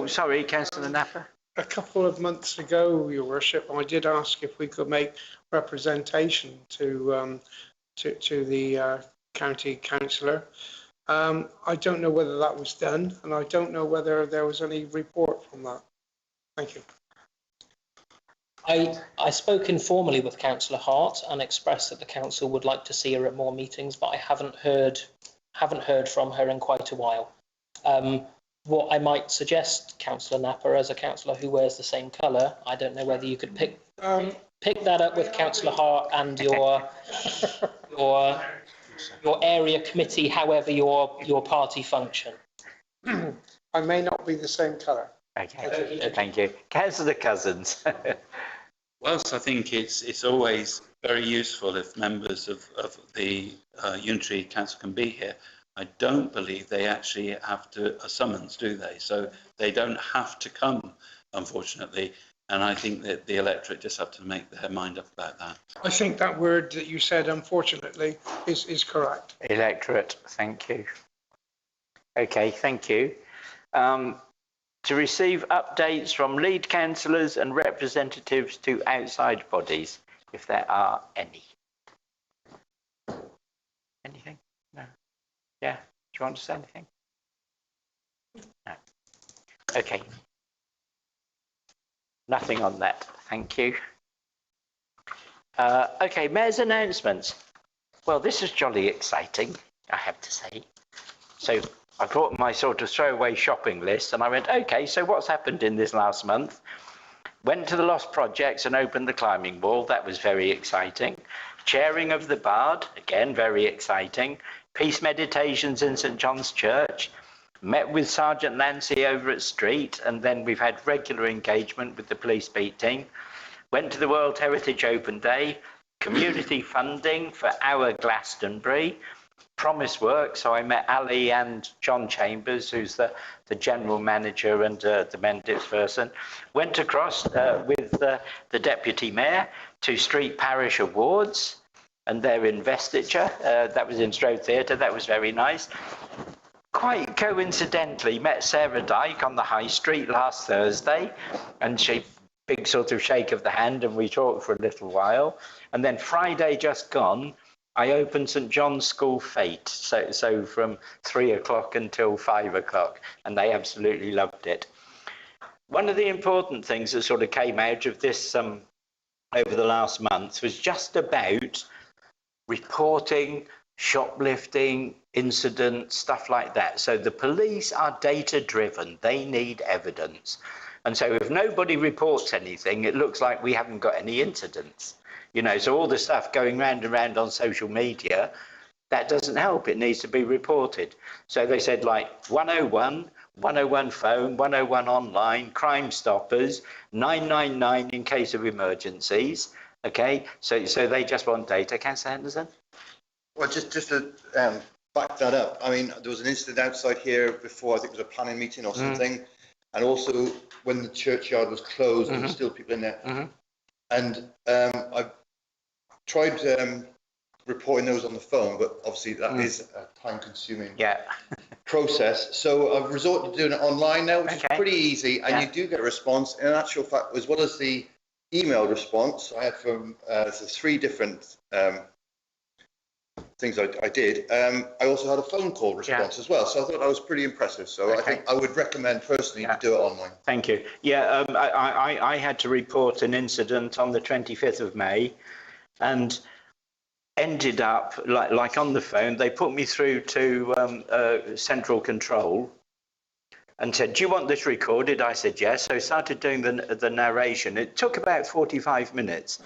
sorry, Councillor Napper. A couple of months ago, Your Worship, I did ask if we could make representation to the county councillor. I don't know whether that was done, and I don't know whether there was any report from that. Thank you. I spoke informally with Councillor Hart and expressed that the council would like to see her at more meetings, but I haven't heard from her in quite a while. What I might suggest, Councillor Napper, as a councillor who wears the same colour, I don't know whether you could pick that up with Councillor Hart and your area committee, however your party function. I may not be the same colour. Okay, thank you. Councillor Cousins. Whilst I think it's always very useful if members of the unitary council can be here, I don't believe they actually have to a summons, do they? So they don't have to come, unfortunately. And I think that the electorate just have to make their mind up about that. I think that word that you said, unfortunately, is correct. Electorate, thank you. Okay, thank you. To receive updates from lead councillors and representatives to outside bodies, if there are any. Anything? No? Yeah? Do you want to say anything? No. Okay. Nothing on that. Thank you. Okay, Mayor's announcements. Well, this is jolly exciting, I have to say. So I brought my sort of throwaway shopping list and I went, okay, so what's happened in this last month? Went to the Lost Projects and opened the climbing wall. That was very exciting. Chairing of the Bard, again, very exciting. Peace meditations in St John's Church. Met with Sergeant Nancy over at Street, and then we've had regular engagement with the police beat team. Went to the World Heritage Open Day. Community funding for our Glastonbury. Promise work, so I met Ali and John Chambers, who's the general manager and the Mendix person. Went across with the deputy mayor to Street Parish Awards and their investiture. That was in Strode Theatre. That was very nice. Quite coincidentally, met Sarah Dyke on the High Street last Thursday, and she big sort of shake of the hand, and we talked for a little while. And then Friday just gone, I opened St John's School Fete, so from 3 o'clock until 5 o'clock, and they absolutely loved it. One of the important things that sort of came out of this over the last month was just about reporting, shoplifting, incidents, stuff like that. So the police are data driven, they need evidence. And so if nobody reports anything, it looks like we haven't got any incidents. You know, so all the stuff going round and round on social media, that doesn't help. It needs to be reported. So they said like 101, 101 phone, 101 online, Crime Stoppers, 999 in case of emergencies. Okay, so they just want data. Councillor Henderson? Well, just to back that up, I mean, there was an incident outside here before, I think it was a planning meeting or something, and also when the churchyard was closed, there were still people in there. And I've tried reporting those on the phone, but obviously that is a time-consuming Yeah. process. So I've resorted to doing it online now, which is Okay. pretty easy, and Yeah. you do get a response. In actual fact, as well as the email response, I had from so 3 different things I did. I also had a phone call response as well, so I thought that was pretty impressive. So I think I would recommend personally to do it online. Thank you. Yeah, I had to report an incident on the 25th of May, and ended up like on the phone. They put me through to central control and said, "Do you want this recorded?" I said yes. So I started doing the narration. It took about 45 minutes,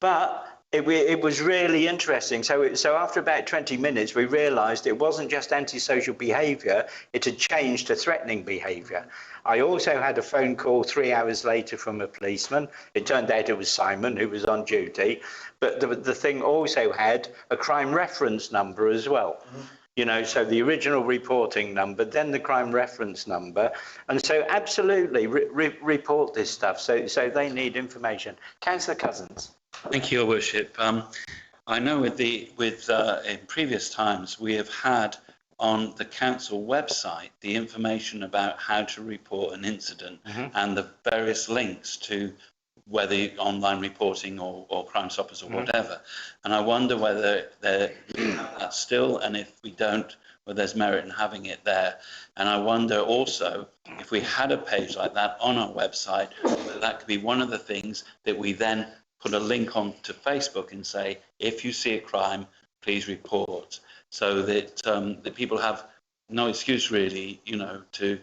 but it was really interesting. So after about 20 minutes, we realised it wasn't just antisocial behaviour, it had changed to threatening behaviour. I also had a phone call 3 hours later from a policeman. It turned out it was Simon, who was on duty. But the thing also had a crime reference number as well. You know, so the original reporting number, then the crime reference number. And so absolutely report this stuff. So they need information. Councillor Cousins. Thank you, Your Worship. I know in previous times we have had on the council website the information about how to report an incident and the various links to whether online reporting or Crime Stoppers or whatever. And I wonder whether we have that still, and if we don't, whether there's merit in having it there. And I wonder also if we had a page like that on our website, whether that could be one of the things that we then put a link on to Facebook and say, if you see a crime, please report, so that that people have no excuse really, you know, to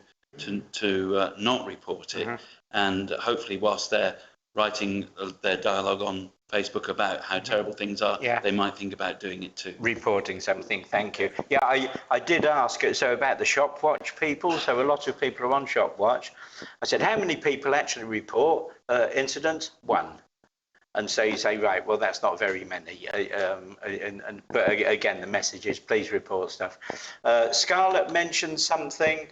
not report it. And hopefully, whilst they're writing their dialogue on Facebook about how terrible things are, they might think about doing it too. Reporting something, thank you. Yeah, I did ask, so about the Shop Watch people, so a lot of people are on Shop Watch. I said, how many people actually report incidents? 1. And so you say, right, well, that's not very many. But again, the message is please report stuff. Scarlett mentioned something,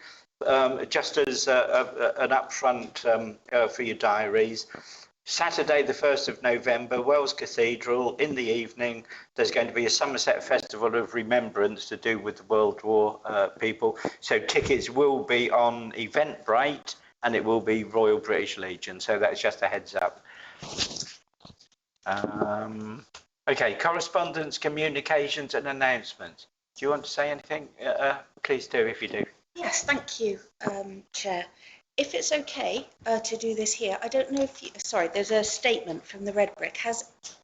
just as an upfront for your diaries. Saturday, the 1st of November, Wells Cathedral, in the evening, there's going to be a Somerset Festival of Remembrance to do with the World War people. So tickets will be on Eventbrite, and it will be Royal British Legion. So that's just a heads up. Okay, correspondence, communications and announcements. Do you want to say anything? Please do, if you do. Yes, thank you, Chair. If it's okay to do this here, I don't know if you, sorry, there's a statement from the Red Brick.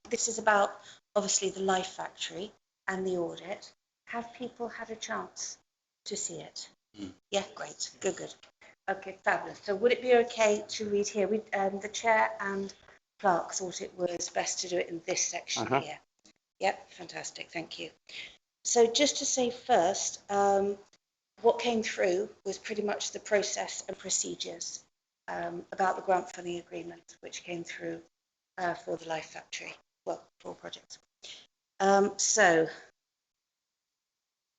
This is about, obviously, the Life Factory and the audit. Have people had a chance to see it? Yeah, great, good. Okay, fabulous. So would it be okay to read here? The Chair and Clerk thought it was best to do it in this section here. Yep, fantastic, thank you. So just to say first, what came through was pretty much the process and procedures about the grant funding agreement, which came through for the Life Factory, well, for all projects. So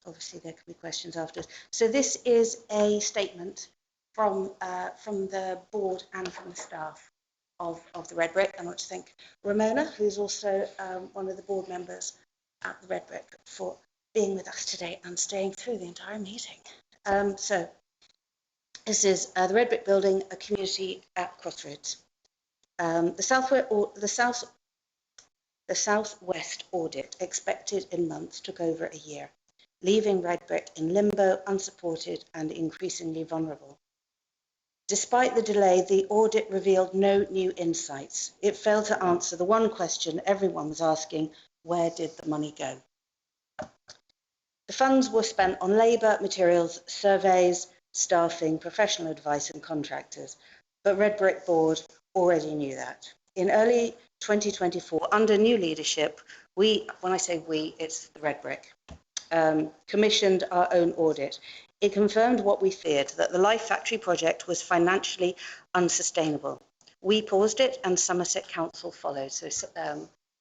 obviously there could be questions afterwards. So this is a statement from the board and from the staff of the Red Brick. I want to thank Ramona, who's also one of the board members at the Red Brick, for being with us today and staying through the entire meeting. So this is the Red Brick Building, a community at Crossroads. The Southwest audit, expected in months, took over a year, leaving Red Brick in limbo, unsupported and increasingly vulnerable. Despite the delay, the audit revealed no new insights. It failed to answer the one question everyone was asking: where did the money go? The funds were spent on labour, materials, surveys, staffing, professional advice and contractors, but Red Brick Board already knew that. In early 2024, under new leadership, when I say we, it's the Red Brick, commissioned our own audit. It confirmed what we feared, that the Life Factory project was financially unsustainable. We paused it and Somerset Council followed. So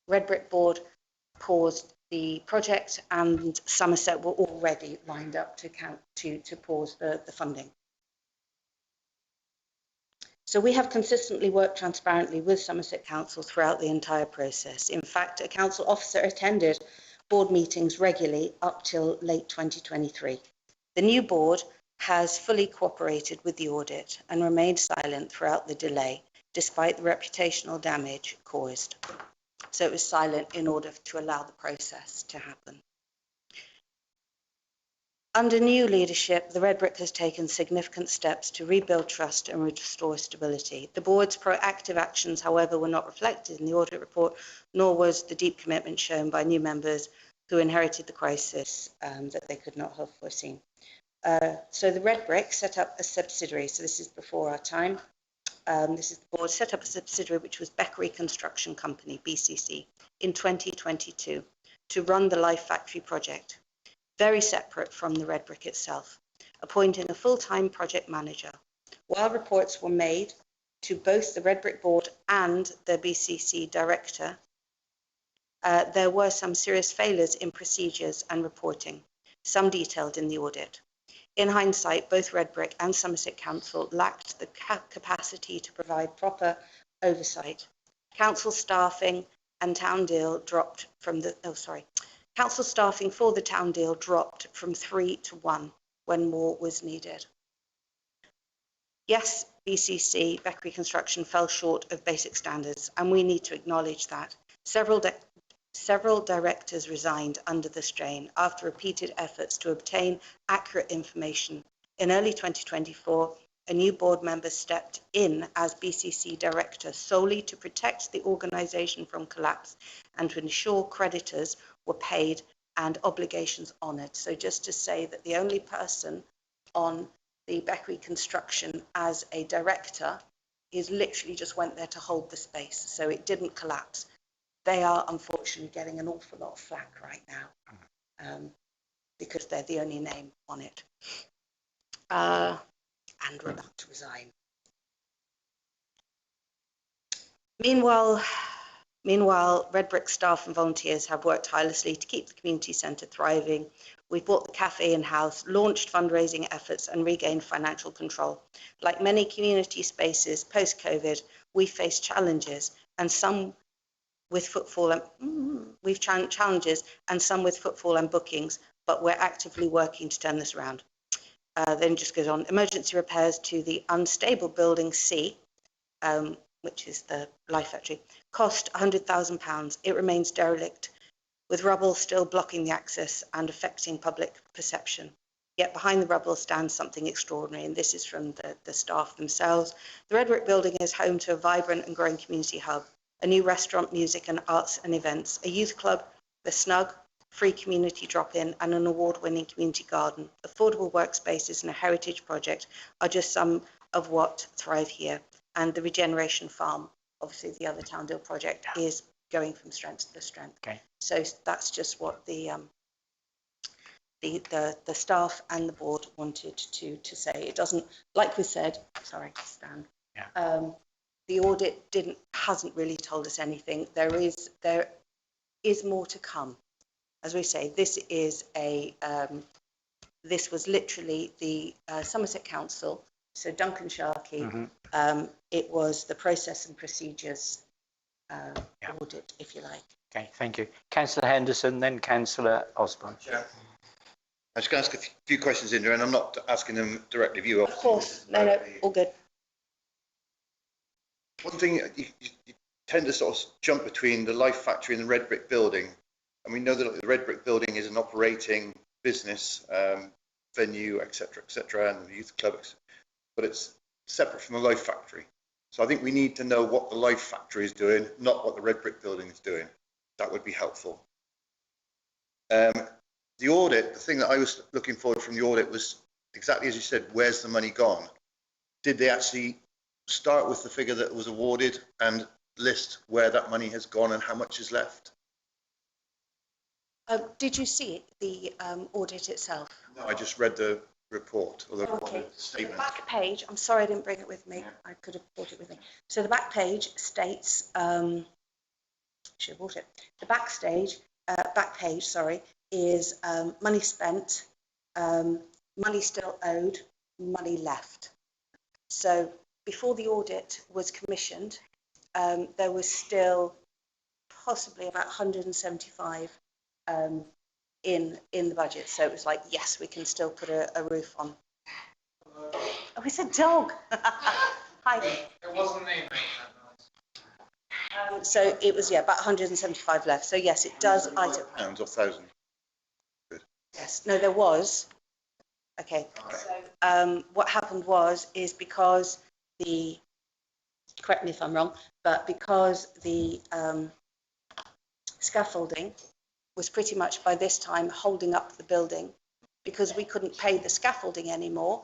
Red Brick Board paused the project and Somerset were already lined up to pause the funding. So we have consistently worked transparently with Somerset Council throughout the entire process. In fact, a council officer attended board meetings regularly up till late 2023. The new board has fully cooperated with the audit and remained silent throughout the delay, despite the reputational damage caused. So it was silent in order to allow the process to happen. Under new leadership, the Red Brick has taken significant steps to rebuild trust and restore stability. The board's proactive actions, however, were not reflected in the audit report, nor was the deep commitment shown by new members who inherited the crisis that they could not have foreseen. So the Red Brick set up a subsidiary, so this is before our time. This is the board set up a subsidiary which was Beckery Construction Company, BCC, in 2022 to run the Life Factory project, very separate from the Red Brick itself, appointing a full-time project manager. While reports were made to both the Red Brick board and the BCC director, there were some serious failures in procedures and reporting, some detailed in the audit. In hindsight, both Red Brick and Somerset Council lacked the capacity to provide proper oversight. Council staffing and town deal dropped from the, Council staffing for the town deal dropped from 3 to 1 when more was needed. Yes, BCC, Beckery Construction, fell short of basic standards, and we need to acknowledge that. Several directors resigned under the strain after repeated efforts to obtain accurate information. In early 2024, a new board member stepped in as BCC director solely to protect the organisation from collapse and to ensure creditors were paid and obligations honoured. So just to say that the only person on the Beckery Construction as a director is literally just went there to hold the space, so it didn't collapse. They are unfortunately getting an awful lot of flack right now because they're the only name on it. And we're about to resign. Meanwhile, Red Brick staff and volunteers have worked tirelessly to keep the community centre thriving. We've brought the cafe in-house, launched fundraising efforts and regained financial control. Like many community spaces post-COVID, we face challenges and some with footfall and challenges and some with footfall and bookings, but we're actively working to turn this around. Then just goes on, emergency repairs to the unstable building C, which is the Life Factory, cost £100,000. It remains derelict, with rubble still blocking the access and affecting public perception. Yet behind the rubble stands something extraordinary, and this is from the staff themselves. The Red Brick building is home to a vibrant and growing community hub, a new restaurant, music and arts and events, a youth club, the Snug, free community drop-in and an award-winning community garden. Affordable workspaces and a heritage project are just some of what thrive here. And the regeneration farm, obviously the other town deal project, is going from strength to strength. Okay. So that's just what the staff and the board wanted to say. It doesn't, like we said, sorry, Stan. Yeah. The audit hasn't really told us anything. There is more to come. As we say, this was literally the Somerset Council, so Duncan Sharkey. It was the process and procedures audit, if you like. Okay, thank you. Councillor Henderson, then Councillor Osborne. Yeah. I'm just going to ask a few questions in there, and I'm not asking them directly of you. Of course, no, all good. One thing, you tend to sort of jump between the Life Factory and the Red Brick building. And we know that the Red Brick building is an operating business, venue, etc., and the youth club, but it's separate from the Life Factory. So I think we need to know what the Life Factory is doing, not what the Red Brick building is doing. That would be helpful. The audit, the thing that I was looking forward from the audit was exactly as you said, where's the money gone? Did they actually start with the figure that was awarded and list where that money has gone and how much is left? Did you see the audit itself? No, I just read the report or the statement. The back page, I'm sorry I didn't bring it with me. I could have brought it with me. So the back page states, should have brought it. The back page, sorry, is money spent, money still owed, money left. So before the audit was commissioned, there was still possibly about 175 in the budget. So it was like, yes, we can still put a roof on. Oh, it's a dog. Hi. It wasn't me. So it was, yeah, about 175 left. So yes, it does item. Pounds or thousand? Yes, no, there was. Okay. So what happened is because the, correct me if I'm wrong, but because the scaffolding was pretty much by this time holding up the building, because we couldn't pay the scaffolding anymore,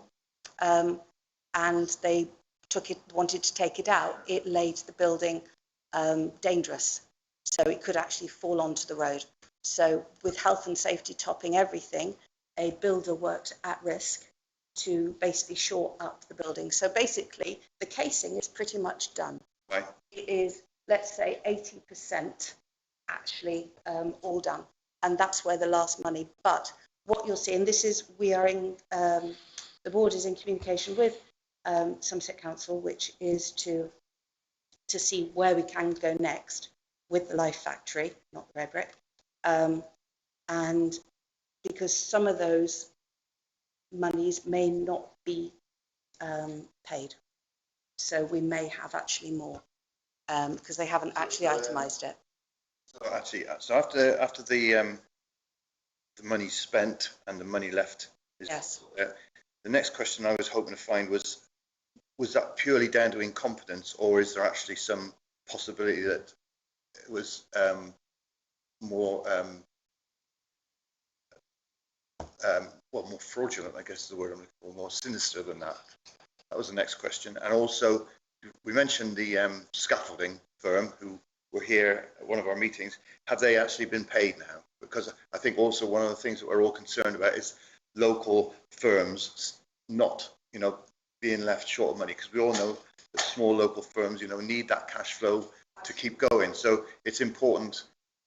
and they wanted to take it out, it laid the building dangerous. So it could actually fall onto the road. So with health and safety topping everything, a builder worked at risk to basically shore up the building. So basically the casing is pretty much done. Right. It is, let's say, 80% actually all done. And that's where the last money, but what you'll see, and this is, we are in, the board is in communication with Somerset Council, which is to see where we can go next with the Life Factory, not the red brick. And because some of those monies may not be paid. So we may have actually more because they haven't actually itemised it. So actually, so after the money's spent and the money left, yes. The next question I was hoping to find was that purely down to incompetence, or is there actually some possibility that it was more more fraudulent, I guess is the word I'm looking for, more sinister than that? That was the next question. And also, we mentioned the scaffolding firm who were here at one of our meetings. Have they actually been paid now? Because I think also one of the things that we're all concerned about is local firms not, being left short of money, because we all know that small local firms, need that cash flow to keep going. So it's important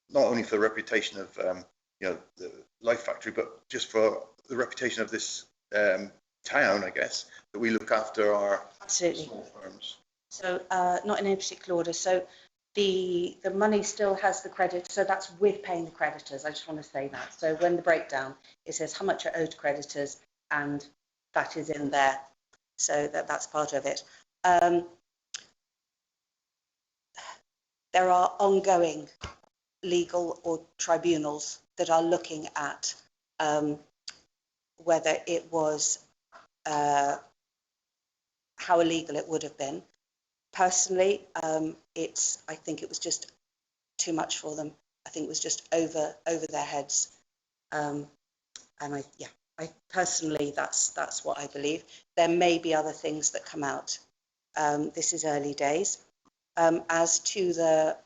not only for the reputation of, the Life Factory, but just for the reputation of this town, I guess, that we look after our small firms. So not in any particular order. So the money still has the credit, so that's with paying the creditors. I just want to say that. So when the breakdown, it says how much are owed to creditors, and that is in there. So that's part of it. There are ongoing legal or tribunals that are looking at whether it was how illegal it would have been. Personally, I think it was just too much for them. I think it was just over their heads. And I personally, that's what I believe. There may be other things that come out. This is early days. As to the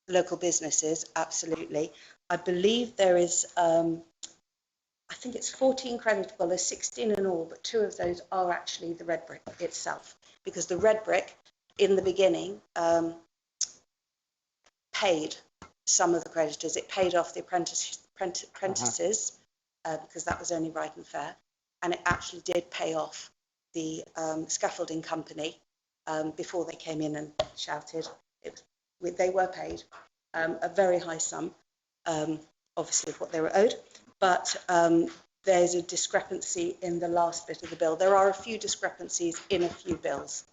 local businesses, absolutely. I believe there is, I think it's 14 credit, well, there's 16 in all, but 2 of those are actually the red brick itself, because the red brick in the beginning paid some of the creditors. It paid off the apprentices because that was only right and fair, and it actually did pay off the scaffolding company before they came in and shouted. They were paid a very high sum, obviously of what they were owed, but there's a discrepancy in the last bit of the bill. There are a few discrepancies in a few bills.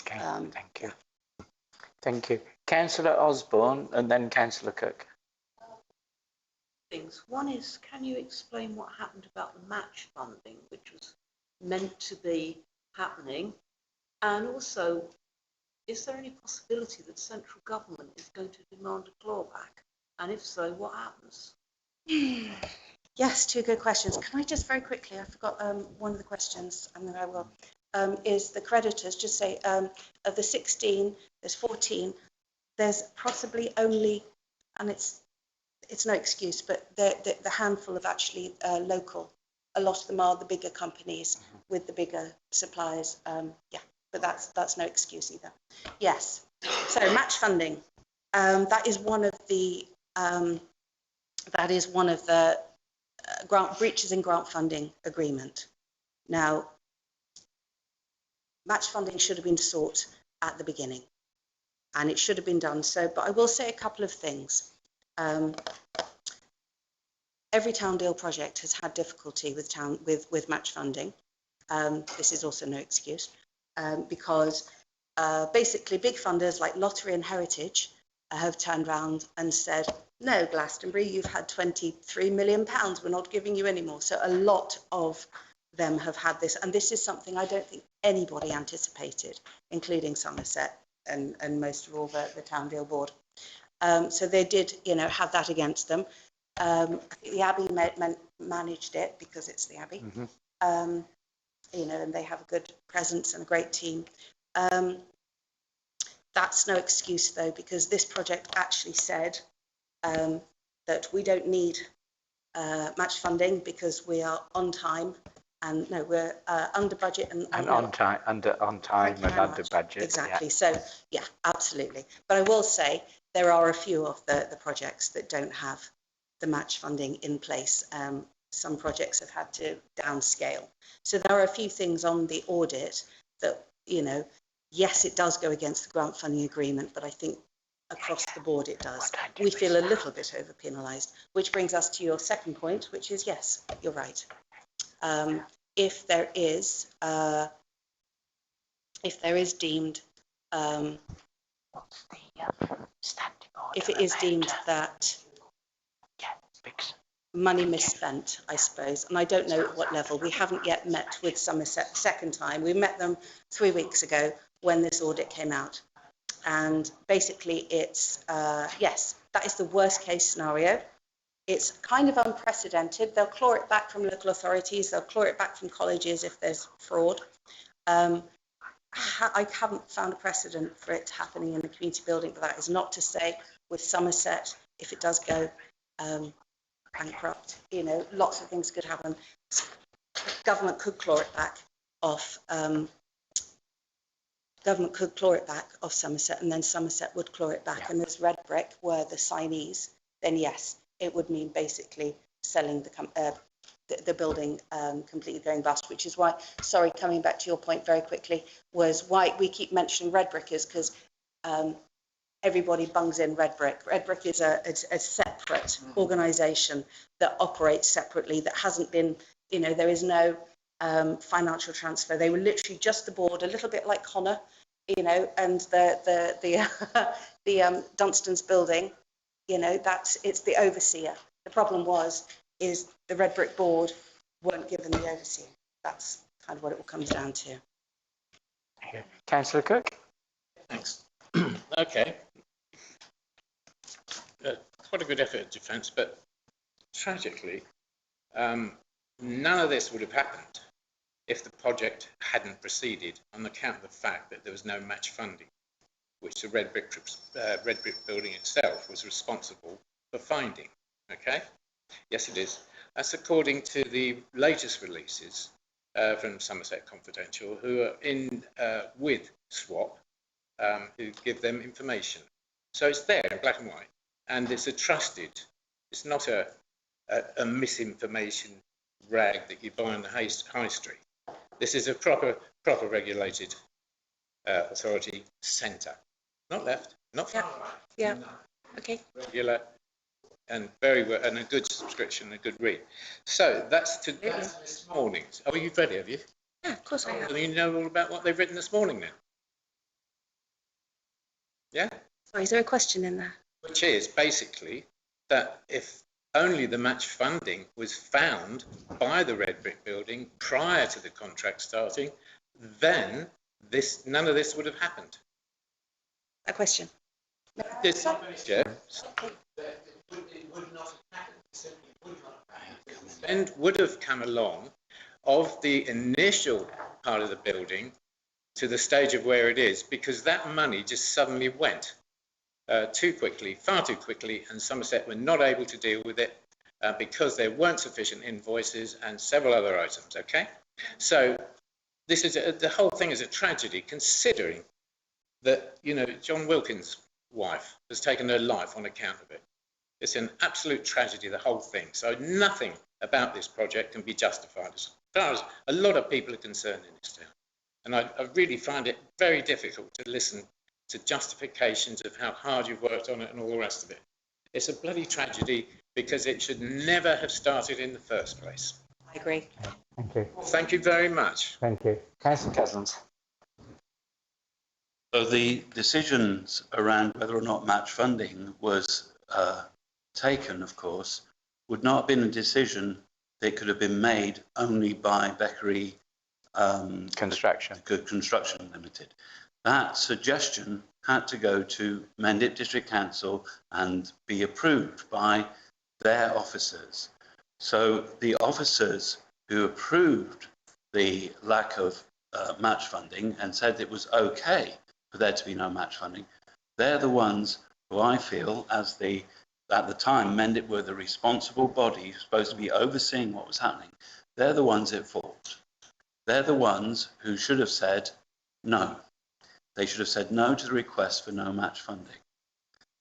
Okay, thank you. Thank you. Councillor Osborne and then Councillor Cook. Things. One is, can you explain what happened about the match funding, which was meant to be happening? And also, is there any possibility that central government is going to demand a clawback? And if so, what happens? Yes, 2 good questions. Can I just very quickly, I forgot one of the questions, and then I will, is the creditors, just say, of the 16, there's 14, there's possibly only, and it's no excuse, but the handful of actually local. A lot of them are the bigger companies with the bigger suppliers. But that's no excuse either. Yes. So match funding. That is one of the grant breaches in grant funding agreement. Now, match funding should have been sought at the beginning, and it should have been done. So, but I will say a couple of things. Every town deal project has had difficulty with match funding. This is also no excuse, because basically big funders like Lottery and Heritage have turned around and said, no, Glastonbury, you've had £23 million, we're not giving you any more. So a lot of them have had this, and this is something I don't think anybody anticipated, including Somerset and most of all the town deal board. So they did, have that against them. The Abbey managed it because it's the Abbey, and they have a good presence and a great team. That's no excuse though, because this project actually said that we don't need match funding because we are on time, and no, we're under budget and on time and under budget. Exactly. Yeah. So yeah, absolutely. But I will say there are a few of the projects that don't have the match funding in place. Some projects have had to downscale. So there are a few things on the audit that, yes, it does go against the grant funding agreement, but I think across the board it does. We feel a little bit over penalised, which brings us to your second point, which is, yes, you're right. If there is deemed, if it is deemed that money misspent, I suppose, and I don't know at what level. We haven't yet met with Somerset second time. We met them 3 weeks ago when this audit came out. And basically it's, yes, that is the worst case scenario. It's kind of unprecedented. They'll claw it back from local authorities. They'll claw it back from colleges if there's fraud. I haven't found a precedent for it happening in the community building, but that is not to say with Somerset, if it does go bankrupt, lots of things could happen. Government could claw it back off. Government could claw it back off Somerset, and then Somerset would claw it back. Yeah. And as Red Brick were the signees, then yes, it would mean basically selling the building completely going bust, which is why, sorry, coming back to your point very quickly, was why we keep mentioning Red Brick is because everybody bungs in Red Brick. Red Brick is a separate organisation that operates separately, that hasn't been, there is no financial transfer. They were literally just the board, a little bit like Connor, and the Dunstan's building, it's the overseer. The problem is the Red Brick board weren't given the overseer. That's kind of what it all comes down to. Councillor Cook. Thanks. Okay. Quite a good effort of defence, but tragically, none of this would have happened if the project hadn't proceeded on account of the fact that there was no match funding, which the Red Brick building itself was responsible for finding. Okay? Yes, it is. That's according to the latest releases from Somerset Confidential, who are in with SWAP, who give them information. So it's there in black and white, and it's a trusted, it's not a misinformation rag that you buy on the high street. This is a proper regulated authority centre, not left, not far right. Yeah. Okay. Regular and very well, and a good subscription, a good read. So that's this morning's. Oh, you've read it, have you? Yeah, of course I have. So you know all about what they've written this morning then? Yeah? Sorry, is there a question in there? Which is basically that if only the match funding was found by the Red Brick building prior to the contract starting, then none of this would have happened. A question? This, yeah. And would have come along of the initial part of the building to the stage of where it is, because that money just suddenly went too quickly, far too quickly, and Somerset were not able to deal with it because there weren't sufficient invoices and several other items. Okay, so this is the whole thing is a tragedy, considering that John Wilkins' wife has taken her life on account of it. It's an absolute tragedy, the whole thing. So nothing about this project can be justified as far as a lot of people are concerned in this town. And I really find it very difficult to listen to justifications of how hard you've worked on it and all the rest of it. It's a bloody tragedy because it should never have started in the first place. I agree. Thank you. Thank you very much. Thank you. Councillor Cousins. So the decisions around whether or not match funding was taken, of course, would not have been a decision that could have been made only by Beckery Construction Limited. That suggestion had to go to Mendip District Council and be approved by their officers. So the officers who approved the lack of match funding and said it was okay for there to be no match funding, they're the ones who I feel, at the time, Mendip were the responsible body supposed to be overseeing what was happening. They're the ones at fault. They're the ones who should have said no. They should have said no to the request for no match funding,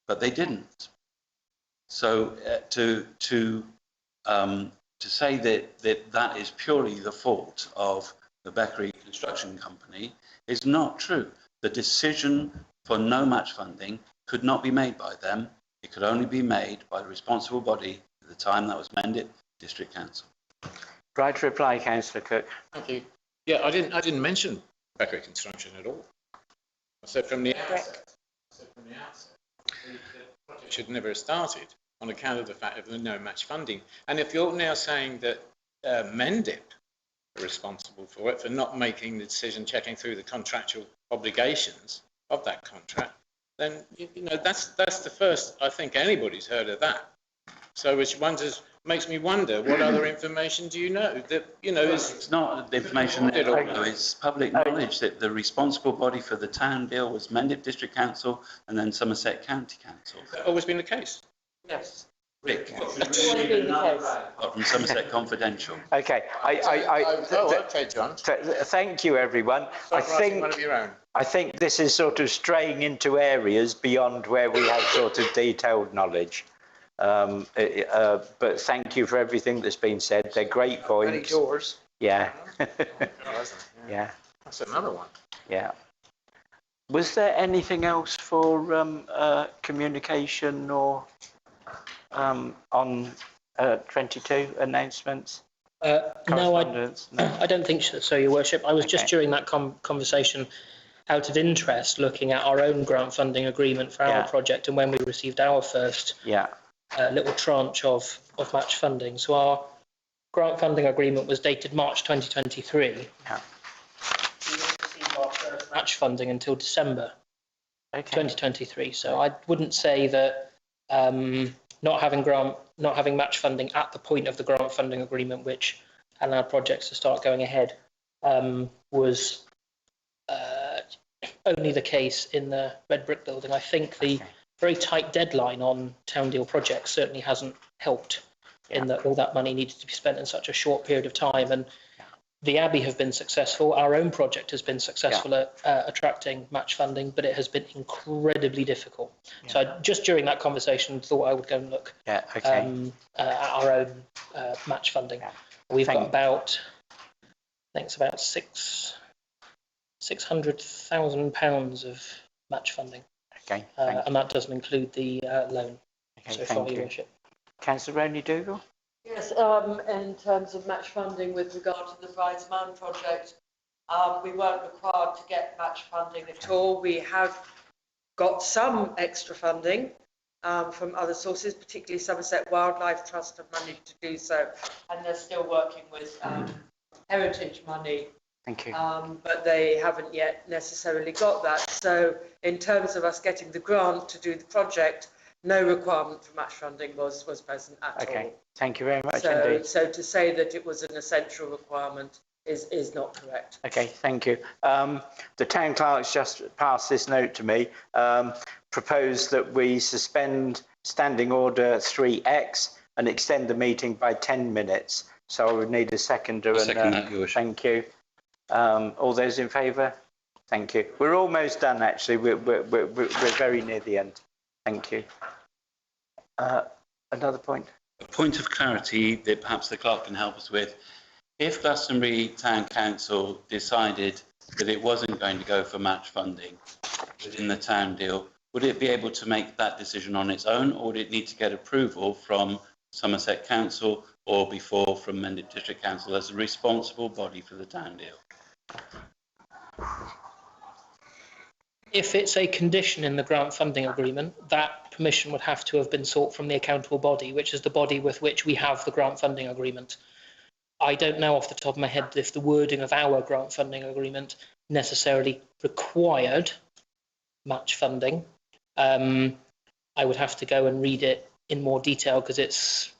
but they didn't. So to say that is purely the fault of the Beckery Construction Company is not true. The decision for no match funding could not be made by them. It could only be made by the responsible body at the time, that was Mendip District Council. Right to reply, Councillor Cook. Thank you. Yeah, I didn't mention Beckery Construction at all. I said from the outset, the project should never have started on account of the fact of the no match funding. And if you're now saying that Mendip are responsible for it, for not making the decision, checking through the contractual obligations of that contract, then you know that's the first I think anybody's heard of that. So which makes me wonder, what other information do you know that it's not information that I know, it's public knowledge that the responsible body for the town deal was Mendip District Council and then Somerset County Council. Has that always been the case? Yes. Rick, Apart from Somerset Confidential. Okay, okay, John. Thank you, everyone. I think this is sort of straying into areas beyond where we have sort of detailed knowledge. But thank you for everything that's been said. They're great points. Many doors. Yeah. Yeah. That's another one. Yeah. Was there anything else for communication or on 22 announcements? No, I don't think so, Your Worship. I was just during that conversation out of interest looking at our own grant funding agreement for our project and when we received our first little tranche of match funding. So our grant funding agreement was dated March 2023. We didn't receive our first match funding until December 2023. So I wouldn't say that not having match funding at the point of the grant funding agreement, which allowed projects to start going ahead, was only the case in the red brick building. I think the very tight deadline on town deal projects certainly hasn't helped in that all that money needed to be spent in such a short period of time. And the Abbey have been successful. Our own project has been successful at attracting match funding, but it has been incredibly difficult. So I, just during that conversation, thought I would go and look at our own match funding. We've got about, I think it's about £600,000 of match funding. And that doesn't include the loan. So far, Your Worship. Councillor Roney Dougal? Yes, in terms of match funding with regard to the Rise Man project, we weren't required to get match funding at all. We have got some extra funding from other sources, particularly Somerset Wildlife Trust have managed to do so, and they're still working with heritage money. Thank you. But they haven't yet necessarily got that. So in terms of us getting the grant to do the project, no requirement for match funding was present at all. Thank you very much so, indeed. So to say that it was an essential requirement is not correct. Okay, thank you. The town clerk's just passed this note to me, proposed that we suspend standing order 3X and extend the meeting by 10 minutes. So I would need a seconder. Second that, Your Worship. Thank you. All those in favour? Thank you. We're almost done, actually. We're very near the end. Thank you. Another point? A point of clarity that perhaps the clerk can help us with. If Glastonbury Town Council decided that it wasn't going to go for match funding within the town deal, would it be able to make that decision on its own, or would it need to get approval from Somerset Council or before from Mendip District Council as a responsible body for the town deal? If it's a condition in the grant funding agreement, that permission would have to have been sought from the accountable body, which is the body with which we have the grant funding agreement. I don't know off the top of my head if the wording of our grant funding agreement necessarily required match funding. I would have to go and read it in more detail because it's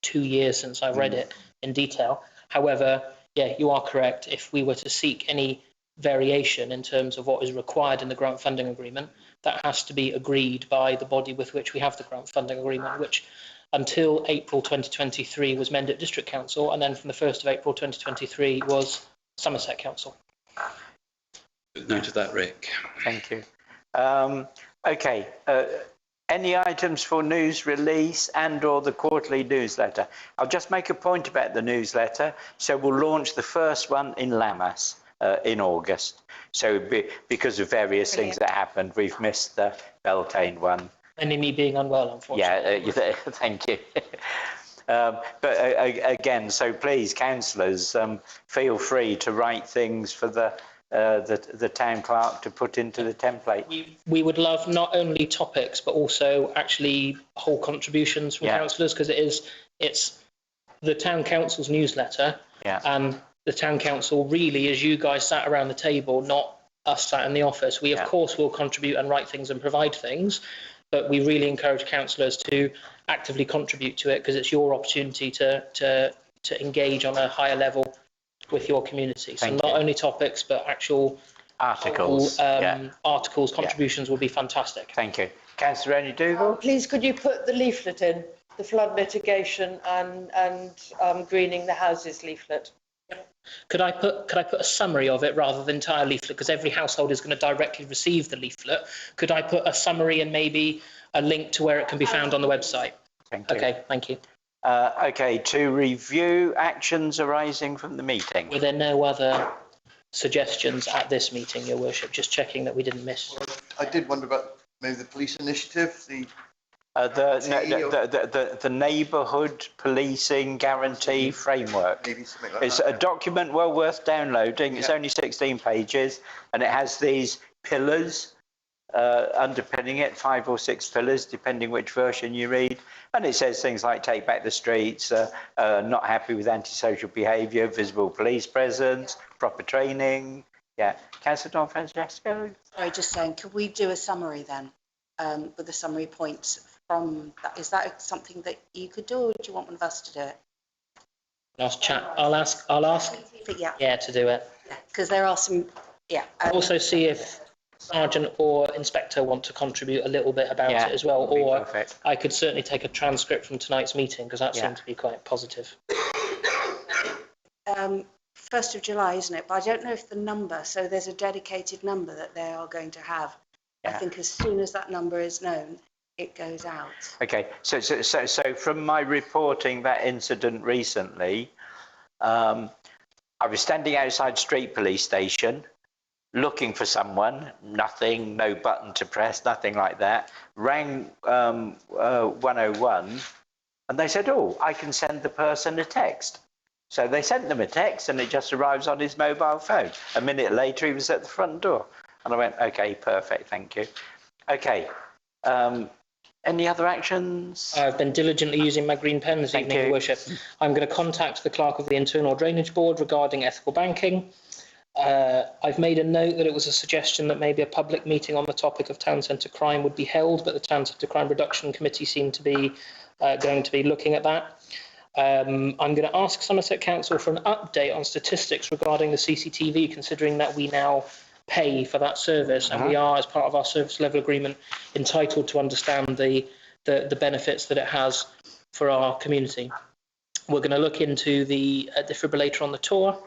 2 years since I read it in detail. However, yeah, you are correct. If we were to seek any variation in terms of what is required in the grant funding agreement, that has to be agreed by the body with which we have the grant funding agreement, which until April 2023 was Mendip District Council, and then from the 1st of April 2023 was Somerset Council. Note of that, Rick. Thank you. Okay, any items for news release and or the quarterly newsletter? I'll just make a point about the newsletter. So we'll launch the first one in Lammas in August. So because of various things that happened, we've missed the Beltane one. Only me being unwell, unfortunately. Yeah, thank you. But again, so please, councillors, feel free to write things for the town clerk to put into the template. We would love not only topics, but also actually whole contributions from councillors, because it's the town council's newsletter, and the town council really is you guys sat around the table, not us sat in the office. We, of course, will contribute and write things and provide things, but we really encourage councillors to actively contribute to it because it's your opportunity to engage on a higher level with your community. So not only topics, but actual articles. Articles, contributions will be fantastic. Thank you. Councillor Annie Dougal. Please, could you put the leaflet in, the flood mitigation and greening the houses leaflet? Could I put a summary of it rather than entire leaflet, because every household is going to directly receive the leaflet? Could I put a summary and maybe a link to where it can be found on the website? Thank you. Okay, thank you. Okay, to review actions arising from the meeting. Were there no other suggestions at this meeting, Your Worship? Just checking that we didn't miss. I did wonder about maybe the police initiative, the neighbourhood policing guarantee framework. Maybe something like it's that. a document well worth downloading. It's only 16 pages and it has these pillars underpinning it, 5 or 6 pillars, depending which version you read. And it says things like take back the streets, not happy with antisocial behaviour, visible police presence, proper training. Yeah. Councillor Don Francesco? Sorry, just saying, could we do a summary then with the summary points from that? Is that something that you could do, or do you want one of us to do it? I'll ask to do it. Because there are some, Also see if Sergeant or Inspector want to contribute a little bit about it as well, or I could certainly take a transcript from tonight's meeting because that seemed to be quite positive. 1st of July, isn't it? But I don't know if the number, so there's a dedicated number that they are going to have. I think as soon as that number is known, it goes out. Okay, so from my reporting that incident recently, I was standing outside Street Police Station looking for someone, nothing, no button to press, nothing like that, rang 101 and they said, oh, I can send the person a text. So they sent them a text and it just arrives on his mobile phone. A minute later, he was at the front door. And I went, okay, perfect, thank you. Okay, any other actions? I've been diligently using my green pen this evening, Your Worship. I'm going to contact the Clerk of the Internal Drainage Board regarding ethical banking. I've made a note that it was a suggestion that maybe a public meeting on the topic of town centre crime would be held, but the Town Centre Crime Reduction Committee seemed to be going to be looking at that. I'm going to ask Somerset Council for an update on statistics regarding the CCTV, considering that we now pay for that service and we are, as part of our service level agreement, entitled to understand the benefits that it has for our community. We're going to look into the defibrillator on the tour.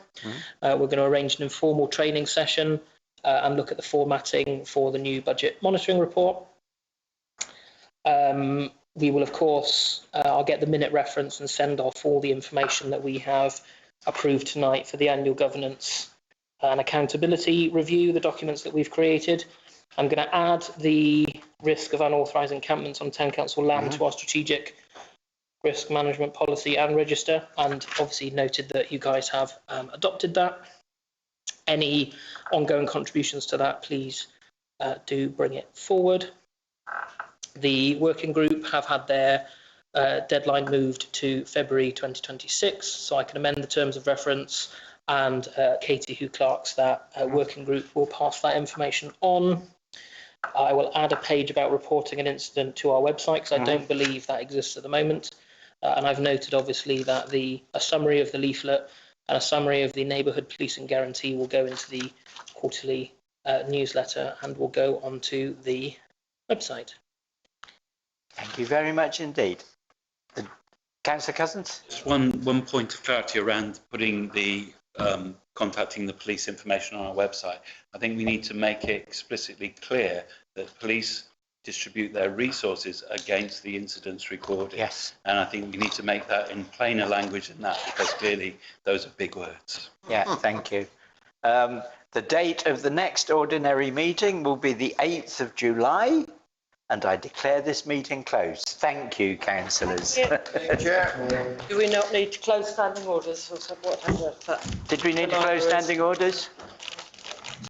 We're going to arrange an informal training session and look at the formatting for the new budget monitoring report. We will, of course, I'll get the minute reference and send off all the information that we have approved tonight for the annual governance an accountability review, the documents that we've created. I'm going to add the risk of unauthorised encampments on town council land to our strategic risk management policy and register, and obviously noted that you guys have adopted that. Any ongoing contributions to that, please do bring it forward. The working group have had their deadline moved to February 2026, so I can amend the terms of reference, and Katie, who clerks that working group, will pass that information on. I will add a page about reporting an incident to our website, because I don't believe that exists at the moment. And I've noted, obviously, that a summary of the leaflet and a summary of the neighbourhood policing guarantee will go into the quarterly newsletter and will go onto the website. Thank you very much indeed. Councillor Cousins? Just one point of clarity around putting the contacting the police information on our website. I think we need to make it explicitly clear that police distribute their resources against the incidents recorded. Yes. And I think we need to make that in plainer language than that, because clearly those are big words. Yeah, thank you. The date of the next ordinary meeting will be the 8th of July, and I declare this meeting closed. Thank you, councillors. Do we not need to close standing orders or whatever? Did we need to close standing orders?